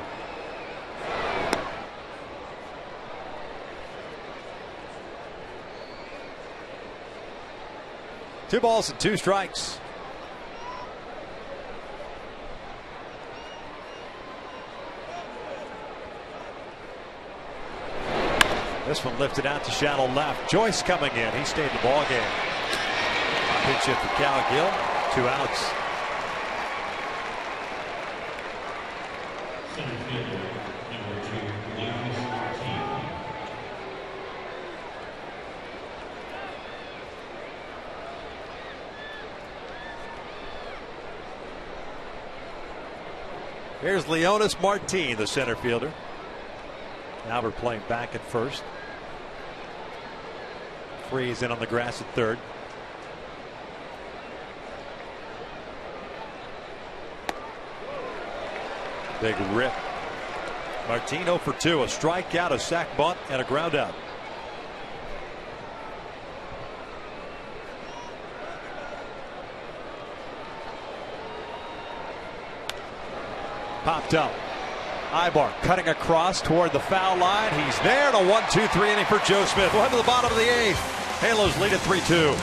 Speaker 1: Two balls and 2 strikes. This one lifted out to shallow left. Joyce coming in. He stayed in the ball game. Pitch hit for Cal Gill. 2 outs. Here's Leonis Martin, the center fielder. Albert playing back at first. Freeze in on the grass at 3rd. Big rip. Martin 0 for 2. A strikeout, a sac bunt, and a ground out. Popped up. Ibar cutting across toward the foul line. He's there in a 1-2-3 inning for Joe Smith. We'll head to the bottom of the 8th. Halos lead at 3-2.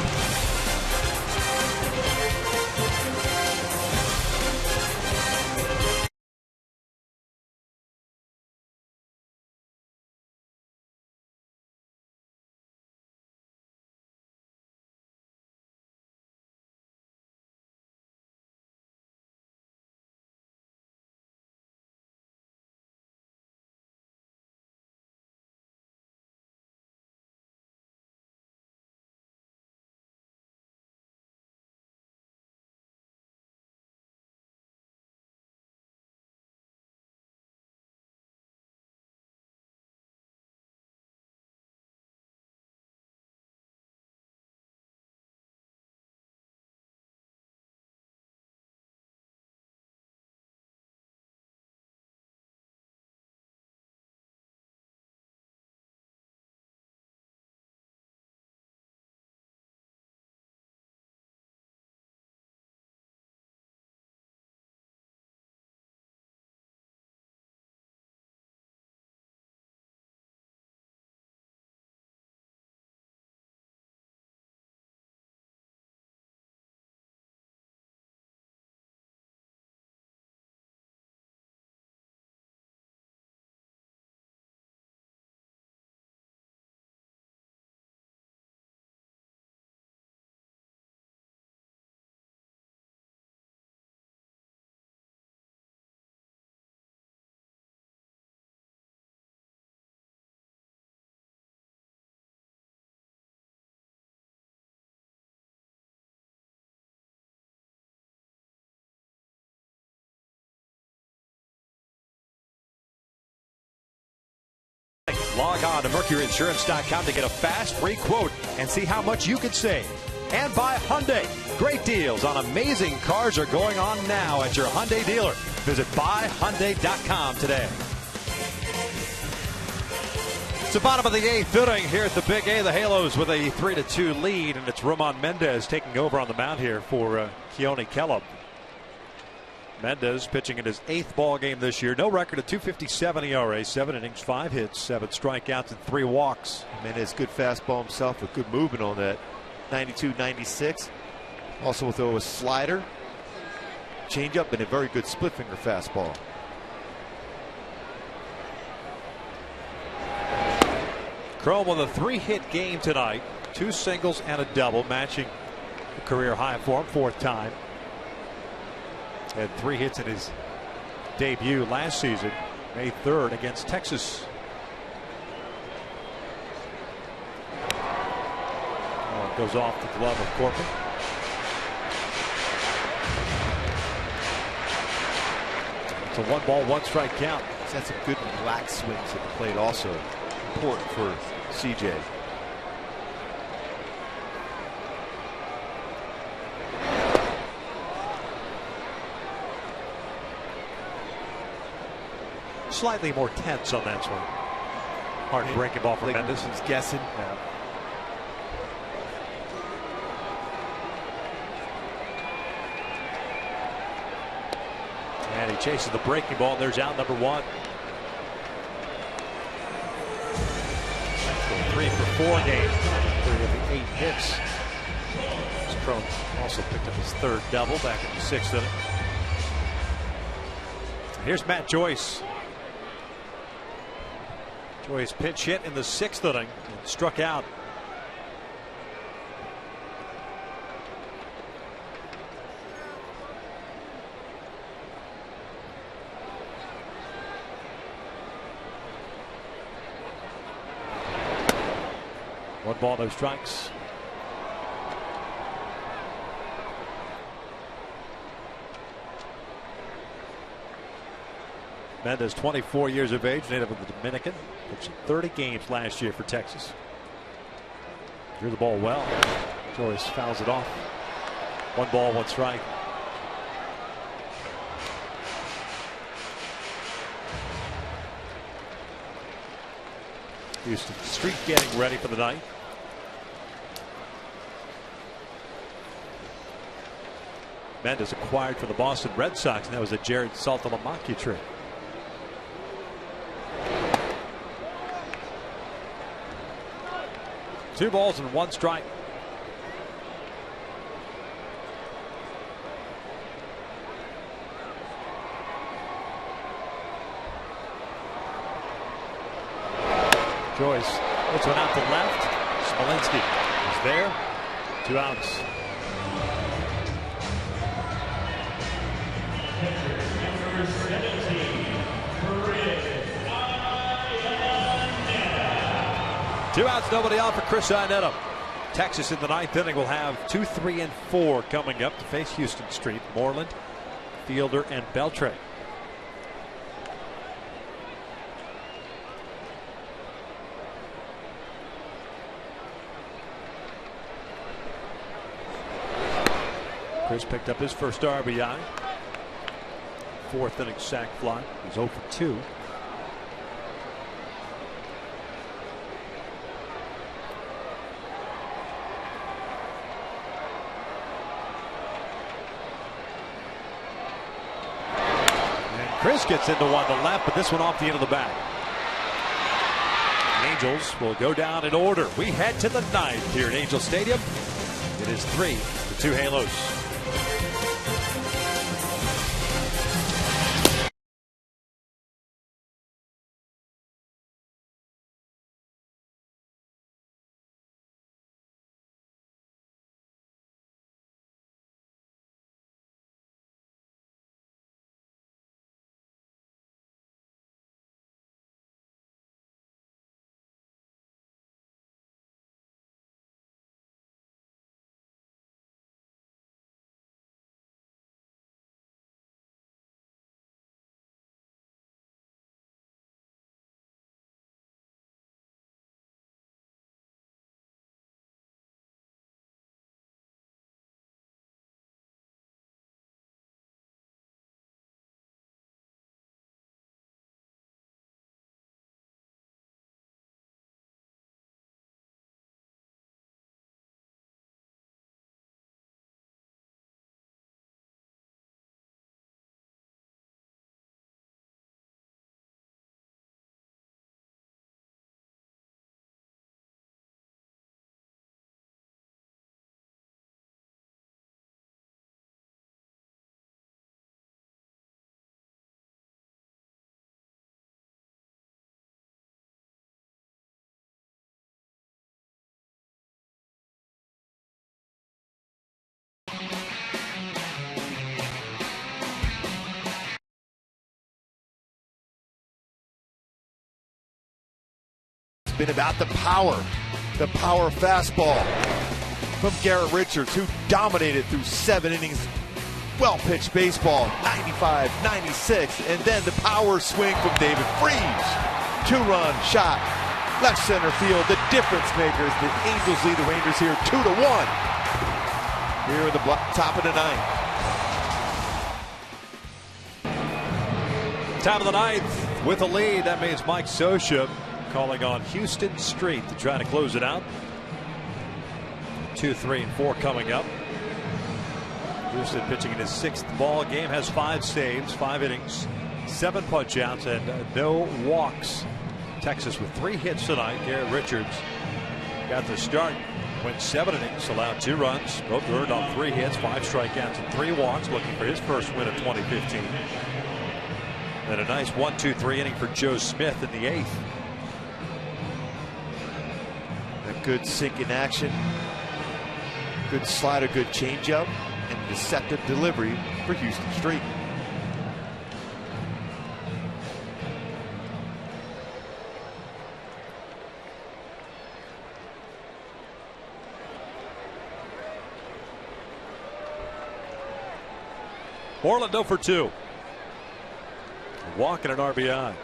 Speaker 1: Log on to MercuryInsurance.com to get a fast, free quote and see how much you could save. And by Hyundai. Great deals on amazing cars are going on now at your Hyundai dealer. Visit buyhyundai.com today. It's the bottom of the 8th inning here at the Big A. The Halos with a 3-2 lead, and it's Ramon Mendez taking over on the mound here for Keone Kellum. Mendez pitching in his 8th ball game this year. No record of .257 ERA, 7 innings, 5 hits, 7 strikeouts, and 3 walks.
Speaker 5: Mendez, good fastball himself with good movement on that. 92, 96. Also with a slider, changeup, and a very good split finger fastball.
Speaker 1: Chrome with a 3-hit game tonight. 2 singles and a double, matching the career high for him, 4th time. Had 3 hits in his debut last season, May 3rd against Texas. Oh, it goes off the glove of Corbin. It's a 1-ball, 1-strike count.
Speaker 5: He's had some good relaxed swings at the plate also. Important for CJ.
Speaker 1: Slightly more tense on that swing. Hard breaking ball for
Speaker 5: like
Speaker 1: Mendez.
Speaker 5: He's guessing.
Speaker 1: Yeah. And he chases the breaking ball. There's out number 1. 3 for 4 games. 3 of the 8 hits. Chrome also picked up his 3rd double back in the 6th inning. Here's Matt Joyce. Joyce pitch hit in the 6th inning and struck out. One ball, no strikes. Mendez, 24 years of age, native of the Dominican. Pitched 30 games last year for Texas. Drew the ball well. Joyce fouls it off. 1 ball, 1 strike. Houston Street getting ready for the night. Mendez acquired for the Boston Red Sox, and that was a Jared Saltalamacchia trade. Two balls and 1 strike. Joyce puts one out to left. Smolinski is there. 2 outs. Two outs, nobody out for Chris Iannetta. Texas in the 9th inning will have 2, 3, and 4 coming up to face Houston Street. Moreland, Fielder, and Beltre. Chris picked up his first RBI. 4th inning sac fly. He's 0 for 2. Chris gets into one to left, but this one off the end of the bat. Angels will go down in order. We head to the 9th here at Angel Stadium. It is 3-2 Halos.
Speaker 5: It's been about the power fastball from Garrett Richards, who dominated through 7 innings. Well-pitched baseball, 95, 96, and then the power swing from David Freese. 2-run shot, left center field. The difference makers. The Angels lead the Rangers here 2-1. Here in the top of the 9th.
Speaker 1: Top of the 9th with a lead. That means Mike Scioscia calling on Houston Street to try to close it out. 2, 3, and 4 coming up. Houston pitching in his 6th ball game, has 5 saves, 5 innings, 7 punch outs, and no walks. Texas with 3 hits tonight. Garrett Richards got the start, went 7 innings, allowed 2 runs, both earned on 3 hits, 5 strikeouts, and 3 walks, looking for his first win of 2015. And a nice 1-2-3 inning for Joe Smith in the 8th.
Speaker 5: A good sink in action, good slider, good changeup, and deceptive delivery for Houston Street.
Speaker 1: Moreland 0 for 2. Walk and an RBI.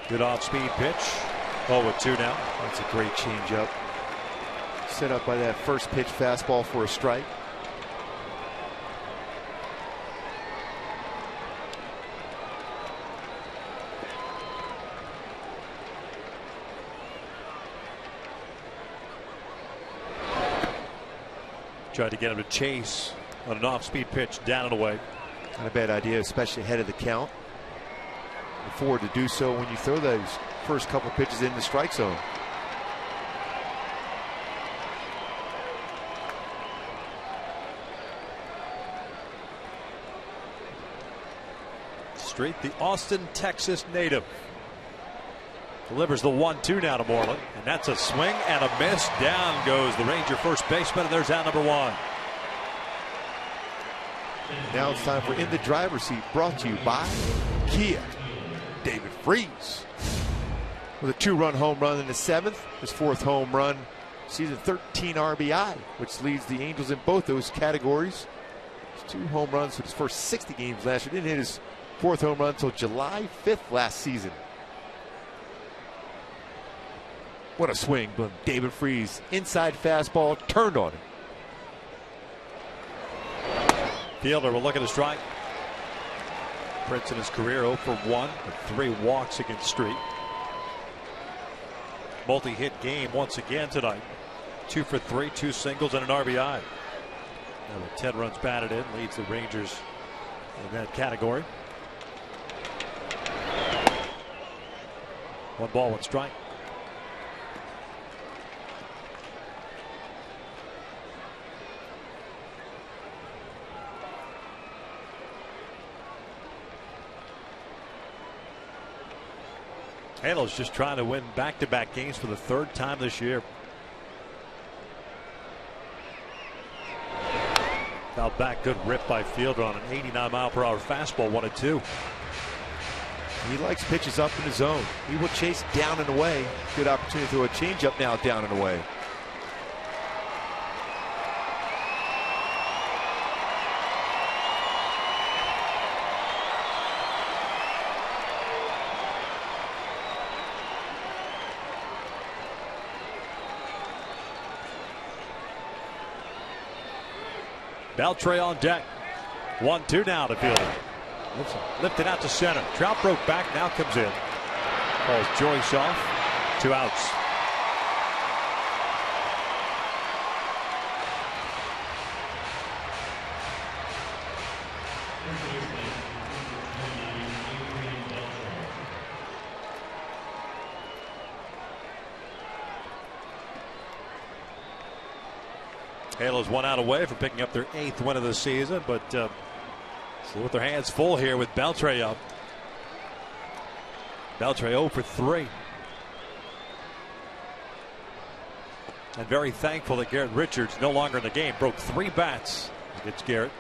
Speaker 1: Good off-speed pitch. 0-2 now.
Speaker 5: That's a great changeup. Set up by that first pitch fastball for a strike.
Speaker 1: Tried to get him to chase on an off-speed pitch down and away.
Speaker 5: Not a bad idea, especially ahead of the count. Forward to do so when you throw those first couple pitches in the strike zone.
Speaker 1: Street, the Austin, Texas native, delivers the 1-2 now to Moreland, and that's a swing and a miss. Down goes the Ranger first baseman, and there's out number 1.
Speaker 5: Now it's time for In the Driver's Seat, brought to you by Kia. David Freese with a 2-run home run in the 7th, his 4th home run, season 13 RBI, which leads the Angels in both those categories. 2 home runs for his first 60 games last year. Didn't hit his 4th home run until July 5th last season. What a swing, but David Freese, inside fastball, turned on him.
Speaker 1: Fielder will look at a strike. Prince in his career 0 for 1 with 3 walks against Street. Multi-hit game once again tonight. 2 for 3, 2 singles and an RBI. Now with 10 runs batted in, leads the Rangers in that category. 1 ball, 1 strike. Halos just trying to win back-to-back games for the 3rd time this year. Foul back, good rip by Fielder on an 89-mile-per-hour fastball, 1-2.
Speaker 5: He likes pitches up in the zone. He will chase down and away. Good opportunity to throw a changeup now down and away.
Speaker 1: Beltre on deck. 1-2 now to Fielder. Lifted out to center. Trout broke back, now comes in. Calls Joyce off. 2 outs. Halos 1 out away from picking up their 8th win of the season, but still with their hands full here with Beltre up. Beltre 0 for 3. And very thankful that Garrett Richards no longer in the game. Broke 3 bats against Garrett.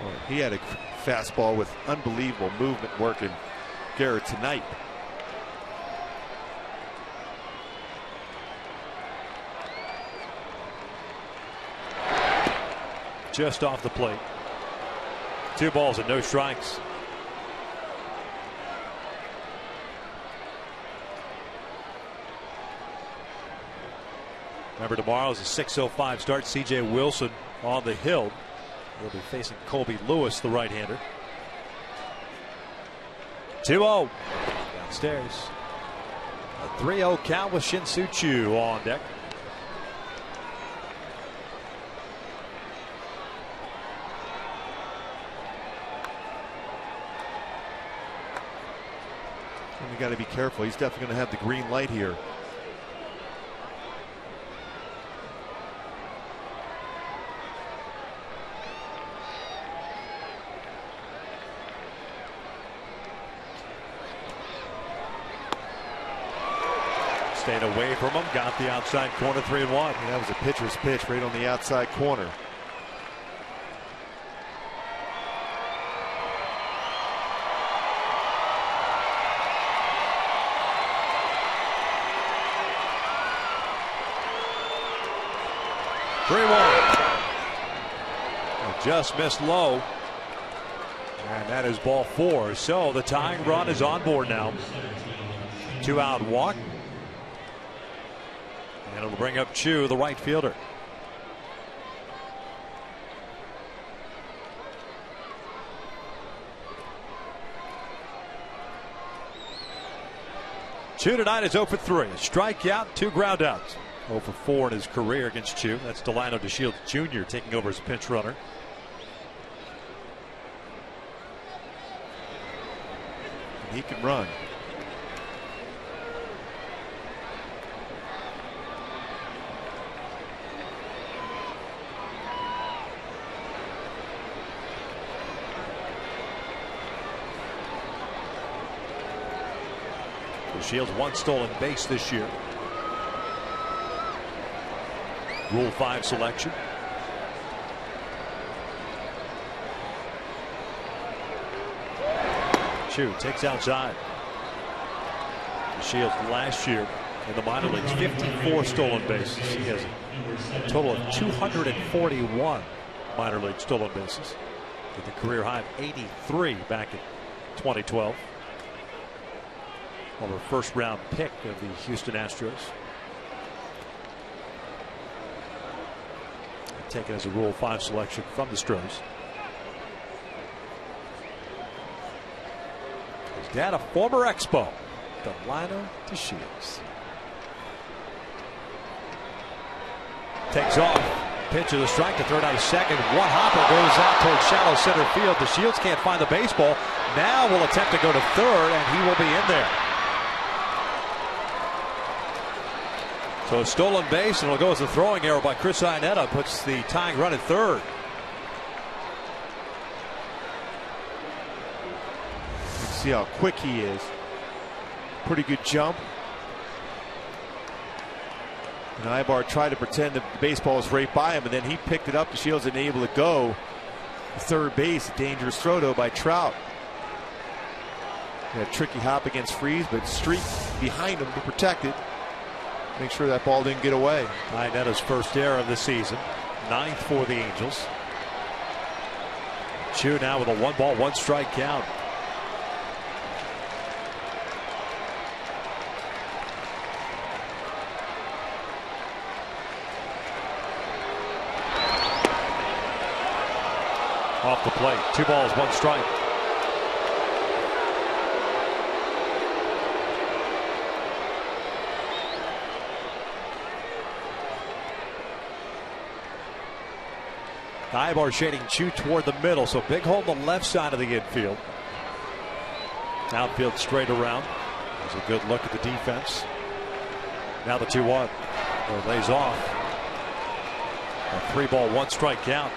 Speaker 5: Well, he had a fastball with unbelievable movement working Garrett tonight.
Speaker 1: Just off the plate. 2 balls and no strikes. Remember, tomorrow is a 6:05 start. C.J. Wilson on the hill. He'll be facing Colby Lewis, the right-hander. 2-0 downstairs. A 3-0 count with Shin-Soo Choo on deck.
Speaker 5: And you got to be careful. He's definitely going to have the green light here.
Speaker 1: Stayed away from him, got the outside corner, 3-1.
Speaker 5: And that was a pitcher's pitch right on the outside corner.
Speaker 1: Just missed low. And that is ball 4. So the tying run is on board now. 2-out walk. And it'll bring up Choo, the right fielder. Choo tonight is 0 for 3. A strikeout, 2 groundouts. 0 for 4 in his career against Choo. That's Delino DeShields Jr. taking over as pinch runner.
Speaker 5: He can run.
Speaker 1: Shields 1 stolen base this year. Rule 5 selection. Choo takes outside. Shields last year in the minor leagues, 54 stolen bases. He has a total of 241 minor league stolen bases, with a career high of 83 back in 2012. Former first-round pick of the Houston Astros. Taken as a Rule 5 selection from the Astros. His dad, a former Expo, Delino DeShields. Takes off. Pitch of the strike to third out of second. One hopper goes out towards shallow center field. DeShields can't find the baseball. Now will attempt to go to third, and he will be in there. So a stolen base, and it'll go as a throwing error by Chris Iannetta, puts the tying run at third.
Speaker 5: You can see how quick he is. Pretty good jump. And Ibar tried to pretend that the baseball was right by him, and then he picked it up. DeShields isn't able to go to third base. A dangerous throw, though, by Trout. A tricky hop against Freeze, but Street behind him to protect it. Make sure that ball didn't get away.
Speaker 1: Iannetta's first error of the season. 9th for the Angels. Choo now with a 1-ball, 1-strike count. Off the plate. 2 balls, 1 strike. Ibar shading Choo toward the middle, so big hole on the left side of the infield. Outfield straight around. There's a good look at the defense. Now the 2-1. Lays off. A 3-ball, 1-strike count.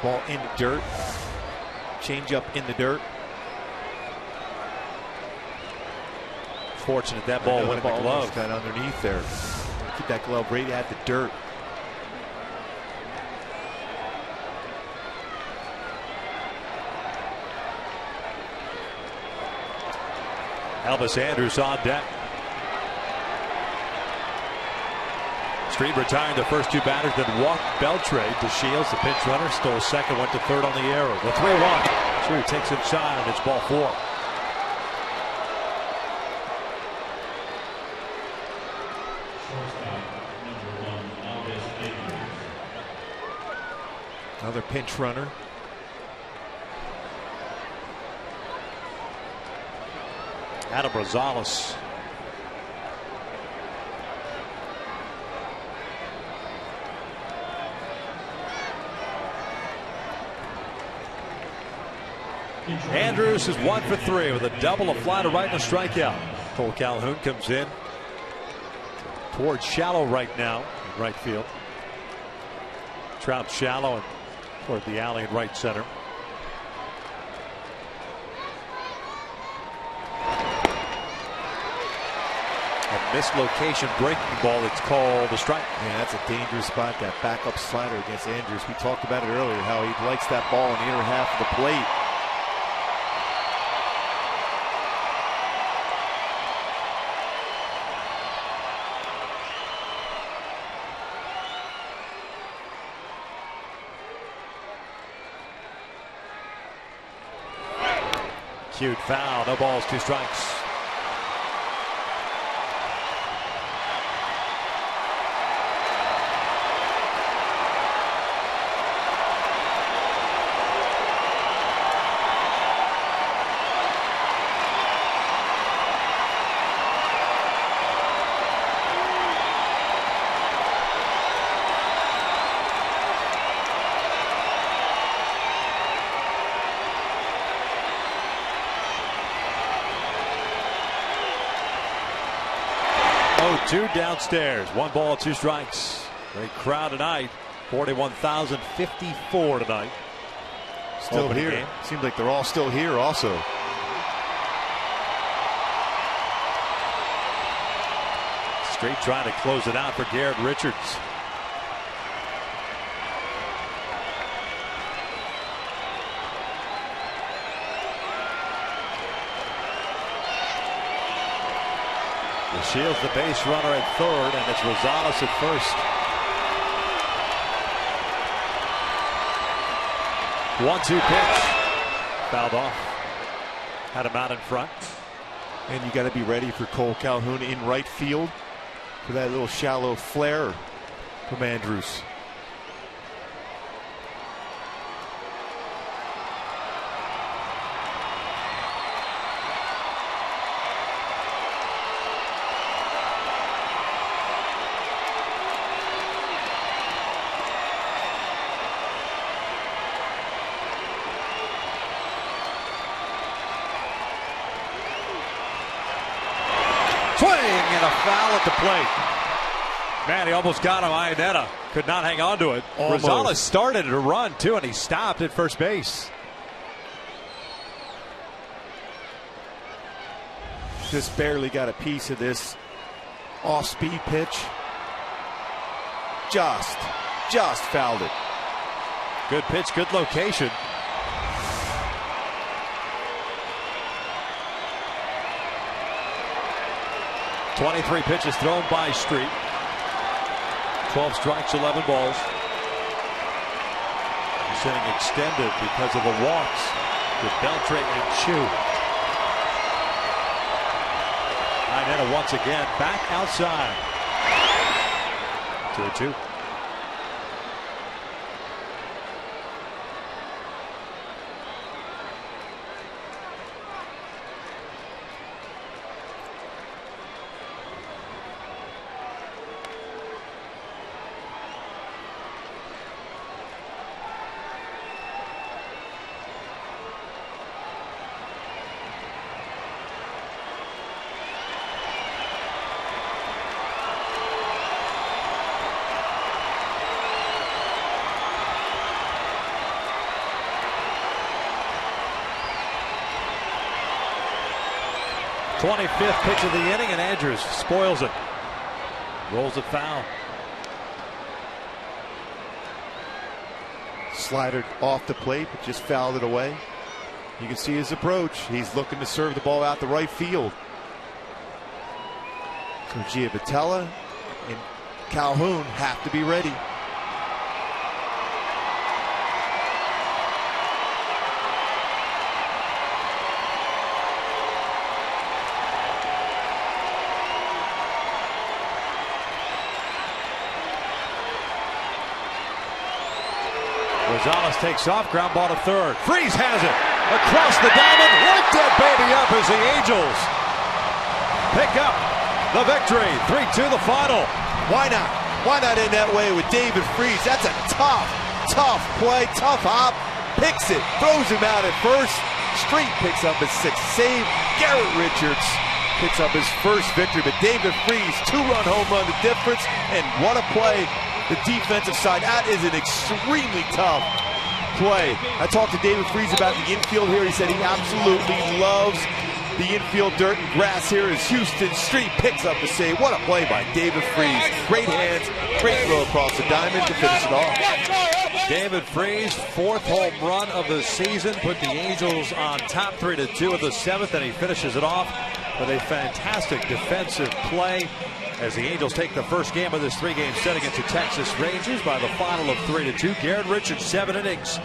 Speaker 5: Ball in the dirt. Change up in the dirt.
Speaker 1: Fortunate that ball went in the glove.
Speaker 5: Got underneath there. Keep that glove right at the dirt.
Speaker 1: Elvis Andrus on deck. Street retiring the first 2 batters, then walked Beltre to Shields. The pinch runner stole second, went to third on the error. The 3-1. Street takes inside, and it's ball 4.
Speaker 5: Another pinch runner.
Speaker 1: Adam Rosales. Andrus is 1 for 3 with a double, a fly to right, and a strikeout. Cole Calhoun comes in towards shallow right now in right field. Trout shallow and toward the alley in right center. A mislocation breaking ball, it's called a strike.
Speaker 5: Yeah, that's a dangerous spot, that backup slider against Andrus. We talked about it earlier, how he likes that ball in the inner half of the plate.
Speaker 1: Cute foul, no balls, 2 strikes. Two downstairs, 1 ball, 2 strikes. Great crowd tonight. 41,054 tonight.
Speaker 5: Still here. Game. Seems like they're all still here also.
Speaker 1: Street trying to close it out for Garrett Richards. Shields the base runner at third, and it's Rosales at first. 1-2 pitch. Fouled off. Had him out in front.
Speaker 5: And you got to be ready for Cole Calhoun in right field for that little shallow flare from Andrus.
Speaker 1: And a foul at the plate. Man, he almost got him. Iannetta could not hang on to it.
Speaker 5: Almost.
Speaker 1: Rosales started to run too, and he stopped at first base.
Speaker 5: Just barely got a piece of this off-speed pitch. Just fouled it.
Speaker 1: Good pitch, good location. .23 pitches thrown by Street. 12 strikes, 11 balls. This inning extended because of the walks with Beltre and Chu. Iannetta once again back outside. 2-2. 25th pitch of the inning, and Andrews spoils it. Rolls it foul.
Speaker 5: Slider off the plate, but just fouled it away. You can see his approach. He's looking to serve the ball out the right field. So Giavotella and Calhoun have to be ready.
Speaker 1: Gonzalez takes off, ground ball to third. Freese has it across the diamond. Light that baby up as the Angels pick up the victory. 3-2 the final.
Speaker 5: Why not? Why not in that way with David Freese? That's a tough play, tough hop. Picks it, throws him out at first. Street picks up his 6th save. Garrett Richards picks up his first victory, but David Freese, 2-run home run, the difference, and what a play. The defensive side, that is an extremely tough play. I talked to David Freese about the infield here. He said he absolutely loves the infield dirt and grass here as Houston Street picks up the save. What a play by David Freese. Great hands, great throw across the diamond to finish it off.
Speaker 1: David Freese, 4th home run of the season, put the Angels on top 3-2 of the 7th, and he finishes it off with a fantastic defensive play as the Angels take the first game of this 3-game set against the Texas Rangers by the final of 3-2. Garrett Richards, 7 innings,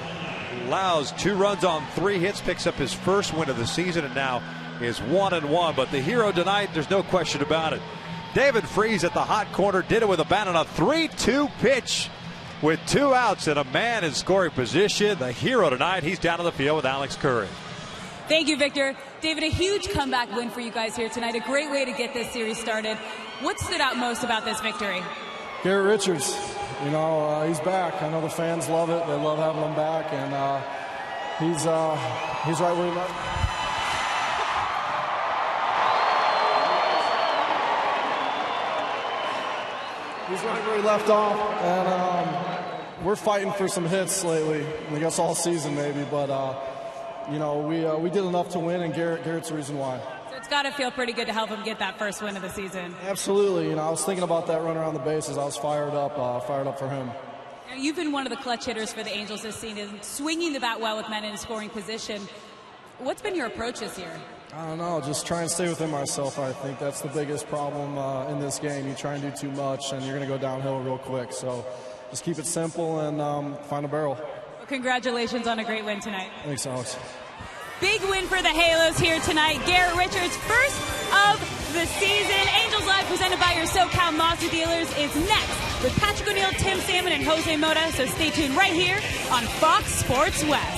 Speaker 1: allows 2 runs on 3 hits, picks up his first win of the season, and now is 1-1. But the hero tonight, there's no question about it. David Freese at the hot corner did it with a bat on a 3-2 pitch with 2 outs and a man in scoring position. The hero tonight, he's down on the field with Alex Curry.
Speaker 7: Thank you, Victor. David, a huge comeback win for you guys here tonight. A great way to get this series started. What stood out most about this victory?
Speaker 8: Garrett Richards. You know, he's back. I know the fans love it. They love having him back, and he's right where he left. He's right where he left off, and we're fighting for some hits lately. I guess all season maybe, but you know, we did enough to win, and Garrett's the reason why.
Speaker 7: So it's got to feel pretty good to help him get that first win of the season.
Speaker 8: Absolutely. You know, I was thinking about that run around the bases. I was fired up for him.
Speaker 7: Now, you've been one of the clutch hitters for the Angels this season, swinging the bat well with men in scoring position. What's been your approach this year?
Speaker 8: I don't know, just try and stay within myself. I think that's the biggest problem in this game. You try and do too much, and you're going to go downhill real quick. So just keep it simple and find a barrel.
Speaker 7: Well, congratulations on a great win tonight.
Speaker 8: Thanks, Alex.
Speaker 7: Big win for the Halos here tonight. Garrett Richards, first of the season. Angels Live, presented by your SoCal Mazda dealers, is next with Patrick O'Neill, Tim Salmon, and Jose Mota. So stay tuned right here on Fox Sports West.